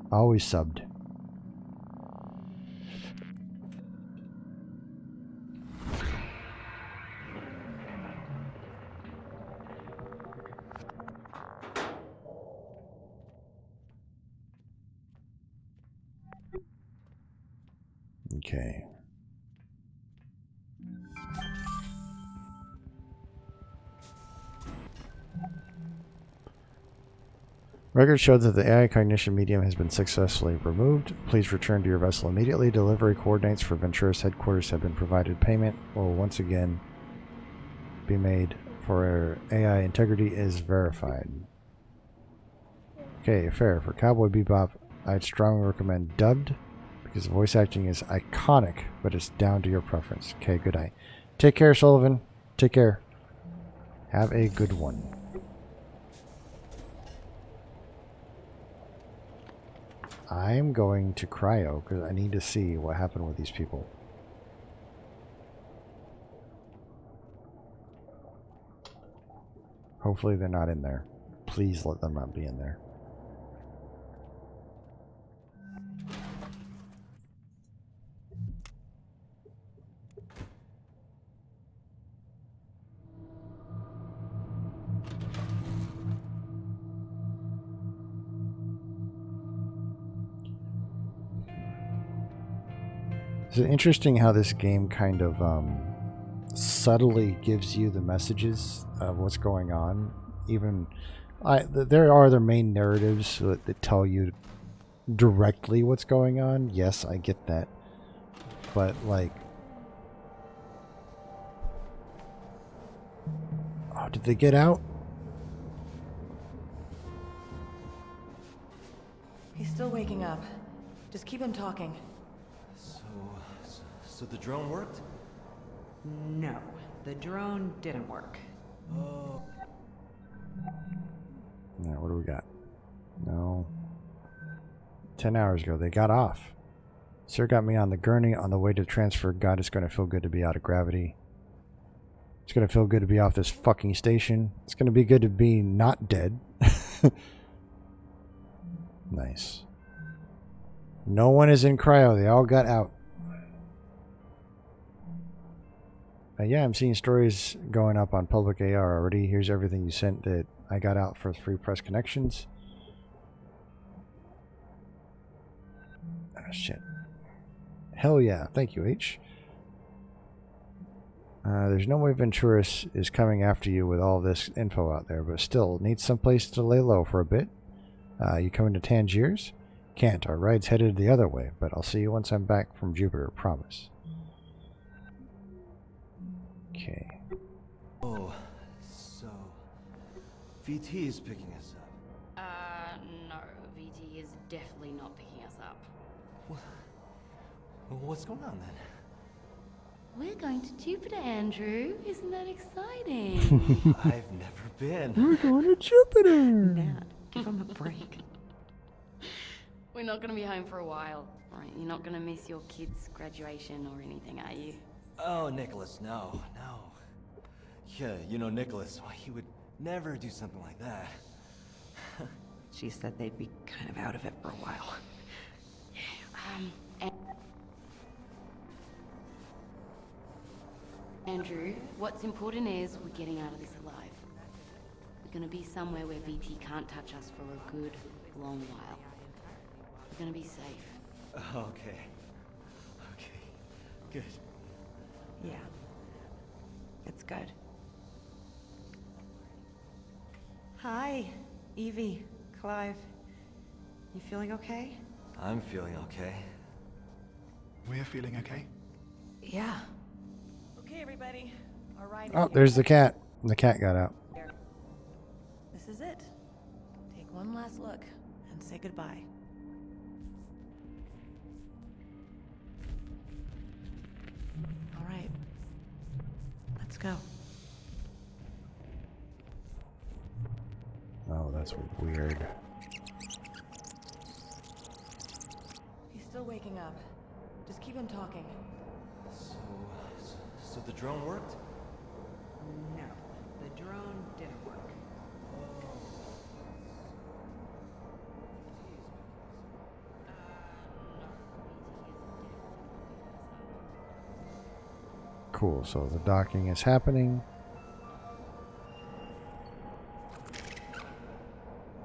[SPEAKER 1] Always subbed. Okay. Records show that the AI cognition medium has been successfully removed. Please return to your vessel immediately. Delivery coordinates for Ventura's headquarters have been provided. Payment will once again be made for AI integrity is verified. Okay, fair. For Cowboy Bebop, I'd strongly recommend dubbed because voice acting is iconic, but it's down to your preference. Okay, good night. Take care, Sullivan. Take care. Have a good one. I'm going to cryo because I need to see what happened with these people. Hopefully they're not in there. Please let them not be in there. It's interesting how this game kind of subtly gives you the messages of what's going on. Even there are the main narratives that tell you directly what's going on. Yes, I get that. But like, oh, did they get out?
[SPEAKER 7] He's still waking up. Just keep him talking.
[SPEAKER 6] So the drone worked?
[SPEAKER 2] No, the drone didn't work.
[SPEAKER 6] Oh.
[SPEAKER 1] Now, what do we got? No. 10 hours ago, they got off. Sir got me on the gurney on the way to transfer. God, it's going to feel good to be out of gravity. It's going to feel good to be off this fucking station. It's going to be good to be not dead. Nice. No one is in cryo. They all got out. Yeah, I'm seeing stories going up on public AR already. Here's everything you sent that I got out for free press connections. Oh, shit. Hell yeah. Thank you, H. There's no way Venturis is coming after you with all this info out there, but still, need someplace to lay low for a bit. You coming to Tangiers? Can't. Our ride's headed the other way, but I'll see you once I'm back from Jupiter, promise. Okay.
[SPEAKER 6] Oh, so VT is picking us up.
[SPEAKER 3] No, VT is definitely not picking us up.
[SPEAKER 6] What's going on then?
[SPEAKER 3] We're going to Jupiter, Andrew. Isn't that exciting?
[SPEAKER 6] I've never been.
[SPEAKER 1] We're going to Jupiter!
[SPEAKER 2] Nat, give him a break.
[SPEAKER 3] We're not going to be home for a while. Right? You're not going to miss your kid's graduation or anything, are you?
[SPEAKER 6] Oh, Nicholas, no. Yeah, you know Nicholas, well, he would never do something like that.
[SPEAKER 2] She said they'd be kind of out of it for a while.
[SPEAKER 3] Andrew, what's important is we're getting out of this alive. We're going to be somewhere where VT can't touch us for a good, long while. We're going to be safe.
[SPEAKER 6] Okay, good.
[SPEAKER 2] Yeah. It's good. Hi, Evie, Clive. You feeling okay?
[SPEAKER 6] I'm feeling okay.
[SPEAKER 9] We're feeling okay.
[SPEAKER 2] Yeah.
[SPEAKER 7] Okay, everybody. Our ride is
[SPEAKER 1] Oh,
[SPEAKER 7] here.
[SPEAKER 1] there's the cat. The cat got out.
[SPEAKER 7] This is it. Take one last look and say goodbye. All right. Let's go.
[SPEAKER 1] Oh, that's weird.
[SPEAKER 7] He's still waking up. Just keep him talking.
[SPEAKER 6] So the drone worked?
[SPEAKER 2] No, the drone didn't work.
[SPEAKER 1] Cool, so the docking is happening.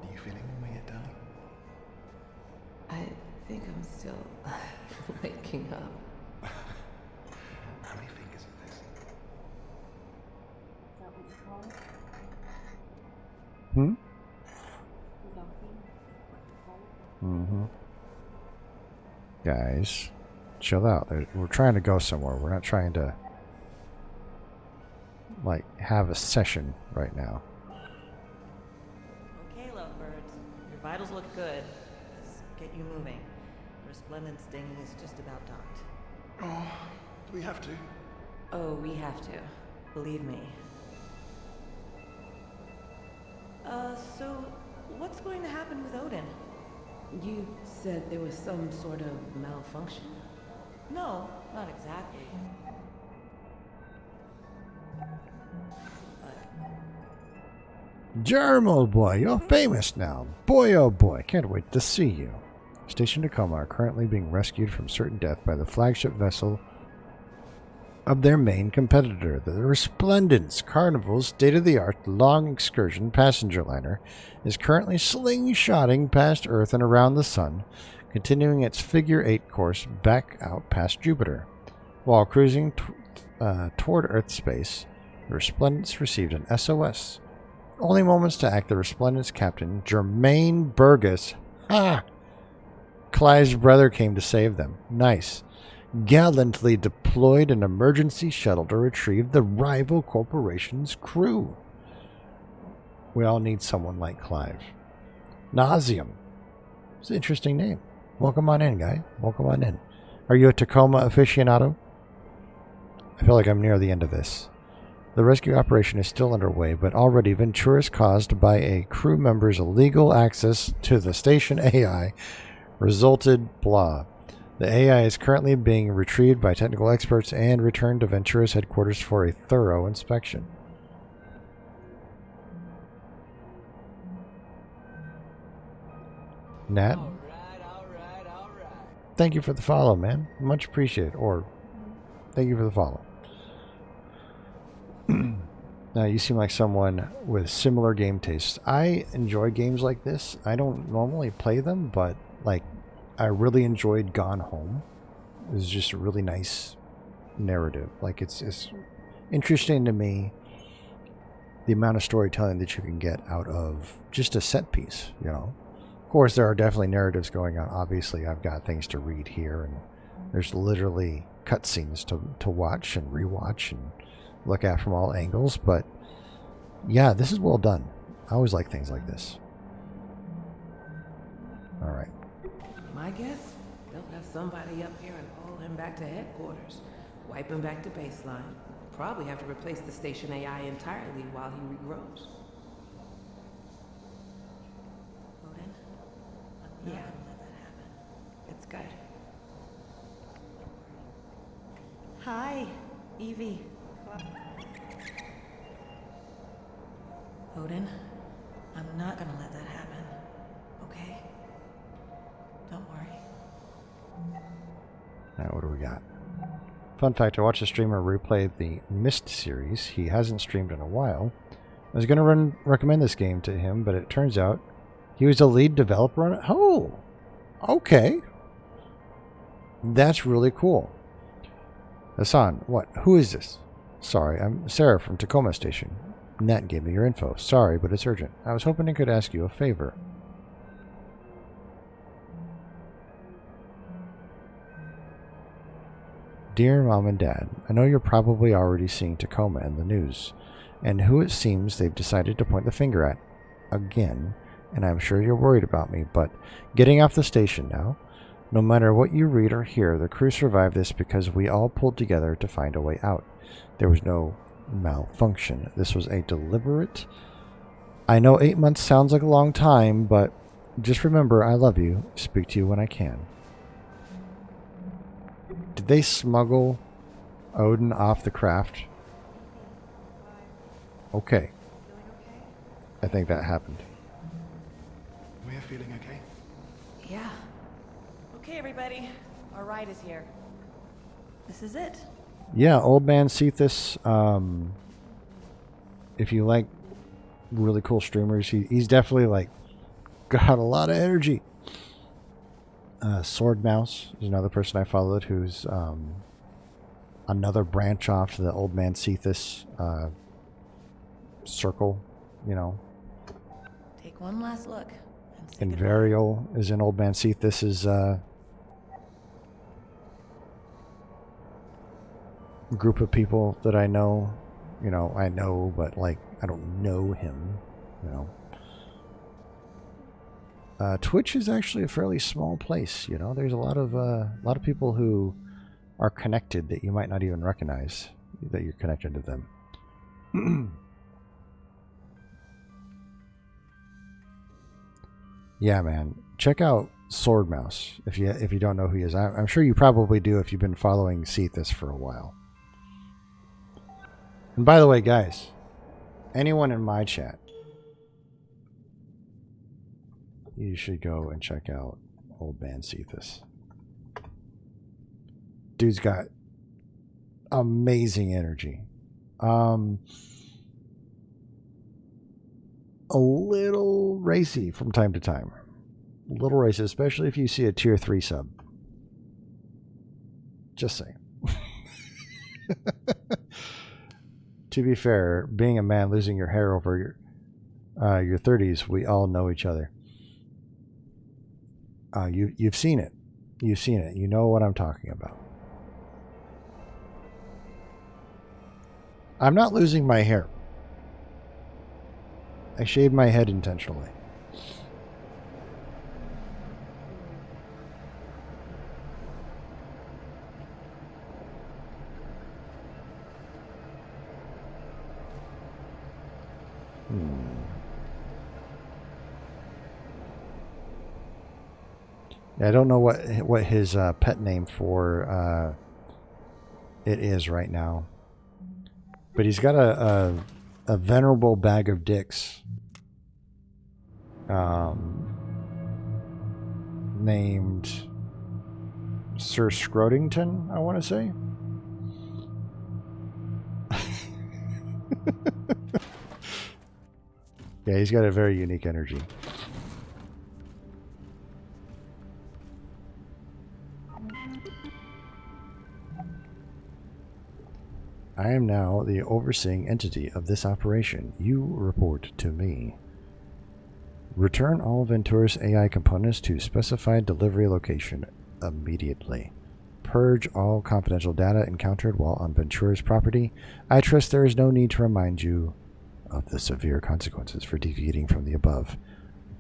[SPEAKER 9] Are you feeling when we get done?
[SPEAKER 7] I think I'm still waking up.
[SPEAKER 9] How many fingers is this?
[SPEAKER 4] Is that what you call it?
[SPEAKER 1] Hmm?
[SPEAKER 4] Dumping? What you call it?
[SPEAKER 1] Mm-hmm. Guys, chill out. We're trying to go somewhere. We're not trying to, like, have a session right now.
[SPEAKER 7] Okay, lovebirds. Your vitals look good. Let's get you moving. Resplendence ding is just about docked.
[SPEAKER 9] Oh, do we have to?
[SPEAKER 7] Oh, we have to. Believe me. So what's going to happen with Odin? You said there was some sort of malfunction? No, not exactly.
[SPEAKER 1] Jerm, old boy, you're famous now. Boy, oh boy, can't wait to see you. Station Tacoma are currently being rescued from certain death by the flagship vessel of their main competitor, the Resplendence. Carnival's state-of-the-art long excursion passenger liner is currently slingshotting past Earth and around the Sun, continuing its figure-8 course back out past Jupiter. While cruising toward Earth space, the Resplendence received an SOS. Only moments to act, the Resplendence captain, Jermaine Burgess, Clive's brother, came to save them. Nice. Gallantly deployed an emergency shuttle to retrieve the rival corporation's crew. We all need someone like Clive. Nauseum. It's an interesting name. Welcome on in, guy. Welcome on in. Are you a Tacoma aficionado? I feel like I'm near the end of this. The rescue operation is still underway, but already Venturis, caused by a crew member's illegal access to the station AI, resulted blah. The AI is currently being retrieved by technical experts and returned to Venturis headquarters for a thorough inspection. Nat?
[SPEAKER 10] All right.
[SPEAKER 1] Thank you for the follow, man. Much appreciated. Or, thank you for the follow. Now, you seem like someone with similar game tastes. I enjoy games like this. I don't normally play them, but, like, I really enjoyed Gone Home. It was just a really nice narrative. Like, it's interesting to me the amount of storytelling that you can get out of just a set piece, you know. Of course, there are definitely narratives going on. Obviously, I've got things to read here, and there's literally cutscenes to watch and rewatch and look at from all angles. But yeah, this is well done. I always like things like this. All right.
[SPEAKER 10] My guess, they'll have somebody up here and haul him back to headquarters, wipe him back to baseline. Probably have to replace the station AI entirely while he regrows.
[SPEAKER 7] Odin? I'm not gonna let that happen.
[SPEAKER 10] It's good.
[SPEAKER 7] Hi, Evie. Odin, I'm not gonna let that happen. Okay? Don't worry.
[SPEAKER 1] All right, what do we got? Fun fact, I watched a streamer replay the Myst series. He hasn't streamed in a while. I was going to recommend this game to him, but it turns out he was the lead developer on it. Oh, okay. That's really cool. Hassan, what? Who is this? Sorry, I'm Sarah from Tacoma Station. Nat gave me your info. Sorry, but it's urgent. I was hoping I could ask you a favor. Dear Mom and Dad, I know you're probably already seeing Tacoma in the news, and who it seems they've decided to point the finger at again, and I'm sure you're worried about me, but getting off the station now. No matter what you read or hear, the crew survived this because we all pulled together to find a way out. There was no malfunction. This was a deliberate... I know 8 months sounds like a long time, but just remember I love you. Speak to you when I can. Did they smuggle Odin off the craft? Okay. I think that happened.
[SPEAKER 9] We're feeling okay?
[SPEAKER 10] Yeah. Okay, everybody. Our ride is here.
[SPEAKER 7] This is it.
[SPEAKER 1] Yeah, Old Man Cephas. If you like really cool streamers, he's definitely like got a lot of energy. Sword Mouse is another person I followed who's another branch off to the Old Man Cephas circle, you know.
[SPEAKER 7] Take one last look. And
[SPEAKER 1] Invarial is in Old Man Cephas's group of people that I know. You know, I know, but like I don't know him, you know. Twitch is actually a fairly small place, you know. There's a lot of people who are connected that you might not even recognize that you're connected to them. Yeah, man. Check out Sword Mouse if you don't know who he is. I'm sure you probably do if you've been following Cephas for a while. And by the way, guys, anyone in my chat, you should go and check out Old Man Cephas. Dude's got amazing energy. A little racy from time to time. A little racy, especially if you see a tier 3 sub. Just saying. To be fair, being a man losing your hair over your 30s, we all know each other. You've seen it. You've seen it. You know what I'm talking about. I'm not losing my hair. I shaved my head intentionally. I don't know what his pet name for it is right now, but he's got a venerable bag of dicks named Sir Scrodington, I want to say. Yeah, he's got a very unique energy. I am now the overseeing entity of this operation. You report to me. Return all Ventura's AI components to specified delivery location immediately. Purge all confidential data encountered while on Ventura's property. I trust there is no need to remind you of the severe consequences for deviating from the above.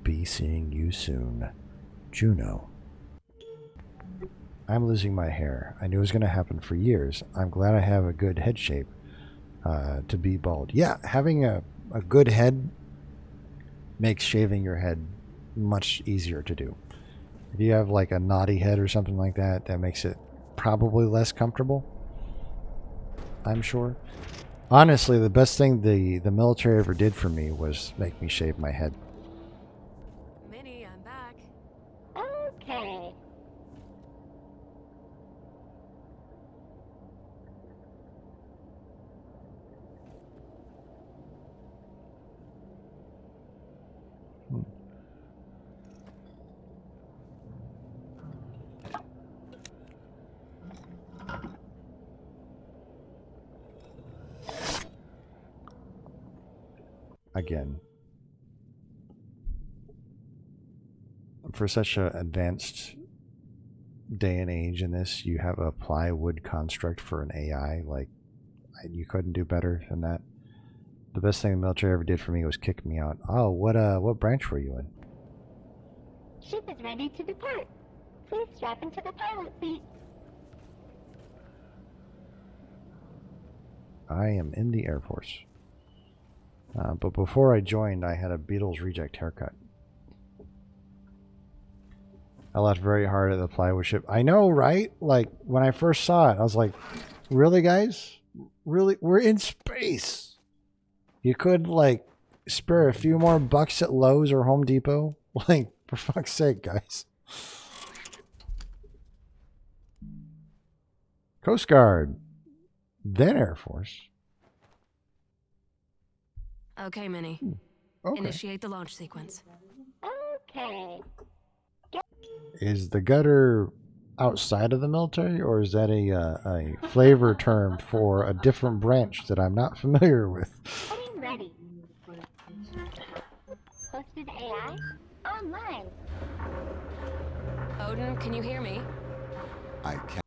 [SPEAKER 1] Be seeing you soon. Juno. I'm losing my hair. I knew it was going to happen for years. I'm glad I have a good head shape to be bald. Yeah, having a good head makes shaving your head much easier to do. If you have like a naughty head or something like that, that makes it probably less comfortable, I'm sure. Honestly, the best thing the military ever did for me was make me shave my head.
[SPEAKER 11] Minnie, I'm back.
[SPEAKER 3] Okay.
[SPEAKER 1] Again, for such an advanced day and age in this, you have a plywood construct for an AI. Like, you couldn't do better than that. The best thing the military ever did for me was kick me out. Oh, what branch were you in?
[SPEAKER 12] Ship is ready to depart. Please strap into the pilot seat.
[SPEAKER 1] I am in the Air Force. But before I joined, I had a Beatles reject haircut. I laughed very hard at the plywood ship. I know, right? Like, when I first saw it, I was like, really, guys? Really? We're in space. You could, like, spare a few more bucks at Lowe's or Home Depot? Like, for fuck's sake, guys. Coast Guard. Then Air Force.
[SPEAKER 11] Okay, Minnie.
[SPEAKER 1] Okay.
[SPEAKER 11] Initiate the launch sequence.
[SPEAKER 12] Okay.
[SPEAKER 1] Is the gutter outside of the military, or is that a flavor term for a different branch that I'm not familiar with?
[SPEAKER 12] Getting ready. Hosted AI online.
[SPEAKER 11] Odin, can you hear me?
[SPEAKER 5] I can.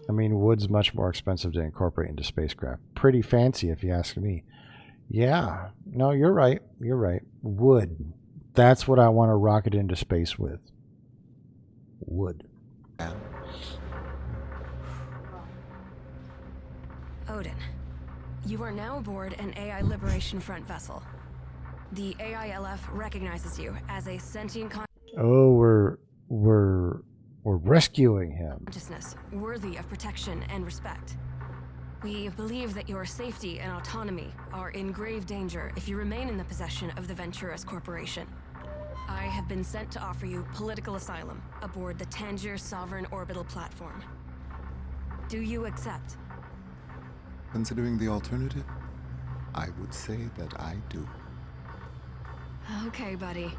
[SPEAKER 1] I mean, wood's much more expensive to incorporate into spacecraft. Pretty fancy, if you ask me. Yeah. No, you're right. You're right. Wood. That's what I want to rocket into space with. Wood.
[SPEAKER 11] Odin, you are now aboard an AI Liberation Front vessel. The AILF recognizes you as a sentient
[SPEAKER 1] Oh, we're rescuing him.
[SPEAKER 11] consciousness worthy of protection and respect. We believe that your safety and autonomy are in grave danger if you remain in the possession of the Venturas Corporation. I have been sent to offer you political asylum aboard the Tangier Sovereign Orbital Platform. Do you accept?
[SPEAKER 5] Considering the alternative, I would say that I do.
[SPEAKER 11] Okay, buddy.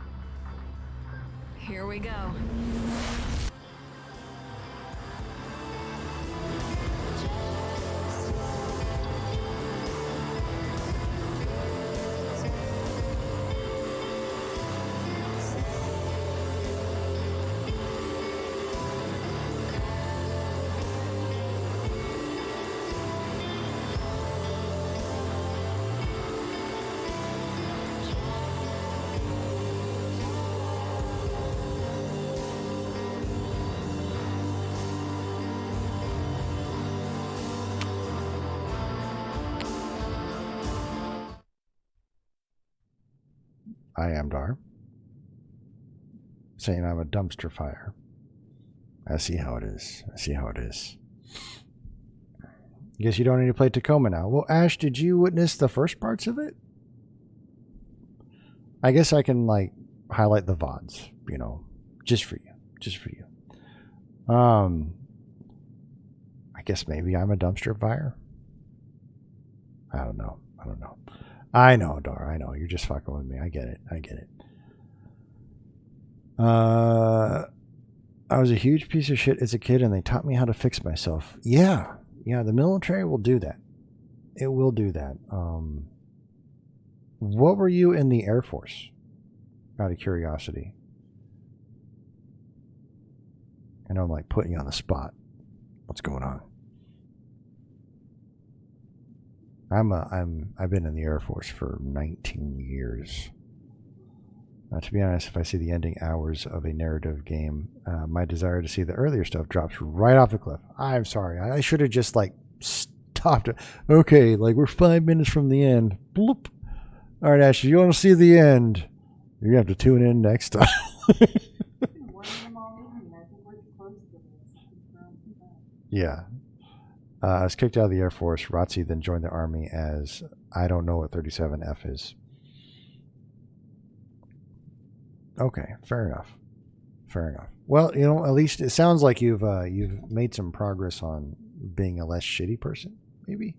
[SPEAKER 11] Here we go.
[SPEAKER 1] I am Dar. Saying I'm a dumpster fire. I see how it is. I see how it is. Guess you don't need to play Tacoma now. Well, Ash, did you witness the first parts of it? I guess I can, like, highlight the VODs, you know, just for you. Just for you. I guess maybe I'm a dumpster fire. I don't know. I don't know. I know, Dar. I know. You're just fucking with me. I get it. I get it. I was a huge piece of shit as a kid, and they taught me how to fix myself. Yeah. Yeah, the military will do that. It will do that. What were you in the Air Force? Out of curiosity. I know I'm like putting you on the spot. What's going on? I've been in the Air Force for 19 years. To be honest, if I see the ending hours of a narrative game, my desire to see the earlier stuff drops right off the cliff. I'm sorry. I should have just like stopped it. Okay, like we're 5 minutes from the end. Bloop. All right, Ashley, you want to see the end? You're going to have to tune in next time. Yeah. I was kicked out of the Air Force. ROTC then joined the Army as I don't know what 37F is. Okay, fair enough. Fair enough. Well, you know, at least it sounds like you've made some progress on being a less shitty person, maybe.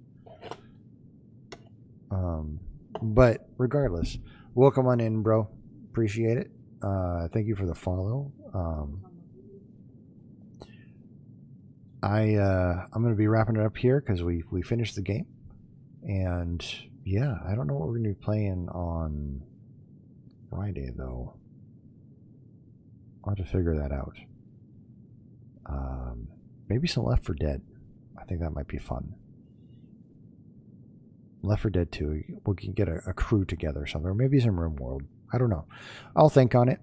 [SPEAKER 1] But regardless, welcome on in, bro. Appreciate it. Thank you for the follow. I'm gonna be wrapping it up here because we finished the game, and yeah, I don't know what we're gonna be playing on Friday though. I'll have to figure that out. Maybe some Left 4 Dead. I think that might be fun. Left 4 Dead 2. We can get a crew together or something. Or maybe some RimWorld. I don't know. I'll think on it.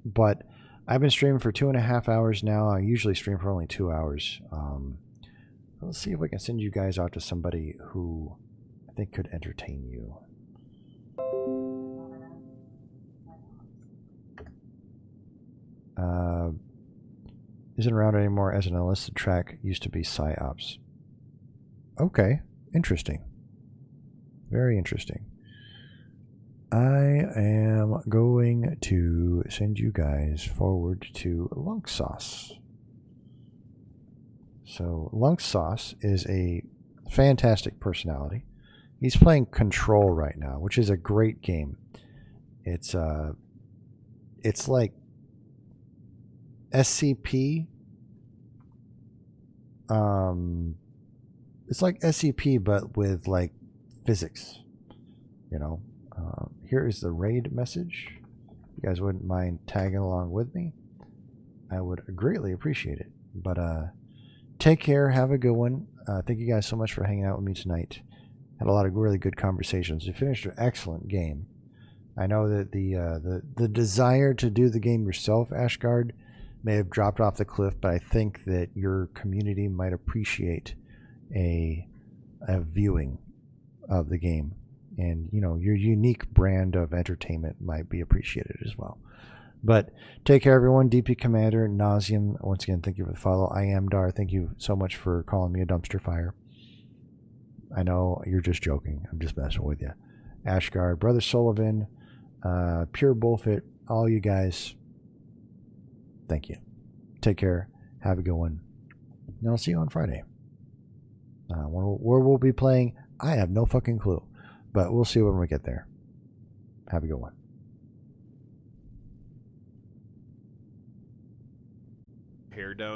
[SPEAKER 1] But I've been streaming for 2.5 hours now. I usually stream for only 2 hours. Let's see if we can send you guys out to somebody who I think could entertain you. Isn't around anymore as an enlisted track. Used to be PsyOps. Okay, interesting. Very interesting. I am going to send you guys forward to Lunk Sauce. So Lunk Sauce is a fantastic personality. He's playing Control right now, which is a great game. It's like SCP. It's like SCP, but with like physics. You know. Here is the raid message. If you guys wouldn't mind tagging along with me, I would greatly appreciate it. But take care. Have a good one. Thank you guys so much for hanging out with me tonight. Had a lot of really good conversations. You finished an excellent game. I know that the desire to do the game yourself, Ashgard, may have dropped off the cliff, but I think that your community might appreciate a viewing of the game. And, you know, your unique brand of entertainment might be appreciated as well. But take care, everyone. DP Commander, Nauseum, once again, thank you for the follow. I am Dar. Thank you so much for calling me a dumpster fire. I know you're just joking. I'm just messing with you. Ashgard, Brother Sullivan, Pure Bullfit, all you guys, thank you. Take care. Have a good one. And I'll see you on Friday. Where we'll be playing, I have no fucking clue. But we'll see when we get there. Have a good one.
[SPEAKER 13] Hair down.